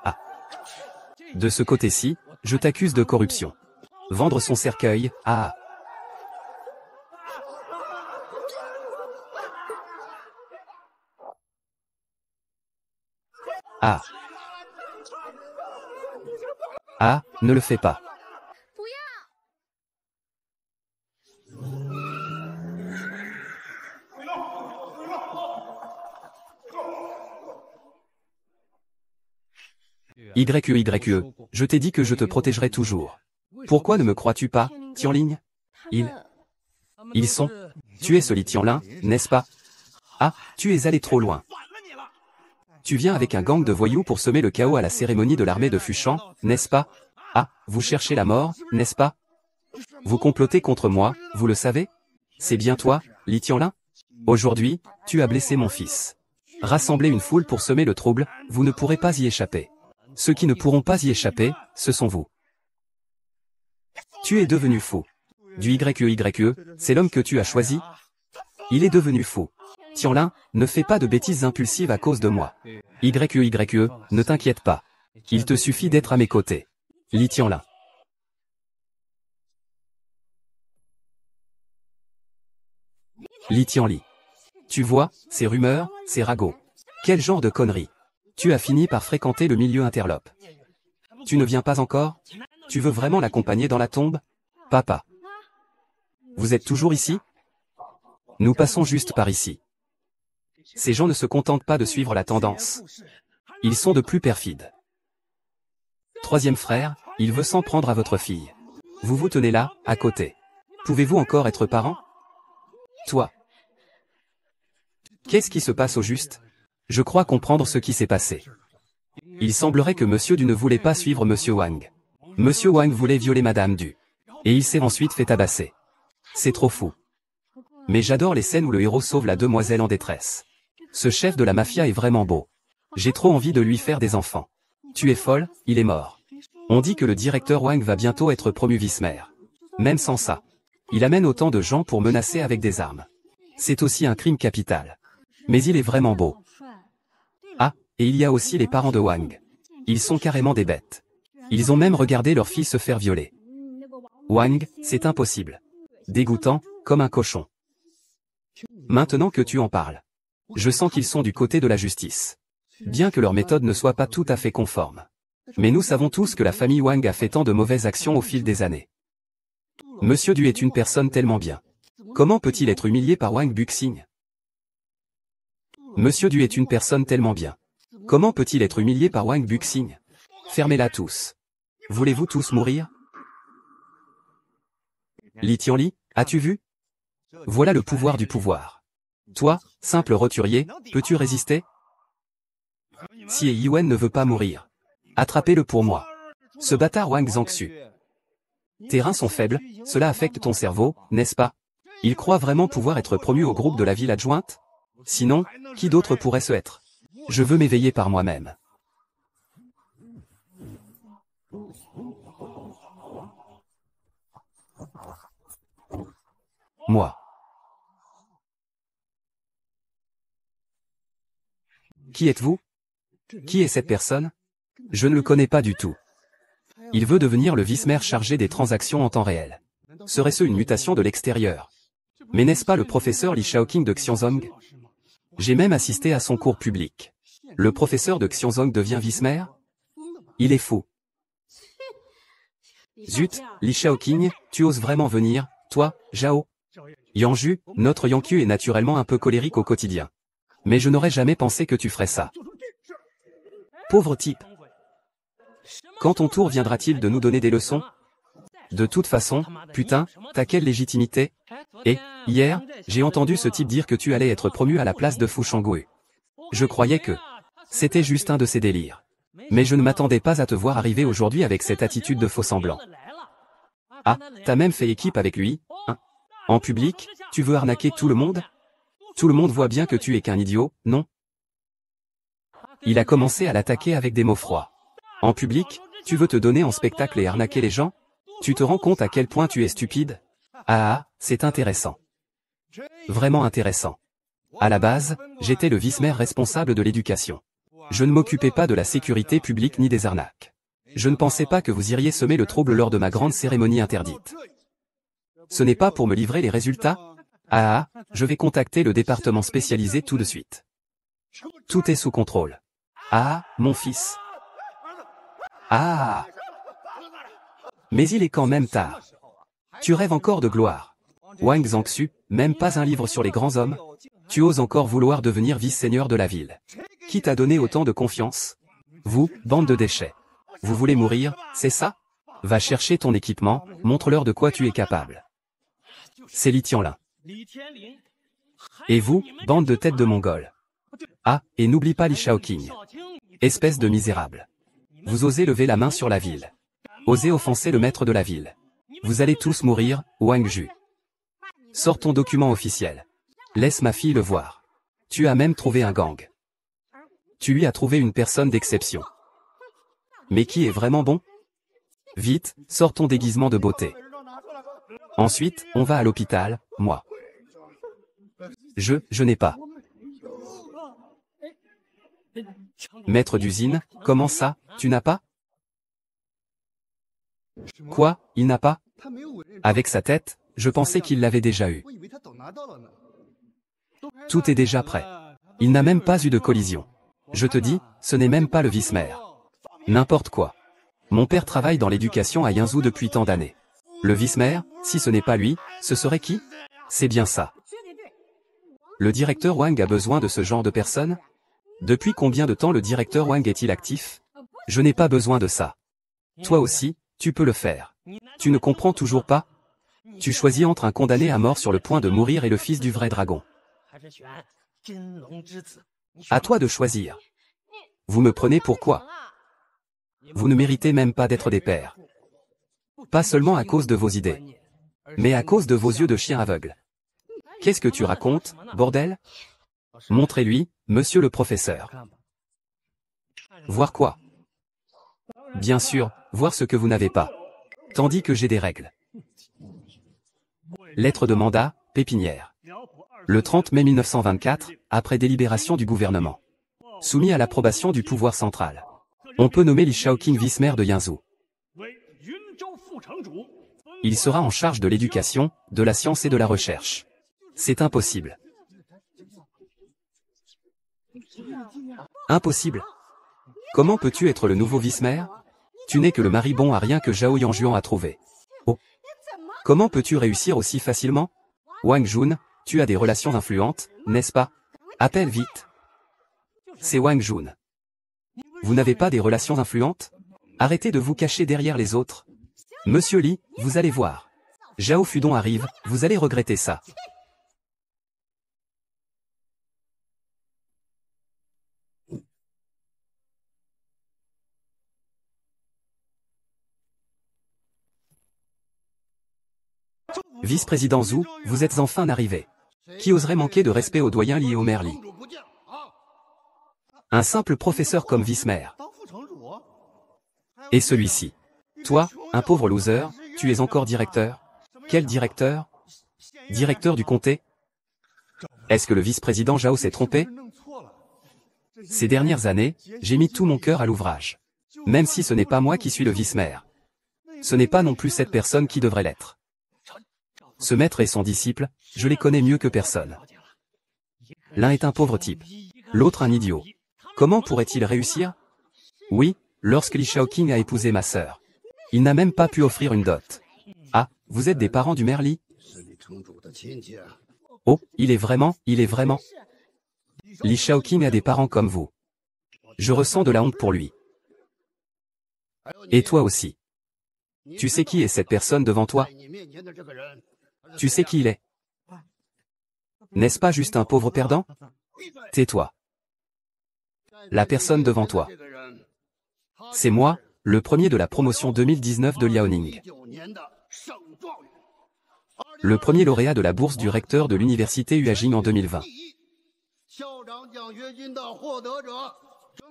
Ah. De ce côté-ci, je t'accuse de corruption. Vendre son cercueil, ah. Ah. Ah, ne le fais pas. YE, je t'ai dit que je te protégerai toujours. Pourquoi ne me crois-tu pas, Tianling? Ils sont. Tu es ce Li Tianlin, n'est-ce pas? Ah, tu es allé trop loin. Tu viens avec un gang de voyous pour semer le chaos à la cérémonie de l'armée de Fushan, n'est-ce pas? Ah, vous cherchez la mort, n'est-ce pas? Vous complotez contre moi, vous le savez? C'est bien toi, Li Tianlin? Aujourd'hui, tu as blessé mon fils. Rassembler une foule pour semer le trouble, vous ne pourrez pas y échapper. Ceux qui ne pourront pas y échapper, ce sont vous. Tu es devenu fou. Du YE, c'est l'homme que tu as choisi. Il est devenu fou. Tianlin, ne fais pas de bêtises impulsives à cause de moi. YE, ne t'inquiète pas. Il te suffit d'être à mes côtés. Li Tianlin. Li Tianli. Tu vois, ces rumeurs, ces ragots. Quel genre de conneries. Tu as fini par fréquenter le milieu interlope. Tu ne viens pas encore? Tu veux vraiment l'accompagner dans la tombe? Papa. Vous êtes toujours ici? Nous passons juste par ici. Ces gens ne se contentent pas de suivre la tendance. Ils sont de plus perfides. Troisième frère, il veut s'en prendre à votre fille. Vous vous tenez là, à côté. Pouvez-vous encore être parents? Toi. Qu'est-ce qui se passe au juste? Je crois comprendre ce qui s'est passé. Il semblerait que Monsieur Du ne voulait pas suivre Monsieur Wang. Monsieur Wang voulait violer Madame Du. Et il s'est ensuite fait tabasser. C'est trop fou. Mais j'adore les scènes où le héros sauve la demoiselle en détresse. Ce chef de la mafia est vraiment beau. J'ai trop envie de lui faire des enfants. Tu es folle, il est mort. On dit que le directeur Wang va bientôt être promu vice-maire. Même sans ça. Il amène autant de gens pour menacer avec des armes. C'est aussi un crime capital. Mais il est vraiment beau. Ah, et il y a aussi les parents de Wang. Ils sont carrément des bêtes. Ils ont même regardé leur fille se faire violer. Wang, c'est impossible. Dégoûtant, comme un cochon. Maintenant que tu en parles. Je sens qu'ils sont du côté de la justice. Bien que leur méthode ne soit pas tout à fait conforme. Mais nous savons tous que la famille Wang a fait tant de mauvaises actions au fil des années. Monsieur Du est une personne tellement bien. Comment peut-il être humilié par Wang Buxing? Monsieur Du est une personne tellement bien. Comment peut-il être humilié par Wang Buxing? Fermez-la tous. Voulez-vous tous mourir? Li Tianli, as-tu vu? Voilà le pouvoir du pouvoir. Toi, simple roturier, peux-tu résister? Si Yuen ne veut pas mourir, attrapez-le pour moi. Ce bâtard Wang Zhangxu. Tes reins sont faibles, cela affecte ton cerveau, n'est-ce pas? Il croit vraiment pouvoir être promu au groupe de la ville adjointe? Sinon, qui d'autre pourrait se être? Je veux m'éveiller par moi-même. Moi. Qui êtes-vous? Qui est cette personne? Je ne le connais pas du tout. Il veut devenir le vice-maire chargé des transactions en temps réel. Serait-ce une mutation de l'extérieur? Mais n'est-ce pas le professeur Li Shaoqing de Xianzong? J'ai même assisté à son cours public. Le professeur de Xianzong devient vice-maire? Il est fou. Zut, Li Shaoqing, tu oses vraiment venir, toi, Zhao? Yangju, notre Yangqiu est naturellement un peu colérique au quotidien. Mais je n'aurais jamais pensé que tu ferais ça. Pauvre type. Quand ton tour viendra-t-il de nous donner des leçons? De toute façon, putain, t'as quelle légitimité? Et, hier, j'ai entendu ce type dire que tu allais être promu à la place de Fu Shangui. Je croyais que c'était juste un de ses délires. Mais je ne m'attendais pas à te voir arriver aujourd'hui avec cette attitude de faux semblant. Ah, t'as même fait équipe avec lui, hein? En public, tu veux arnaquer tout le monde? Tout le monde voit bien que tu es qu'un idiot, non? Il a commencé à l'attaquer avec des mots froids. En public, tu veux te donner en spectacle et arnaquer les gens? Tu te rends compte à quel point tu es stupide? Ah, c'est intéressant. Vraiment intéressant. À la base, j'étais le vice-maire responsable de l'éducation. Je ne m'occupais pas de la sécurité publique ni des arnaques. Je ne pensais pas que vous iriez semer le trouble lors de ma grande cérémonie interdite. Ce n'est pas pour me livrer les résultats? Ah, je vais contacter le département spécialisé tout de suite. Tout est sous contrôle. Ah, mon fils. Ah. Mais il est quand même tard. Tu rêves encore de gloire. Wang Zhangxu, même pas un livre sur les grands hommes? Tu oses encore vouloir devenir vice-seigneur de la ville. Qui t'a donné autant de confiance? Vous, bande de déchets. Vous voulez mourir, c'est ça? Va chercher ton équipement, montre-leur de quoi tu es capable. C'est Li Tianlin. Et vous, bande de têtes de Mongols. Ah, et n'oublie pas Li Shaoqing. Espèce de misérable. Vous osez lever la main sur la ville. Osez offenser le maître de la ville. Vous allez tous mourir, Wang Ju. Sors ton document officiel. Laisse ma fille le voir. Tu as même trouvé un gang. Tu lui as trouvé une personne d'exception. Mais qui est vraiment bon? Vite, sors ton déguisement de beauté. Ensuite, on va à l'hôpital, moi. Je n'ai pas. Maître d'usine, comment ça, tu n'as pas? Quoi, il n'a pas? Avec sa tête, je pensais qu'il l'avait déjà eu. Tout est déjà prêt. Il n'a même pas eu de collision. Je te dis, ce n'est même pas le vice-maire. N'importe quoi. Mon père travaille dans l'éducation à Yanzhou depuis tant d'années. Le vice-maire, si ce n'est pas lui, ce serait qui? C'est bien ça. Le directeur Wang a besoin de ce genre de personne? Depuis combien de temps le directeur Wang est-il actif? Je n'ai pas besoin de ça. Toi aussi, tu peux le faire. Tu ne comprends toujours pas? Tu choisis entre un condamné à mort sur le point de mourir et le fils du vrai dragon. À toi de choisir. Vous me prenez pour quoi? Vous ne méritez même pas d'être des pères. Pas seulement à cause de vos idées, mais à cause de vos yeux de chien aveugle. Qu'est-ce que tu racontes, bordel? Montrez-lui, monsieur le professeur. Voir quoi? Bien sûr, voir ce que vous n'avez pas. Tandis que j'ai des règles. Lettre de mandat, Pépinière. Le 30 mai 1924, après délibération du gouvernement. Soumis à l'approbation du pouvoir central. On peut nommer Li Shaoqing vice-maire de Yanzhou. Il sera en charge de l'éducation, de la science et de la recherche. C'est impossible. Impossible. Comment peux-tu être le nouveau vice-maire? Tu n'es que le mari bon à rien que Zhao Yangjuan a trouvé. Oh. Comment peux-tu réussir aussi facilement? Wang Jun, tu as des relations influentes, n'est-ce pas? Appelle vite. C'est Wang Jun. Vous n'avez pas des relations influentes? Arrêtez de vous cacher derrière les autres. Monsieur Li, vous allez voir. Zhao Fudong arrive, vous allez regretter ça. Vice-président Zhu, vous êtes enfin arrivé. Qui oserait manquer de respect au doyen Li et au maire Li? Un simple professeur comme vice-maire. Et celui-ci. Toi, un pauvre loser, tu es encore directeur? Quel directeur? Directeur du comté? Est-ce que le vice-président Zhao s'est trompé? Ces dernières années, j'ai mis tout mon cœur à l'ouvrage. Même si ce n'est pas moi qui suis le vice-maire. Ce n'est pas non plus cette personne qui devrait l'être. Ce maître et son disciple, je les connais mieux que personne. L'un est un pauvre type, l'autre un idiot. Comment pourrait-il réussir? Oui, lorsque Li Shaoqing a épousé ma sœur. Il n'a même pas pu offrir une dot. Ah, vous êtes des parents du maire Li? Oh, il est vraiment. Li Shaoqing a des parents comme vous. Je ressens de la honte pour lui. Et toi aussi. Tu sais qui est cette personne devant toi? Tu sais qui il est? N'est-ce pas juste un pauvre perdant? Tais-toi. La personne devant toi. C'est moi, le premier de la promotion 2019 de Liaoning. Le premier lauréat de la bourse du recteur de l'université Huajing en 2020.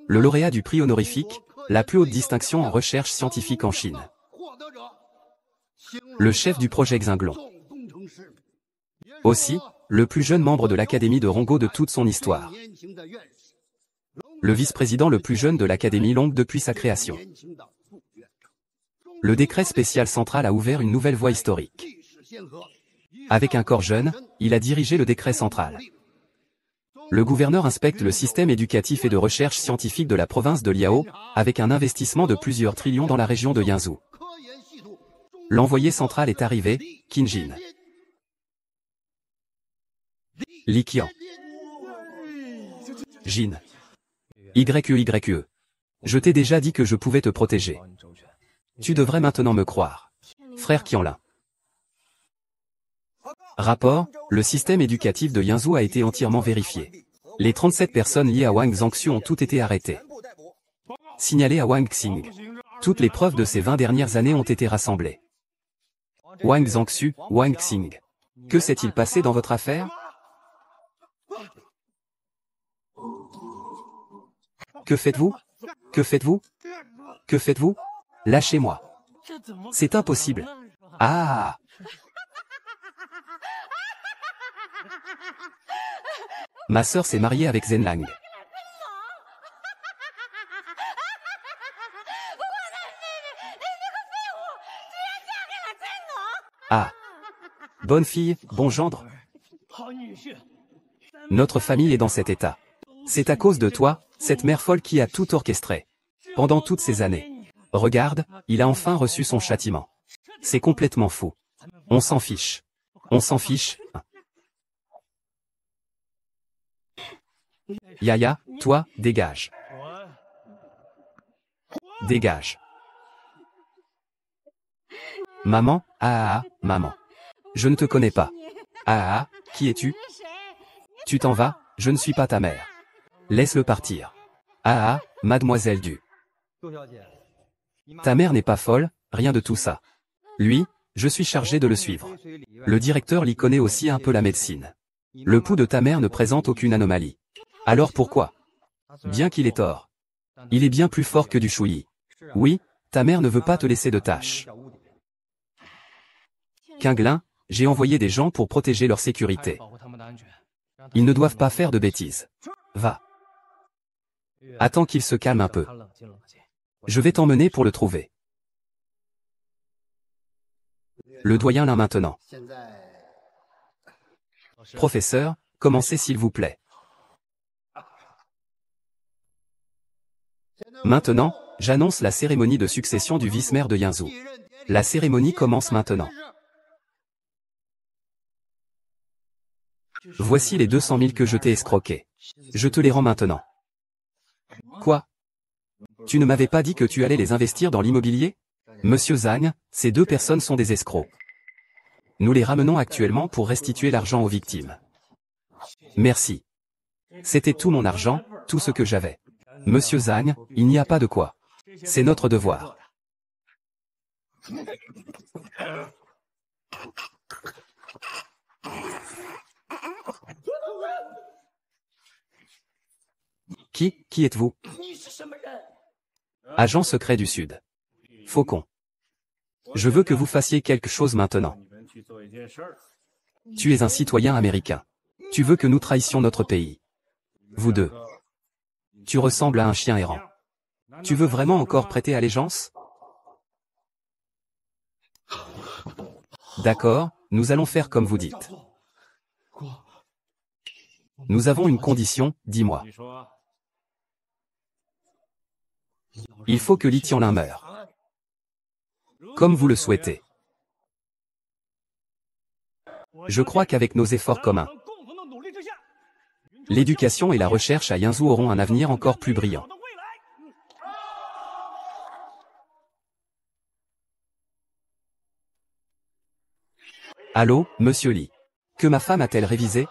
Le lauréat du prix honorifique, la plus haute distinction en recherche scientifique en Chine. Le chef du projet Xinglong. Aussi, le plus jeune membre de l'Académie de Rongo de toute son histoire. Le vice-président le plus jeune de l'Académie Long depuis sa création. Le décret spécial central a ouvert une nouvelle voie historique. Avec un corps jeune, il a dirigé le décret central. Le gouverneur inspecte le système éducatif et de recherche scientifique de la province de Liao, avec un investissement de plusieurs trillions dans la région de Yanzhou. L'envoyé central est arrivé, Qin Jin. Li Qian. Jin. YE. Je t'ai déjà dit que je pouvais te protéger. Tu devrais maintenant me croire. Frère Qianlin. Rapport, le système éducatif de Yanzhou a été entièrement vérifié. Les 37 personnes liées à Wang Zhangxu ont toutes été arrêtées. Signalées à Wang Xing. Toutes les preuves de ces 20 dernières années ont été rassemblées. Wang Zhangxu, Wang Xing. Que s'est-il passé dans votre affaire? Que faites-vous? Que faites-vous? Que faites-vous? Lâchez-moi. C'est impossible. Ah! Ma sœur s'est mariée avec Zhenlang. Ah! Bonne fille, bon gendre. Notre famille est dans cet état. C'est à cause de toi, cette mère folle qui a tout orchestré. Pendant toutes ces années. Regarde, il a enfin reçu son châtiment. C'est complètement fou. On s'en fiche. On s'en fiche. Yaya, toi, dégage. Dégage. Maman, maman. Je ne te connais pas. Qui es-tu? Tu t'en vas, je ne suis pas ta mère. Laisse-le partir. Mademoiselle Du. Ta mère n'est pas folle, rien de tout ça. Lui, je suis chargé de le suivre. Le directeur Li connaît aussi un peu la médecine. Le pouls de ta mère ne présente aucune anomalie. Alors pourquoi? Bien qu'il ait tort. Il est bien plus fort que du Shuyi. Oui, ta mère ne veut pas te laisser de tâches. Qinglin, j'ai envoyé des gens pour protéger leur sécurité. Ils ne doivent pas faire de bêtises. Va. Attends qu'il se calme un peu. Je vais t'emmener pour le trouver. Le doyen là maintenant. Professeur, commencez s'il vous plaît. Maintenant, j'annonce la cérémonie de succession du vice-maire de Yinzhou. La cérémonie commence maintenant. Voici les 200 000 que je t'ai escroqués. Je te les rends maintenant. Quoi? Tu ne m'avais pas dit que tu allais les investir dans l'immobilier? Monsieur Zhang, ces deux personnes sont des escrocs. Nous les ramenons actuellement pour restituer l'argent aux victimes. Merci. C'était tout mon argent, tout ce que j'avais. Monsieur Zhang, il n'y a pas de quoi. C'est notre devoir. Qui êtes-vous? Agent secret du Sud. Faucon. Je veux que vous fassiez quelque chose maintenant. Tu es un citoyen américain. Tu veux que nous trahissions notre pays. Vous deux. Tu ressembles à un chien errant. Tu veux vraiment encore prêter allégeance? D'accord, nous allons faire comme vous dites. Nous avons une condition, dis-moi. Il faut que Li Tianlin meure. Comme vous le souhaitez. Je crois qu'avec nos efforts communs, l'éducation et la recherche à Yinzhou auront un avenir encore plus brillant. Allô, monsieur Li. Que ma femme a-t-elle révisé?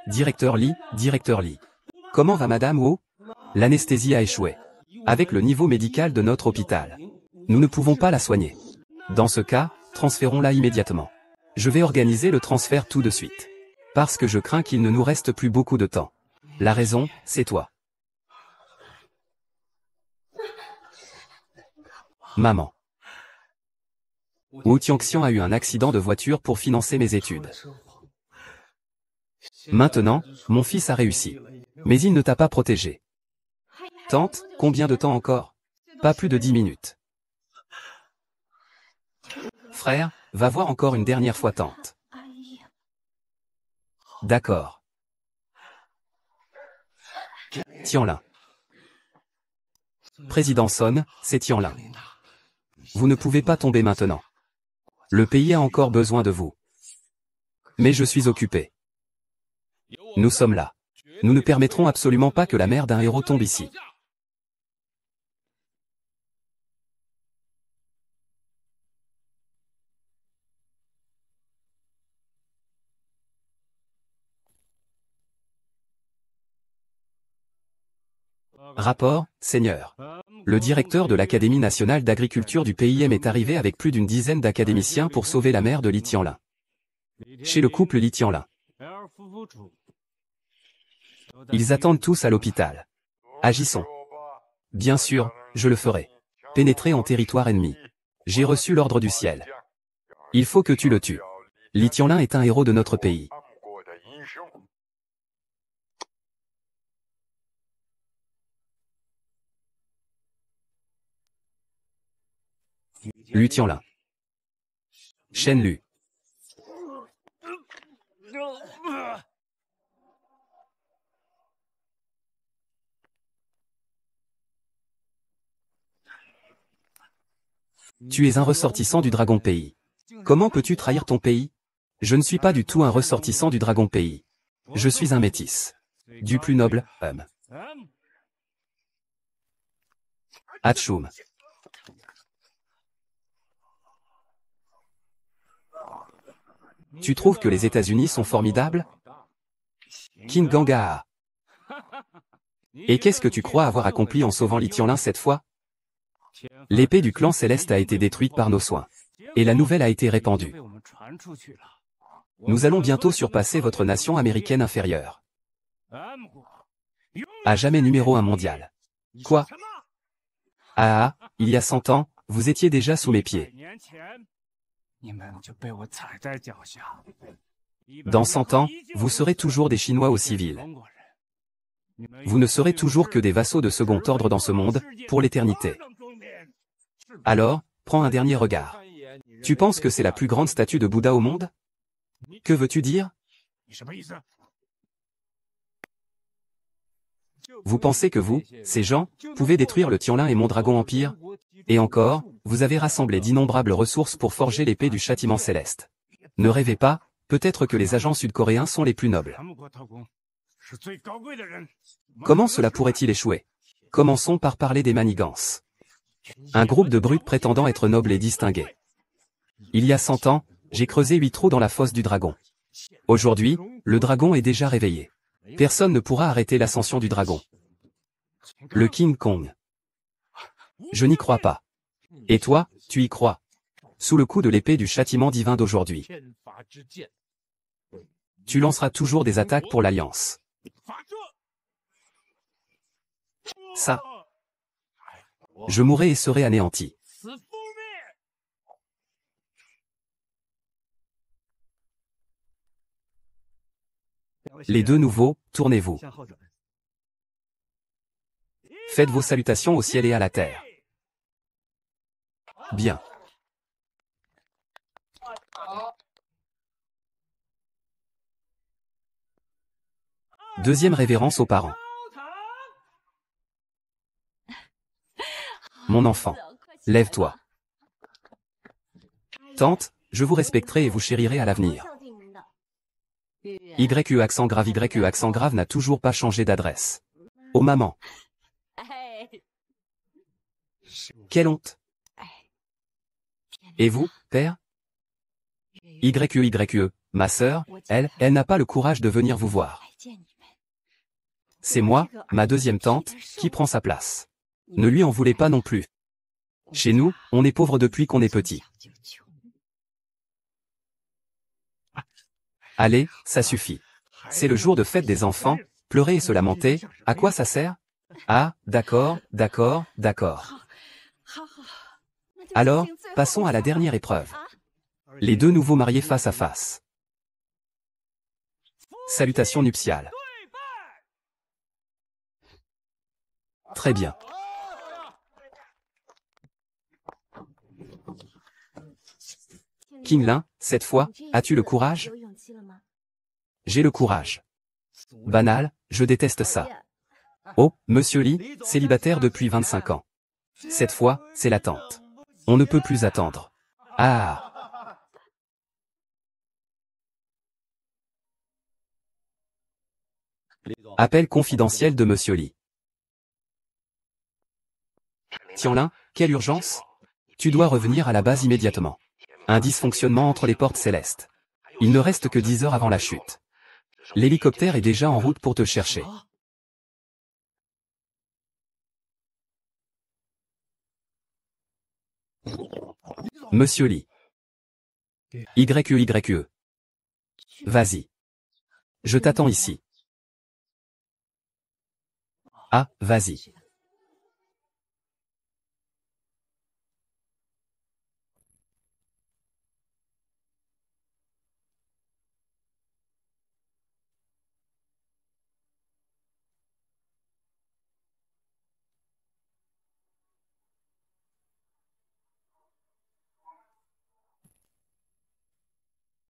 Directeur Li. Comment va Madame Wu? L'anesthésie a échoué. Avec le niveau médical de notre hôpital, nous ne pouvons pas la soigner. Dans ce cas, transférons-la immédiatement. Je vais organiser le transfert tout de suite. Parce que je crains qu'il ne nous reste plus beaucoup de temps. La raison, c'est toi. Maman. Wu Tianxian a eu un accident de voiture pour financer mes études. Maintenant, mon fils a réussi. Mais il ne t'a pas protégé. Tante, combien de temps encore? Pas plus de 10 minutes. Frère, va voir encore une dernière fois tante. D'accord. Tianlin. Président Son, c'est Tianlin. Vous ne pouvez pas tomber maintenant. Le pays a encore besoin de vous. Mais je suis occupé. Nous sommes là. Nous ne permettrons absolument pas que la mère d'un héros tombe ici. Rapport, Seigneur. Le directeur de l'Académie nationale d'agriculture du PIM est arrivé avec plus d'une dizaine d'académiciens pour sauver la mère de Li Tianlin. Chez le couple Li Tianlin. Ils attendent tous à l'hôpital. Agissons. Bien sûr, je le ferai. Pénétrer en territoire ennemi. J'ai reçu l'ordre du ciel. Il faut que tu le tues. Li Tianlin est un héros de notre pays. Lu Tianlin. Shen Lu. Tu es un ressortissant du Dragon Pays. Comment peux-tu trahir ton pays? Je ne suis pas du tout un ressortissant du Dragon Pays. Je suis un métis. Du plus noble homme. Hatchoum. Tu trouves que les États-Unis sont formidables? King Gangaa. Et qu'est-ce que tu crois avoir accompli en sauvant Li Tianlin cette fois? L'épée du clan céleste a été détruite par nos soins. Et la nouvelle a été répandue. Nous allons bientôt surpasser votre nation américaine inférieure. À jamais numéro 1 mondial. Quoi? Il y a 100 ans, vous étiez déjà sous mes pieds. Dans 100 ans, vous serez toujours des Chinois aux civils. Vous ne serez toujours que des vassaux de second ordre dans ce monde, pour l'éternité. Alors, prends un dernier regard. Tu penses que c'est la plus grande statue de Bouddha au monde? Que veux-tu dire? Vous pensez que vous, ces gens, pouvez détruire le Tianlin et mon Dragon Empire? Et encore, vous avez rassemblé d'innombrables ressources pour forger l'épée du châtiment céleste. Ne rêvez pas, peut-être que les agents sud-coréens sont les plus nobles. Comment cela pourrait-il échouer? Commençons par parler des manigances. Un groupe de brutes prétendant être nobles et distingués. Il y a 100 ans, j'ai creusé 8 trous dans la fosse du dragon. Aujourd'hui, le dragon est déjà réveillé. Personne ne pourra arrêter l'ascension du dragon. Le King Kong. Je n'y crois pas. Et toi, tu y crois? Sous le coup de l'épée du châtiment divin d'aujourd'hui. Tu lanceras toujours des attaques pour l'Alliance. Ça. Je mourrai et serai anéanti. Les deux nouveaux, tournez-vous. Faites vos salutations au ciel et à la terre. Bien. Deuxième révérence aux parents. Mon enfant, lève-toi. Tante, je vous respecterai et vous chérirai à l'avenir. YE accent grave n'a toujours pas changé d'adresse. Oh maman. Quelle honte. Et vous, père? YE, ma sœur, elle n'a pas le courage de venir vous voir. C'est moi, ma deuxième tante, qui prend sa place. Ne lui en voulez pas non plus. Chez nous, on est pauvre depuis qu'on est petit. Allez, ça suffit. C'est le jour de fête des enfants, pleurer et se lamenter, à quoi ça sert? Ah, d'accord. Alors, passons à la dernière épreuve. Les deux nouveaux mariés face à face. Salutations nuptiales. Très bien. King Lin, cette fois, as-tu le courage? J'ai le courage. Banal, je déteste ça. Oh, Monsieur Li, célibataire depuis 25 ans. Cette fois, c'est l'attente. On ne peut plus attendre. Ah! Appel confidentiel de Monsieur Li. Tianlin, quelle urgence? Tu dois revenir à la base immédiatement. Un dysfonctionnement entre les portes célestes. Il ne reste que 10 heures avant la chute. L'hélicoptère est déjà en route pour te chercher. Monsieur Li. YE. Vas-y. Je t'attends ici. Ah, vas-y.